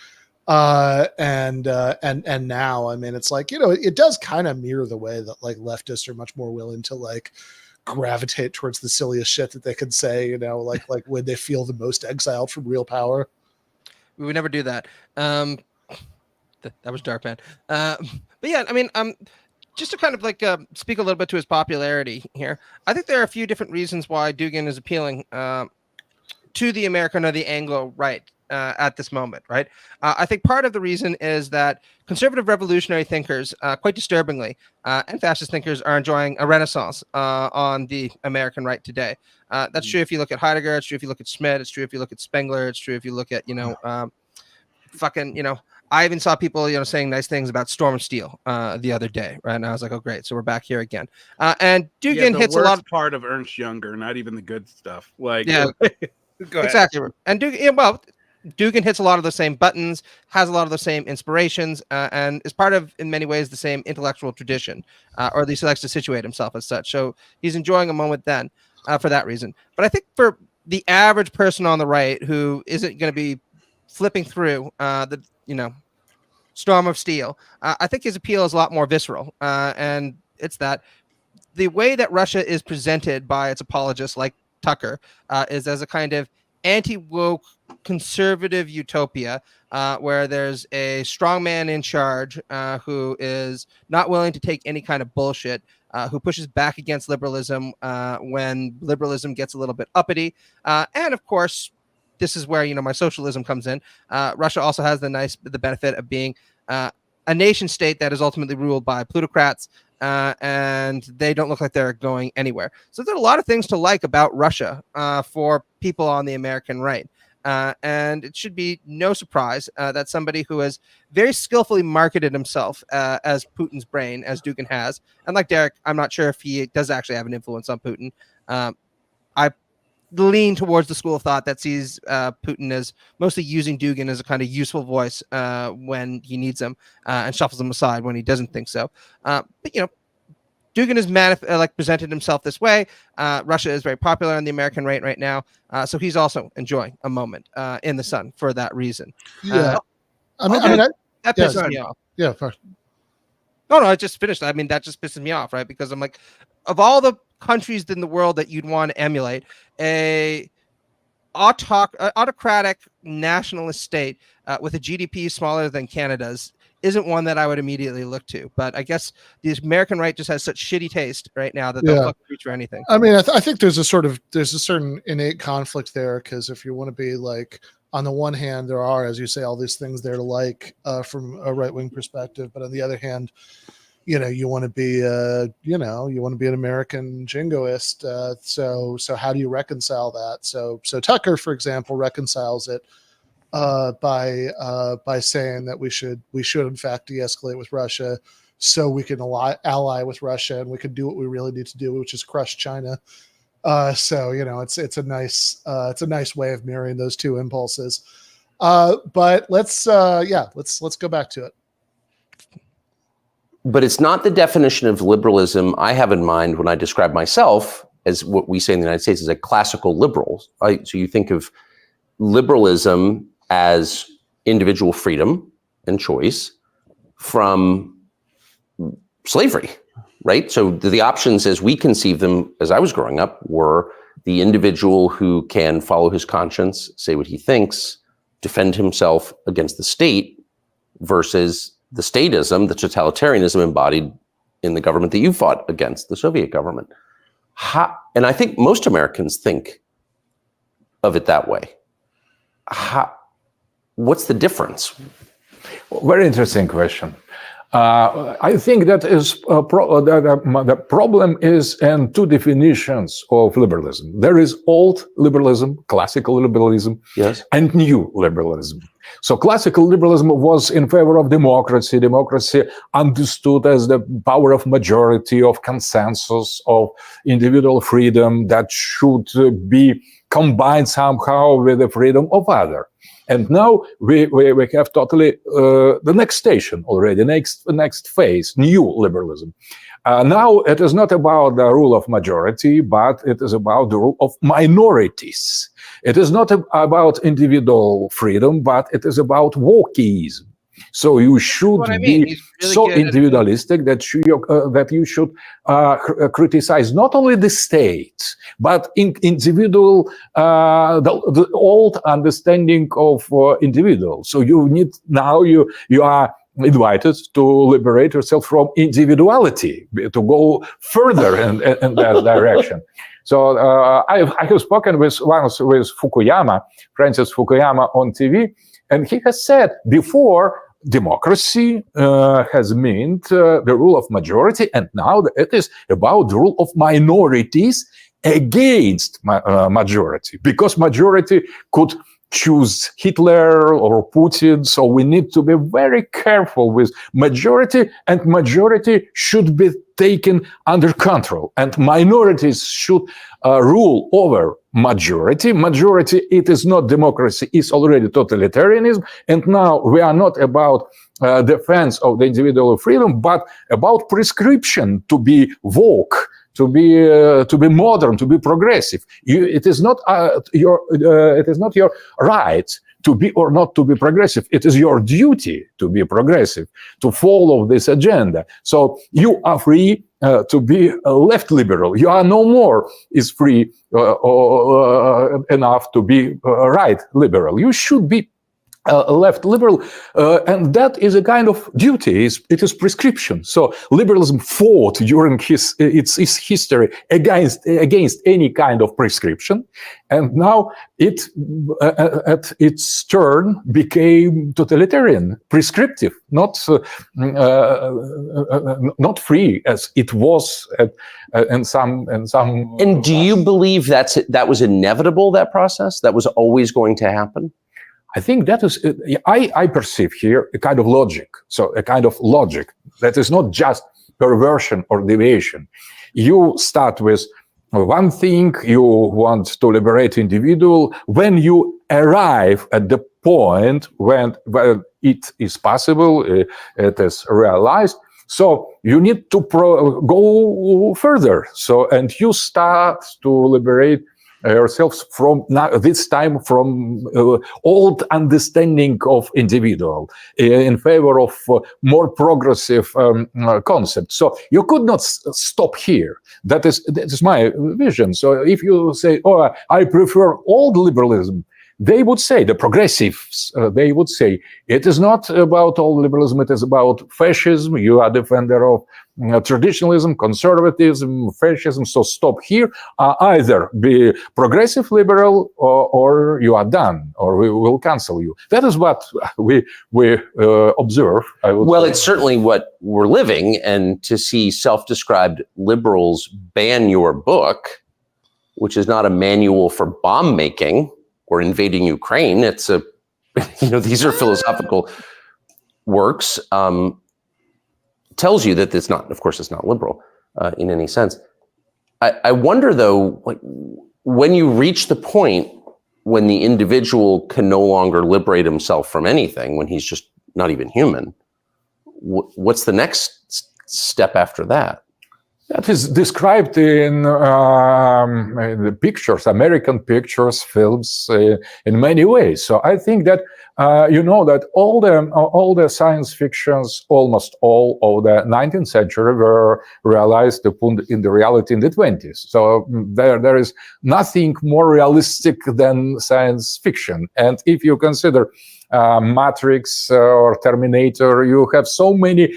And now, I mean, it's like, it does kind of mirror the way that like leftists are much more willing to like gravitate towards the silliest shit that they could say, like when they feel the most exiled from real power. We would never do that. That was dark, man. But yeah, I mean, just to kind of like speak a little bit to his popularity here, I think there are a few different reasons why Dugin is appealing to the American or the Anglo right at this moment, right? I think part of the reason is that conservative revolutionary thinkers, quite disturbingly, and fascist thinkers are enjoying a renaissance on the American right today. That's true if you look at Heidegger, it's true if you look at Schmidt, it's true if you look at Spengler, it's true if you look at, I even saw people, saying nice things about Storm Steel the other day, right? And I was like, oh, great. So we're back here again. And Dugin hits a lot of part of Ernst Jünger, not even the good stuff. Like, yeah, go ahead. Exactly. And Dugin hits a lot of the same buttons, has a lot of the same inspirations, and is part of, in many ways, the same intellectual tradition, or at least he likes to situate himself as such. So he's enjoying a moment then for that reason. But I think for the average person on the right who isn't going to be flipping through the storm of steel, I think his appeal is a lot more visceral, and it's that the way that Russia is presented by its apologists like Tucker is as a kind of anti-woke conservative utopia where there's a strong man in charge who is not willing to take any kind of bullshit, who pushes back against liberalism when liberalism gets a little bit uppity, and of course this is where my socialism comes in. Russia also has the benefit of being a nation state that is ultimately ruled by plutocrats, and they don't look like they're going anywhere. So there's a lot of things to like about Russia for people on the American right. And it should be no surprise that somebody who has very skillfully marketed himself as Putin's brain, as Dugin has, and like Derrick, I'm not sure if he does actually have an influence on Putin. lean towards the school of thought that sees Putin as mostly using Dugin as a kind of useful voice when he needs him, and shuffles him aside when he doesn't think so. But Dugin has presented himself this way. Russia is very popular on the American right now, so he's also enjoying a moment in the sun for that reason. Yeah, that pisses me off. Yeah, fine. No, I just finished. I mean, that just pisses me off, right? Because I'm like, of all the countries in the world that you'd want to emulate, a autocratic nationalist state with a GDP smaller than Canada's isn't one that I would immediately look to. But I guess the American right just has such shitty taste right now that they'll fucking reach for anything. I mean, I think there's a certain innate conflict there, because if you want to be like, on the one hand, there are, as you say, all these things there to like from a right-wing perspective, but on the other hand, you want to be an American jingoist. So how do you reconcile that? So Tucker, for example, reconciles it by saying that we should in fact de-escalate with Russia, so we can ally with Russia, and we can do what we really need to do, which is crush China. So it's a nice way of mirroring those two impulses. But let's go back to it. But it's not the definition of liberalism I have in mind when I describe myself as what we say in the United States as a classical liberal. So you think of liberalism as individual freedom and choice from slavery, right? So the options as we conceive them as I was growing up were the individual who can follow his conscience, say what he thinks, defend himself against the state, versus the statism, the totalitarianism embodied in the government that you fought against, the Soviet government. And I think most Americans think of it that way. What's the difference? Very interesting question. I think that is the problem is in two definitions of liberalism. There is old liberalism, classical liberalism, yes, and new liberalism. So classical liberalism was in favor of democracy. Democracy understood as the power of majority, of consensus, of individual freedom that should be combined somehow with the freedom of other. And now we have totally the next station already, next phase, new liberalism. Now it is not about the rule of majority, but it is about the rule of minorities. It is not about individual freedom, but it is about wokeism. So you should be really so individualistic that you should criticize not only the state, but individual, the old understanding of individual. So you are invited to liberate yourself from individuality, to go further in that direction. So I have spoken once with Fukuyama, Francis Fukuyama, on TV, and he has said before, democracy has meant the rule of majority, and now it is about the rule of minorities against majority, because majority could choose Hitler or Putin. So we need to be very careful with majority, and majority should be taken under control, and minorities should rule over majority. Majority, it is not democracy, it's already totalitarianism. And now we are not about defense of the individual freedom, but about prescription to be woke, to be modern, to be progressive. It is not your right to be or not to be progressive. It is your duty to be progressive, to follow this agenda. So you are free to be a left liberal. You are no more is free enough to be a right liberal. You should be left liberal, and that is a kind of duty. It is prescription. So liberalism fought during its history against any kind of prescription, and now it at its turn became totalitarian, prescriptive, not free as it was in some. And do you believe that was inevitable? That process that was always going to happen? I think that is, I perceive here a kind of logic. So a kind of logic that is not just perversion or deviation. You start with one thing you want to liberate individual. When you arrive at the point when it is possible, it is realized. So you need to go further. So, and you start to liberate yourselves from this time from old understanding of individual in favor of more progressive concepts. So you could not stop here. That is my vision. So if you say, "Oh, I prefer old liberalism," they would say, the progressives, they would say, it is not about old liberalism, it is about fascism. You are a defender of traditionalism, conservatism, fascism, so stop here. Either be progressive liberal or you are done, or we will cancel you. That is what we observe. Well, it's certainly what we're living, and to see self-described liberals ban your book, which is not a manual for bomb making or invading Ukraine. It's a, these are philosophical works. Tells you that it's not, of course, it's not liberal in any sense. I wonder, though, when you reach the point when the individual can no longer liberate himself from anything, when he's just not even human, what's the next step after that? That is described in the pictures, American pictures, films, in many ways. So I think that that all the science fictions, almost all of the 19th century, were realized in the reality in the 20s. So there is nothing more realistic than science fiction. And if you consider Matrix or Terminator, you have so many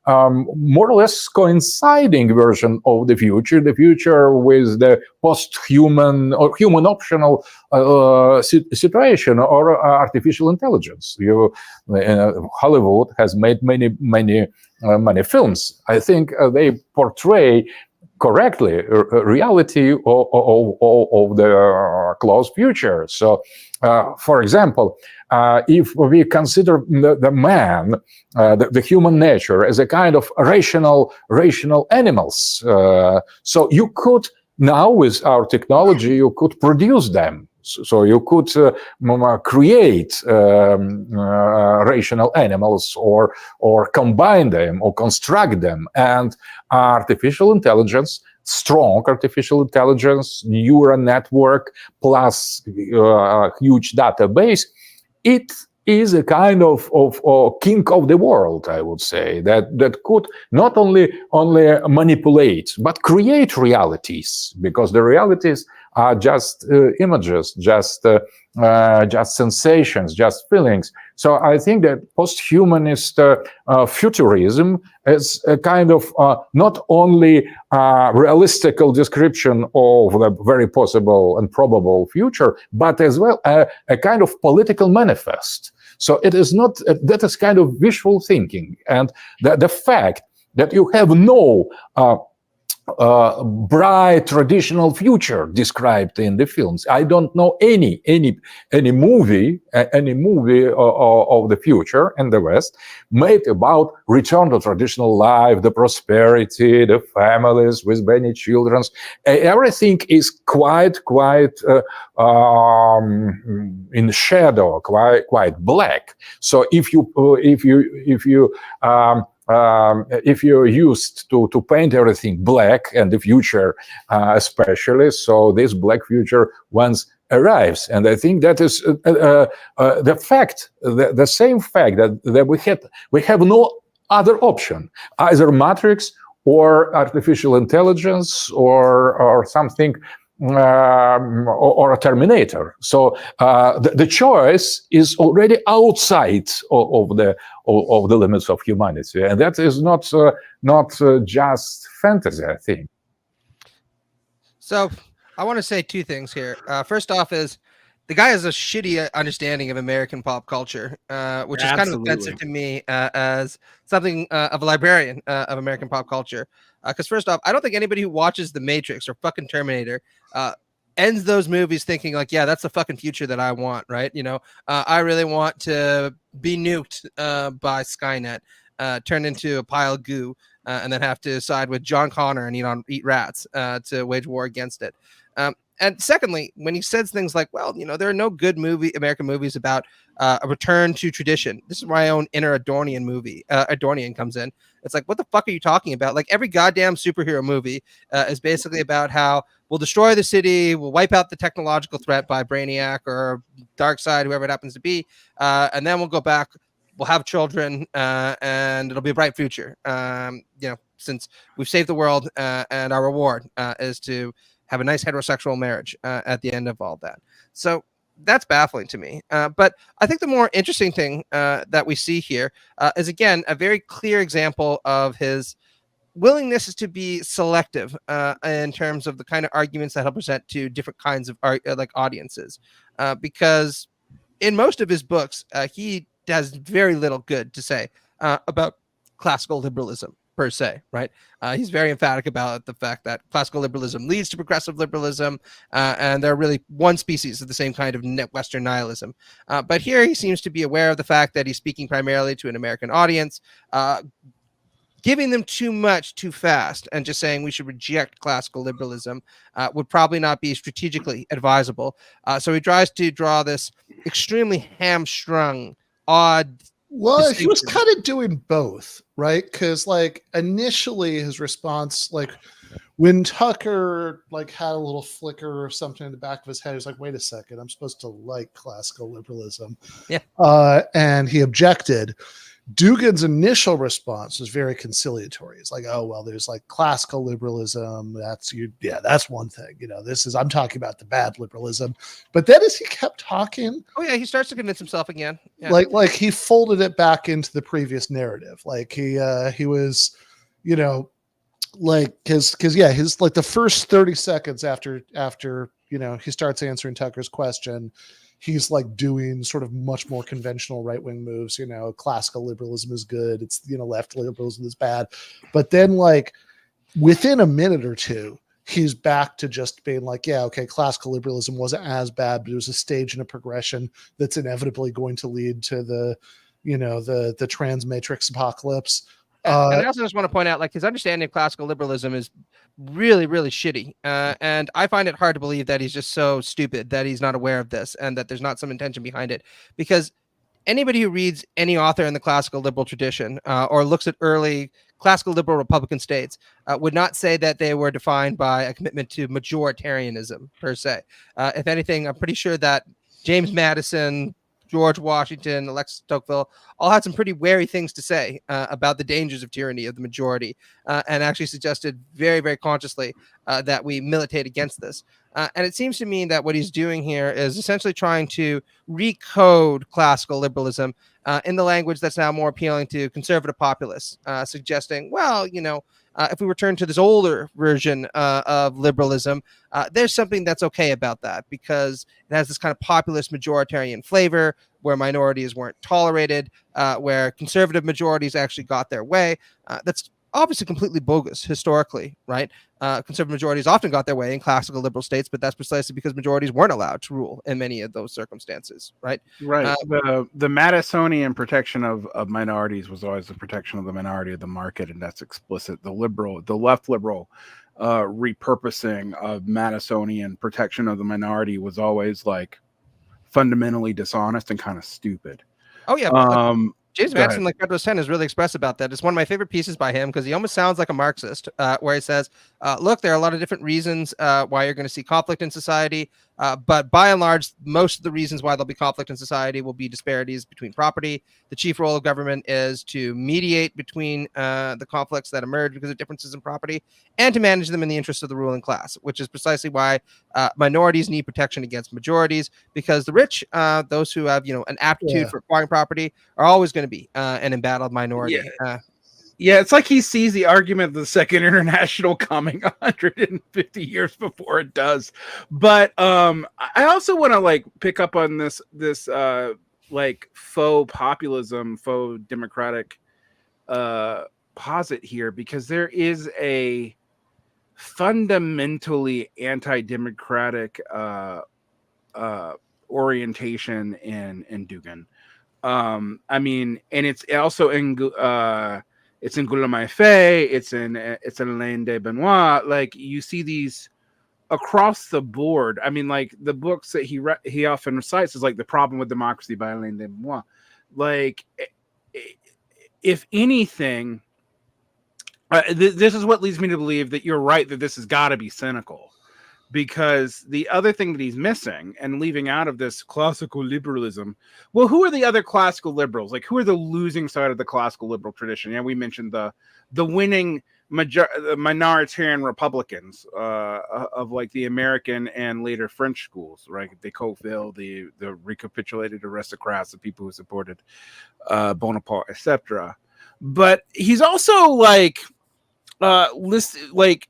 more or less coinciding version of the future with the post-human or human optional situation or artificial intelligence. Hollywood has made many films. I think they portray correctly reality of the close future. So, for example, if we consider the man, the human nature, as a kind of rational animals, so you could now, with our technology, you could produce them. So you could create rational animals or combine them or construct them. And artificial intelligence, strong artificial intelligence, neural network, plus huge database, it is a kind of king of the world, I would say, that could not only manipulate, but create realities, because the realities are just images, just sensations, just feelings. So I think that post-humanist futurism is a kind of not only realistical description of the very possible and probable future, but as well a kind of political manifest. So it is not, that is kind of visual thinking. And the fact that you have no bright traditional future described in the films. I don't know any movie of the future in the West made about return to traditional life, the prosperity, the families with many children. Everything is quite in shadow, quite black. So if you're used to paint everything black, and the future especially, so this black future once arrives. And I think that is the fact, the same fact that we have no other option, either Matrix or artificial intelligence or something, or a Terminator. So the choice is already outside of the limits of humanity, and that is not just fantasy, I think. So I want to say two things here. First off is the guy has a shitty understanding of American pop culture, which is kind of offensive to me as something of a librarian of American pop culture. Because first off, I don't think anybody who watches The Matrix or fucking Terminator ends those movies thinking like, yeah, that's the fucking future that I want, right? I really want to be nuked by Skynet, turned into a pile of goo. and then have to side with John Connor and eat rats to wage war against it. And secondly, when he says things like, well, there are no good American movies about a return to tradition. This is my own inner Adornian movie. Adornian comes in. It's like, what the fuck are you talking about? Like every goddamn superhero movie is basically about how we'll destroy the city, we'll wipe out the technological threat by Brainiac or Darkseid, whoever it happens to be, and then we'll go back, we'll have children, and it'll be a bright future. Since we've saved the world, and our reward is to have a nice heterosexual marriage at the end of all that. So that's baffling to me. But I think the more interesting thing that we see here is, again, a very clear example of his willingness to be selective in terms of the kind of arguments that he'll present to different kinds of audiences. Because in most of his books, he has very little good to say about classical liberalism per se, right? He's very emphatic about the fact that classical liberalism leads to progressive liberalism, and they're really one species of the same kind of Western nihilism. But here he seems to be aware of the fact that he's speaking primarily to an American audience, giving them too much too fast and just saying we should reject classical liberalism would probably not be strategically advisable. So he tries to draw this extremely hamstrung, odd. Well, he was kind of doing both, right? Because initially his response, when Tucker had a little flicker or something in the back of his head, he was like, wait a second, I'm supposed to like classical liberalism. Yeah. And he objected. Dugin's initial response was very conciliatory. It's like, oh, well, there's classical liberalism. That's one thing. I'm talking about the bad liberalism. But then as he kept talking. Oh, yeah, he starts to convince himself again. Yeah. Like he folded it back into the previous narrative. He was, because his the first 30 seconds after he starts answering Tucker's question, he's doing sort of much more conventional right-wing moves. Classical liberalism is good. It's, left liberalism is bad. But then within a minute or two, he's back to just being classical liberalism wasn't as bad, but it was a stage in a progression that's inevitably going to lead to the trans matrix apocalypse. And I also just want to point out, his understanding of classical liberalism is really, really shitty. And I find it hard to believe that he's just so stupid that he's not aware of this and that there's not some intention behind it. Because anybody who reads any author in the classical liberal tradition or looks at early classical liberal Republican states would not say that they were defined by a commitment to majoritarianism per se. If anything, I'm pretty sure that James Madison, George Washington, Alexis de Tocqueville all had some pretty wary things to say about the dangers of tyranny of the majority, and actually suggested very, very consciously that we militate against this. And it seems to me that what he's doing here is essentially trying to recode classical liberalism in the language that's now more appealing to conservative populists, suggesting, well, if we return to this older version of liberalism, there's something that's okay about that because it has this kind of populist majoritarian flavor where minorities weren't tolerated, where conservative majorities actually got their way. That's obviously completely bogus historically, right? Conservative majorities often got their way in classical liberal states, but that's precisely because majorities weren't allowed to rule in many of those circumstances, right? Right. The Madisonian protection of minorities was always the protection of the minority of the market, and that's explicit. The left liberal repurposing of Madisonian protection of the minority was always fundamentally dishonest and kind of stupid. Oh yeah. James Madison, Federalist 10, is really expressed about that. It's one of my favorite pieces by him because he almost sounds like a Marxist, where he says, look, there are a lot of different reasons why you're going to see conflict in society, but by and large, most of the reasons why there'll be conflict in society will be disparities between property. The chief role of government is to mediate between the conflicts that emerge because of differences in property and to manage them in the interest of the ruling class, which is precisely why minorities need protection against majorities, because the rich, those who have an aptitude for acquiring property, are always going to be an embattled minority. Yeah, it's like he sees the argument of the Second International coming 150 years before it does. But I also want to pick up on this faux populism, faux democratic posit here, because there is a fundamentally anti-democratic orientation in Dugin. And it's also It's in Guillaume Fay. It's in Alain de Benoit. Like, you see these across the board. I mean, like, the books that he often recites is like The Problem with Democracy by Alain de Benoit. Like, if anything, this is what leads me to believe that you're right, that this has got to be cynical. Because the other thing that he's missing and leaving out of this classical liberalism, well, who are the other classical liberals? Like, who are the losing side of the classical liberal tradition? Yeah, we mentioned the winning minoritarian Republicans of like the American and later French schools, right? The Tocqueville, the recapitulated aristocrats, the people who supported Bonaparte, etc. But he's also like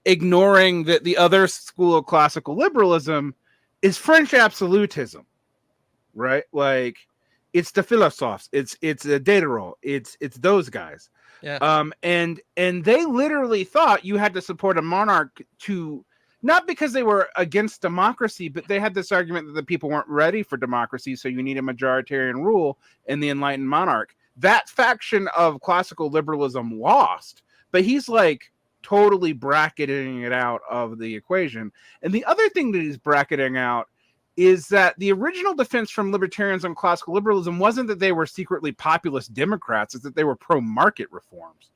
ignoring that the other school of classical liberalism is French absolutism, right? Like, it's the philosophes, it's Diderot, it's those guys. Yeah. And they literally thought you had to support a monarch to, not because they were against democracy, but they had this argument that the people weren't ready for democracy, so you need a majoritarian rule in the enlightened monarch. That faction of classical liberalism lost, but he's like totally bracketing it out of the equation. And the other thing that he's bracketing out is that the original defense from libertarians on classical liberalism wasn't that they were secretly populist Democrats, it's that they were pro-market reforms,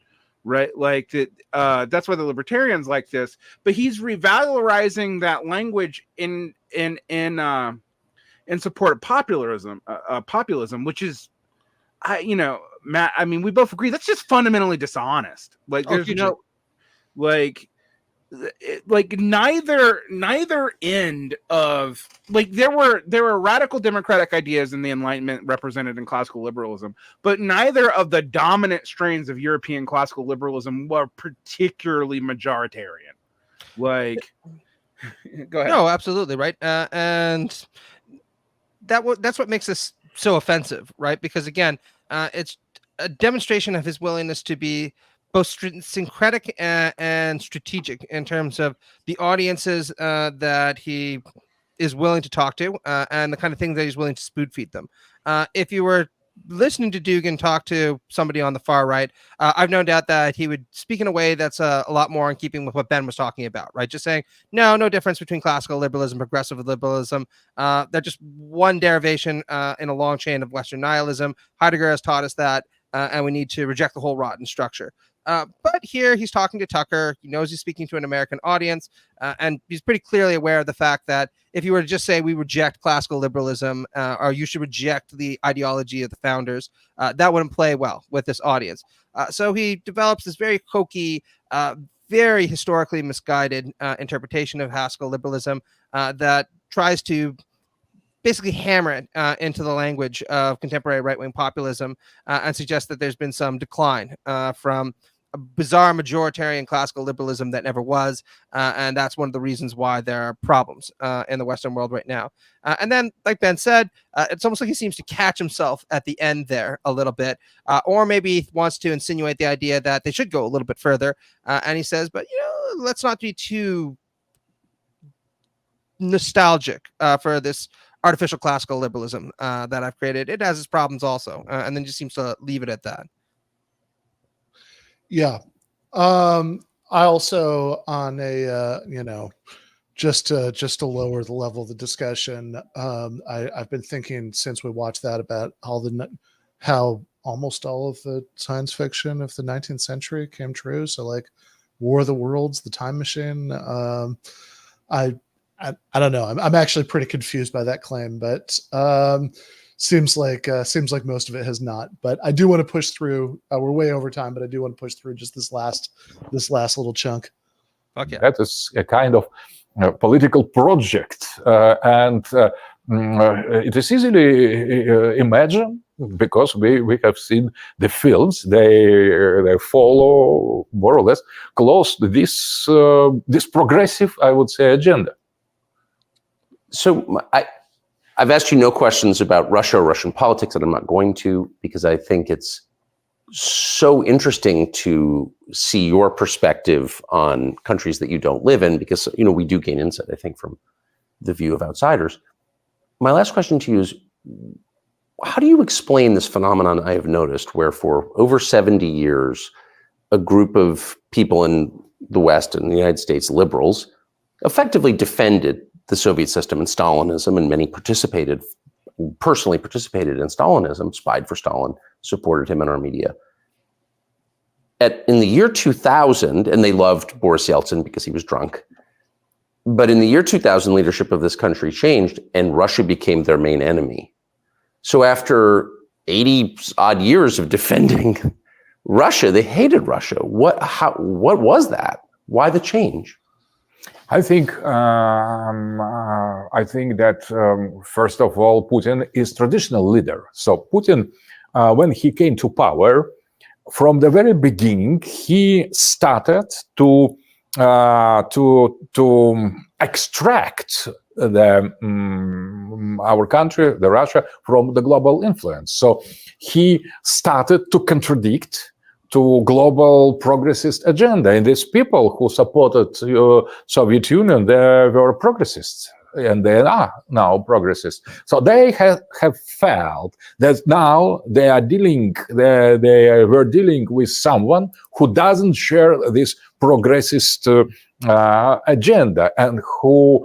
right? Like that's why the libertarians like this. But he's revalorizing that language in support of populism, which is, Matt, I mean, we both agree that's just fundamentally dishonest. Like, there's neither end of, like, there were radical democratic ideas in the Enlightenment represented in classical liberalism, but neither of the dominant strains of European classical liberalism were particularly majoritarian. Like, go ahead. No, absolutely right, and that's what makes this so offensive, right? Because again, it's a demonstration of his willingness to be both syncretic and strategic in terms of the audiences that he is willing to talk to and the kind of things that he's willing to spoon feed them. If you were listening to Dugin talk to somebody on the far right, I've no doubt that he would speak in a way that's a lot more in keeping with what Ben was talking about, right? Just saying, no difference between classical liberalism, progressive liberalism. They're just one derivation in a long chain of Western nihilism. Heidegger has taught us that, and we need to reject the whole rotten structure. But here he's talking to Tucker. He knows he's speaking to an American audience, and he's pretty clearly aware of the fact that if you were to just say we reject classical liberalism or you should reject the ideology of the founders, that wouldn't play well with this audience. So he develops this very hokey, very historically misguided interpretation of classical liberalism that tries to basically hammer it into the language of contemporary right-wing populism and suggest that there's been some decline from a bizarre majoritarian classical liberalism that never was. And that's one of the reasons why there are problems in the Western world right now. And then, like Ben said, it's almost like he seems to catch himself at the end there a little bit, or maybe wants to insinuate the idea that they should go a little bit further. And he says, but, let's not be too nostalgic for this artificial classical liberalism that I've created. It has its problems also, and then just seems to leave it at that. Yeah. I also, on a just to lower the level of the discussion, I've been thinking since we watched that about how almost all of the science fiction of the 19th century came true. So like War of the Worlds, The Time Machine. I don't know. I'm actually pretty confused by that claim, but seems like most of it has not. But I do want to push through. We're way over time, but I do want to push through just this last little chunk. Okay, that is a kind of political project, and it is easily imagined because we have seen the films. They follow more or less close to this progressive, I would say, agenda. So I've asked you no questions about Russia or Russian politics, and I'm not going to, because I think it's so interesting to see your perspective on countries that you don't live in, because we do gain insight, I think, from the view of outsiders. My last question to you is, how do you explain this phenomenon I have noticed where for over 70 years, a group of people in the West and the United States, liberals, effectively defended the Soviet system and Stalinism, and many personally participated in Stalinism, spied for Stalin, supported him in our media. In the year 2000, and they loved Boris Yeltsin because he was drunk, but in the year 2000, leadership of this country changed and Russia became their main enemy. So after 80 odd years of defending Russia, they hated Russia. What was that? Why the change? I think that first of all, Putin is traditional leader. So Putin, when he came to power, from the very beginning, he started to extract our country, the Russia, from the global influence. So he started to contradict to global progressist agenda. And these people who supported Soviet Union, they were progressists, and they are now progressists. So they have felt that now they were dealing with someone who doesn't share this progressist agenda, and who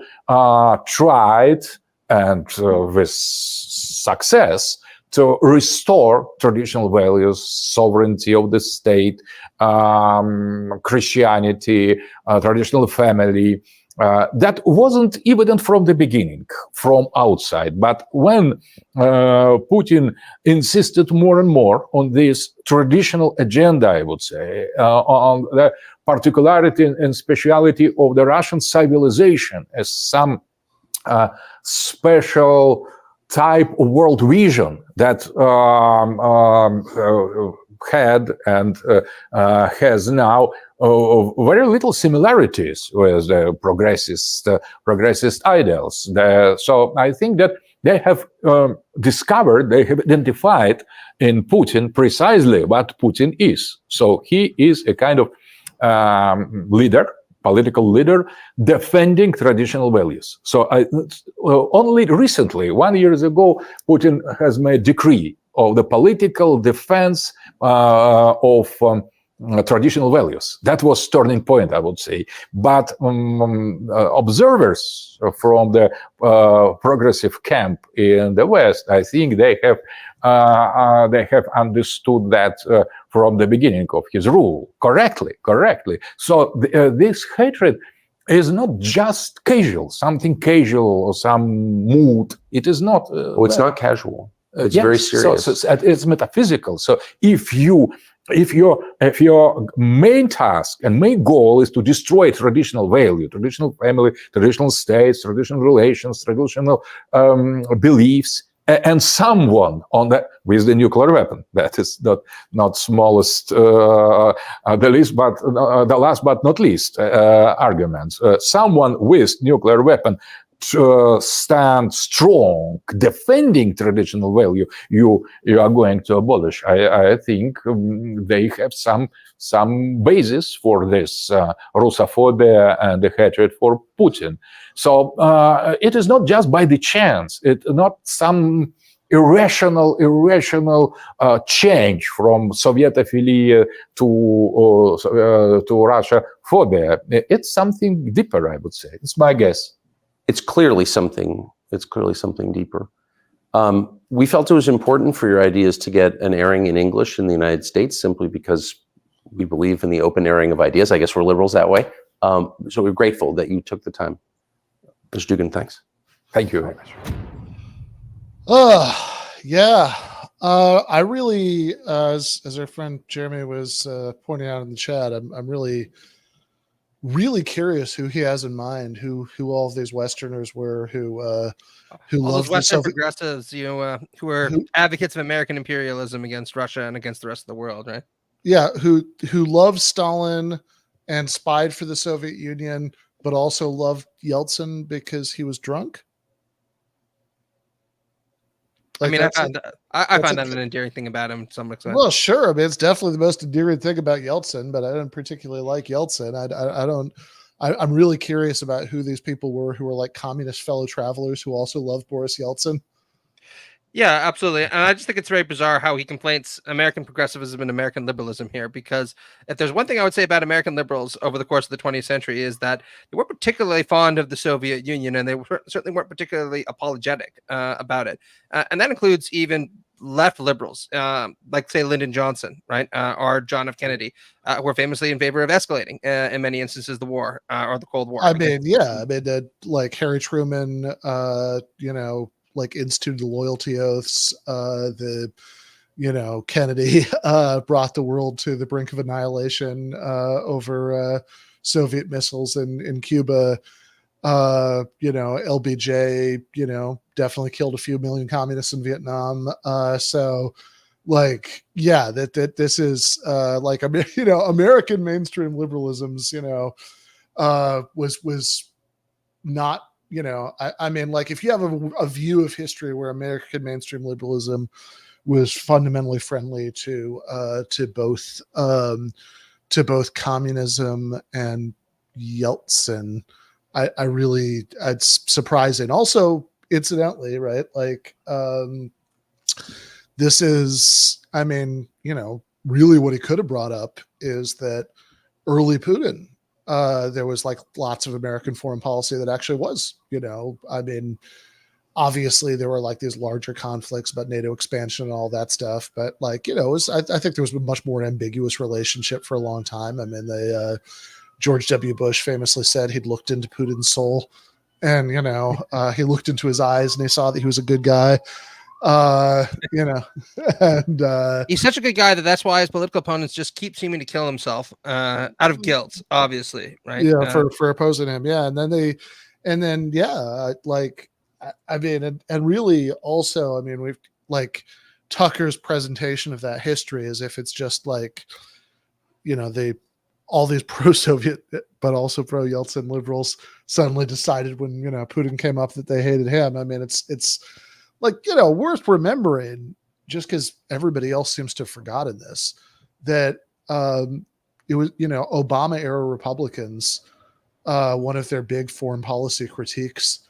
tried, and with success, to restore traditional values, sovereignty of the state, Christianity, traditional family. That wasn't evident from the beginning, from outside. But when Putin insisted more and more on this traditional agenda, I would say, on the particularity and speciality of the Russian civilization as some special type of world vision that had and has now very little similarities with the progressist ideals. So I think that they have discovered, they have identified in Putin precisely what Putin is. So he is a kind of leader, political leader, defending traditional values. So only recently, 1 year ago, Putin has made a decree of the political defense of traditional values. That was turning point, I would say. But observers from the progressive camp in the West, I think they have understood that from the beginning of his rule correctly. So this hatred is not just casual, something casual or some mood. It is not. It's not casual. It's very serious. So it's metaphysical. So if your main task and main goal is to destroy traditional value, traditional family, traditional states, traditional relations, traditional beliefs, and someone on that with the nuclear weapon, that is not smallest, the least, but the last but not least arguments. Someone with nuclear weapon to stand strong, defending traditional value, you are going to abolish. I think they have some basis for this Russophobia and the hatred for Putin. So it is not just by the chance. It's not some irrational change from Sovietophilia to Russia phobia. It's something deeper, I would say. It's my guess. It's clearly something deeper. We felt it was important for your ideas to get an airing in English in the United States, simply because we believe in the open airing of ideas. I guess we're liberals that way. So we're grateful that you took the time. Mr. Dugin, thanks. Thank you very much. Yeah. I really, as our friend Jeremy was pointing out in the chat, I'm really curious who he has in mind, who all of these Westerners were, who all love those Western progressives, who are advocates of American imperialism against Russia and against the rest of the world, right? Yeah, who loved Stalin and spied for the Soviet Union, but also loved Yeltsin because he was drunk. Like, I mean, I find that an endearing thing about him to some extent. Well, sure. I mean, it's definitely the most endearing thing about Yeltsin, but I don't particularly like Yeltsin. I'm really curious about who these people were who were like communist fellow travelers who also loved Boris Yeltsin. Yeah, absolutely. And I just think it's very bizarre how he complains American progressivism and American liberalism here, because if there's one thing I would say about American liberals over the course of the 20th century is that they weren't particularly fond of the Soviet Union, and they certainly weren't particularly apologetic about it. And that includes even left liberals, like, say, Lyndon Johnson, right? Or John F. Kennedy, who are famously in favor of escalating, in many instances, the war or the Cold War. I mean, like Harry Truman, like instituted the loyalty oaths. Kennedy brought the world to the brink of annihilation over Soviet missiles in Cuba. LBJ, definitely killed a few million communists in Vietnam. This is like, American mainstream liberalism's, was not, if you have a view of history where American mainstream liberalism was fundamentally friendly to both communism and Yeltsin, it's surprising. Also, incidentally, right? Like, this is, really what he could have brought up is that early Putin, there was like lots of American foreign policy that actually was, obviously there were like these larger conflicts about NATO expansion and all that stuff, but I think there was a much more ambiguous relationship for a long time. George W. Bush famously said he'd looked into Putin's soul, and he looked into his eyes and he saw that he was a good guy. And he's such a good guy that's why his political opponents just keep seeming to kill himself out of guilt, obviously, right? Yeah, for opposing him. Yeah, and really also, we've like Tucker's presentation of that history as if it's just like, all these pro-Soviet but also pro-Yeltsin liberals suddenly decided when Putin came up that they hated him. It's like, worth remembering, just because everybody else seems to have forgotten this, that it was, Obama era Republicans, one of their big foreign policy critiques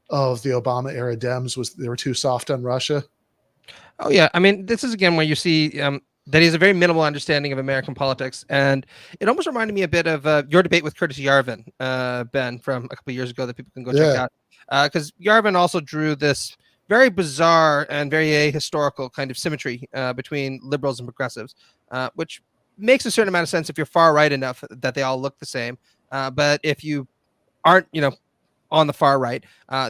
of the Obama era Dems was they were too soft on Russia. Oh yeah, this is again where you see that he has a very minimal understanding of American politics, and it almost reminded me a bit of your debate with Curtis Yarvin, Ben, from a couple of years ago that people can go check out, because Yarvin also drew this very bizarre and very ahistorical kind of symmetry between liberals and progressives, which makes a certain amount of sense if you're far right enough that they all look the same, but if you aren't, on the far right,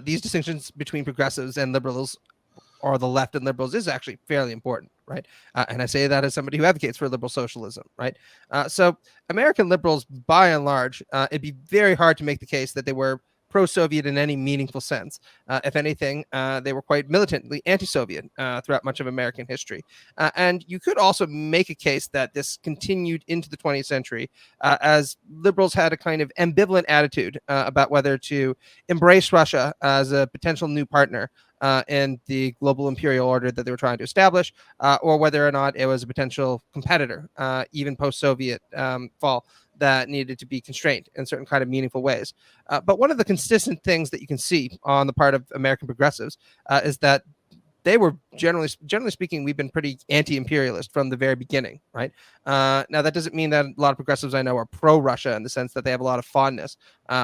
these distinctions between progressives and liberals, or the left and liberals, is actually fairly important, right? And I say that as somebody who advocates for liberal socialism, right? So American liberals, by and large, it'd be very hard to make the case that they were pro-Soviet in any meaningful sense. If anything, they were quite militantly anti-Soviet throughout much of American history. And you could also make a case that this continued into the 20th century as liberals had a kind of ambivalent attitude about whether to embrace Russia as a potential new partner in the global imperial order that they were trying to establish, or whether or not it was a potential competitor, even post-Soviet fall, that needed to be constrained in certain kind of meaningful ways. But one of the consistent things that you can see on the part of American progressives is that they were generally speaking, we've been pretty anti-imperialist from the very beginning, right? Now, that doesn't mean that a lot of progressives I know are pro-Russia in the sense that they have a lot of fondness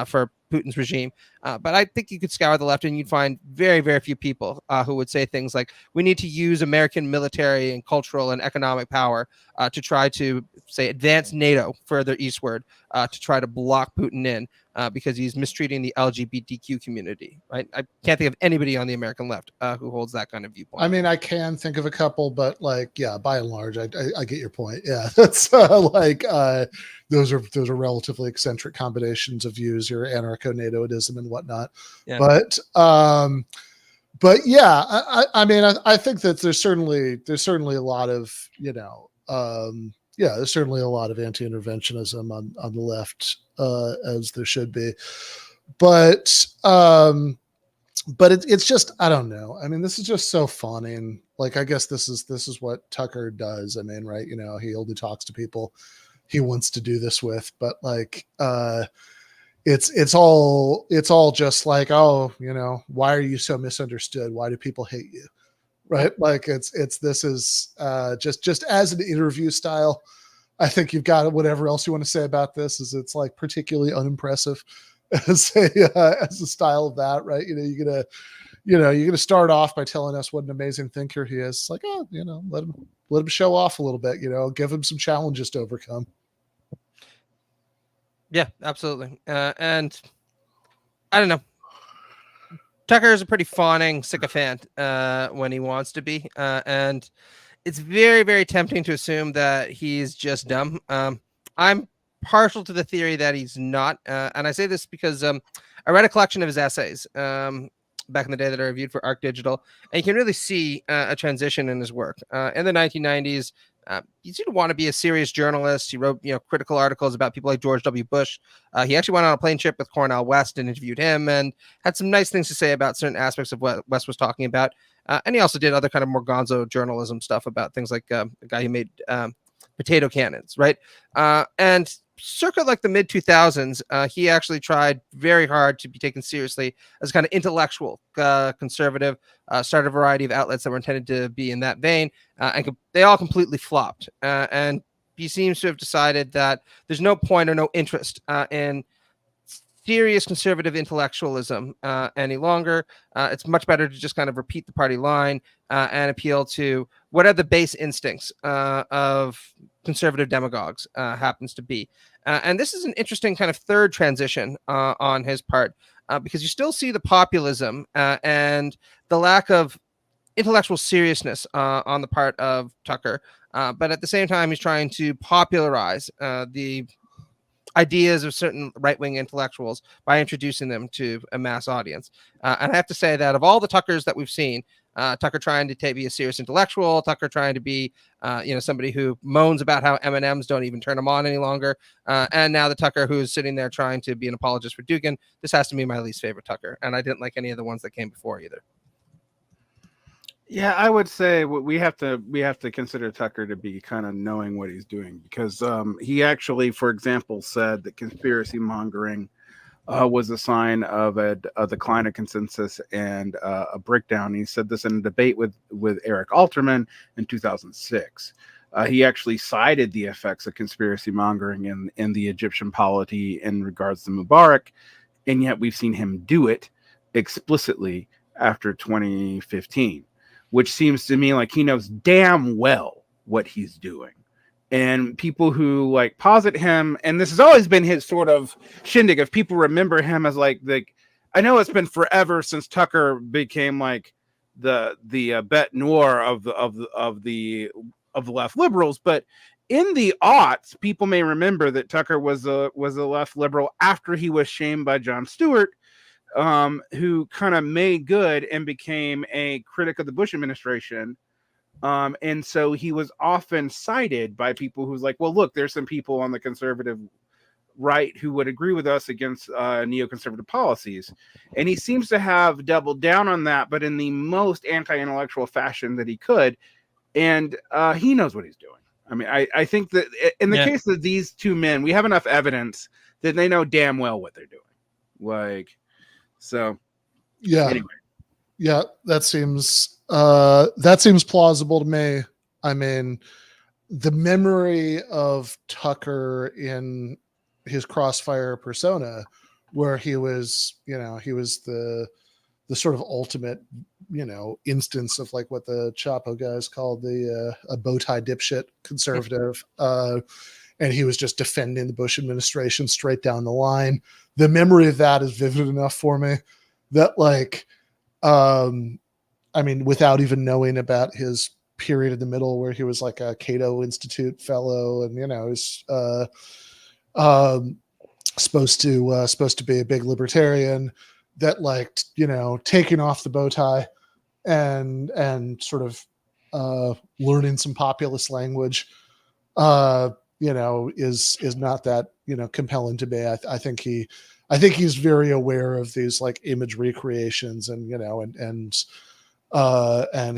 for Putin's regime. But I think you could scour the left and you'd find very, very few people who would say things like, we need to use American military and cultural and economic power to try to, say, advance NATO further eastward to try to block Putin in because he's mistreating the LGBTQ community, right? I can't think of anybody on the American left who holds that kind of viewpoint. I can think of a couple, but by and large, I get your point. Yeah, that's those are relatively eccentric combinations of views, your anarcho-NATOism and whatnot. Yeah. But yeah, I think that there's certainly a lot of there's certainly a lot of anti-interventionism on the left, as there should be, but it's just, I don't know. This is just so funny, and I guess this is what Tucker does. Right? He only talks to people he wants to do this with, but it's all just like, oh, why are you so misunderstood? Why do people hate you? right? Like this is just as an interview style. I think you've got whatever else you want to say about this is it's like particularly unimpressive as a style of that, right? You're gonna start off by telling us what an amazing thinker he is. It's like, let him show off a little bit, give him some challenges to overcome. Yeah, absolutely. And I don't know. Tucker is a pretty fawning sycophant when he wants to be. And it's very, very tempting to assume that he's just dumb. I'm partial to the theory that he's not. And I say this because I read a collection of his essays back in the day that I reviewed for Arc Digital. And you can really see a transition in his work. In the 1990s, he didn't want to be a serious journalist. He wrote, critical articles about people like George W. Bush. He actually went on a plane trip with Cornel West and interviewed him and had some nice things to say about certain aspects of what West was talking about. And he also did other kind of more gonzo journalism stuff about things like the guy who made potato cannons, right? And circa like the mid 2000s, he actually tried very hard to be taken seriously as kind of intellectual conservative, started a variety of outlets that were intended to be in that vein, and they all completely flopped. And he seems to have decided that there's no point or no interest in serious conservative intellectualism any longer. It's much better to just kind of repeat the party line and appeal to what are the base instincts of conservative demagogues happens to be. And this is an interesting kind of third transition on his part because you still see the populism and the lack of intellectual seriousness on the part of Tucker. But at the same time, he's trying to popularize the ideas of certain right-wing intellectuals by introducing them to a mass audience. And I have to say that of all the Tuckers that we've seen, Tucker trying to be a serious intellectual, Tucker trying to be, somebody who moans about how M&Ms don't even turn him on any longer, and now the Tucker who's sitting there trying to be an apologist for Dugin, this has to be my least favorite Tucker, and I didn't like any of the ones that came before either. Yeah, I would say we have to consider Tucker to be kind of knowing what he's doing because he actually, for example, said that conspiracy mongering was a sign of a decline of consensus and a breakdown. He said this in a debate with Eric Alterman in 2006. He actually cited the effects of conspiracy mongering in the Egyptian polity in regards to Mubarak, and yet we've seen him do it explicitly after 2015. Which seems to me like he knows damn well what he's doing. And people who like posit him, and this has always been his sort of shindig, if people remember him as like I know it's been forever since Tucker became like the bête noire of the left liberals, but in the aughts, people may remember that Tucker was a left liberal after he was shamed by Jon Stewart, who kind of made good and became a critic of the Bush administration. And so he was often cited by people who's like, well, look, there's some people on the conservative right who would agree with us against neoconservative policies. And he seems to have doubled down on that, but in the most anti-intellectual fashion that he could. And he knows what he's doing. I mean, I think that in the case of these two men, we have enough evidence that they know damn well what they're doing. Like, so anyway. Yeah, that seems plausible to me. I mean, the memory of Tucker in his Crossfire persona, where he was the sort of ultimate, instance of like what the Chapo guys called a bow tie dipshit conservative. And he was just defending the Bush administration straight down the line. The memory of that is vivid enough for me that without even knowing about his period in the middle where he was like a Cato Institute fellow and, was supposed to be a big libertarian, that taking off the bow tie and sort of learning some populist language, is not that, compelling to me. I think he's very aware of these like image recreations and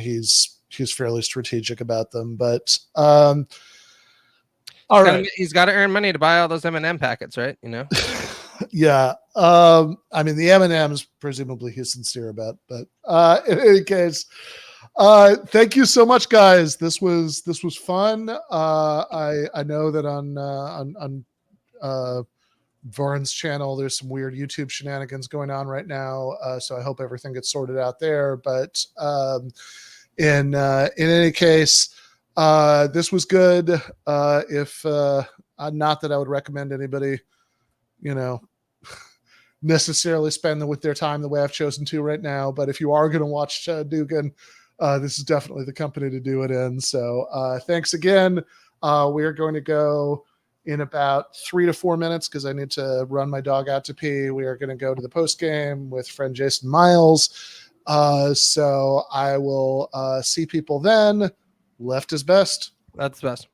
he's fairly strategic about them, but all right. He's got to earn money to buy all those M&M packets, right? Yeah. The M&Ms presumably he's sincere about, but in any case, Thank you so much, guys. This was fun. I know that on Varn's channel, there's some weird YouTube shenanigans going on right now. So I hope everything gets sorted out there. But in any case, this was good. If not that I would recommend anybody, necessarily spend with their time the way I've chosen to right now. But if you are going to watch Dugin, this is definitely the company to do it in. So thanks again. We're going to go in about 3 to 4 minutes because I need to run my dog out to pee. We are going to go to the post game with friend Jason Myles. So I will see people then. Left is best. That's best.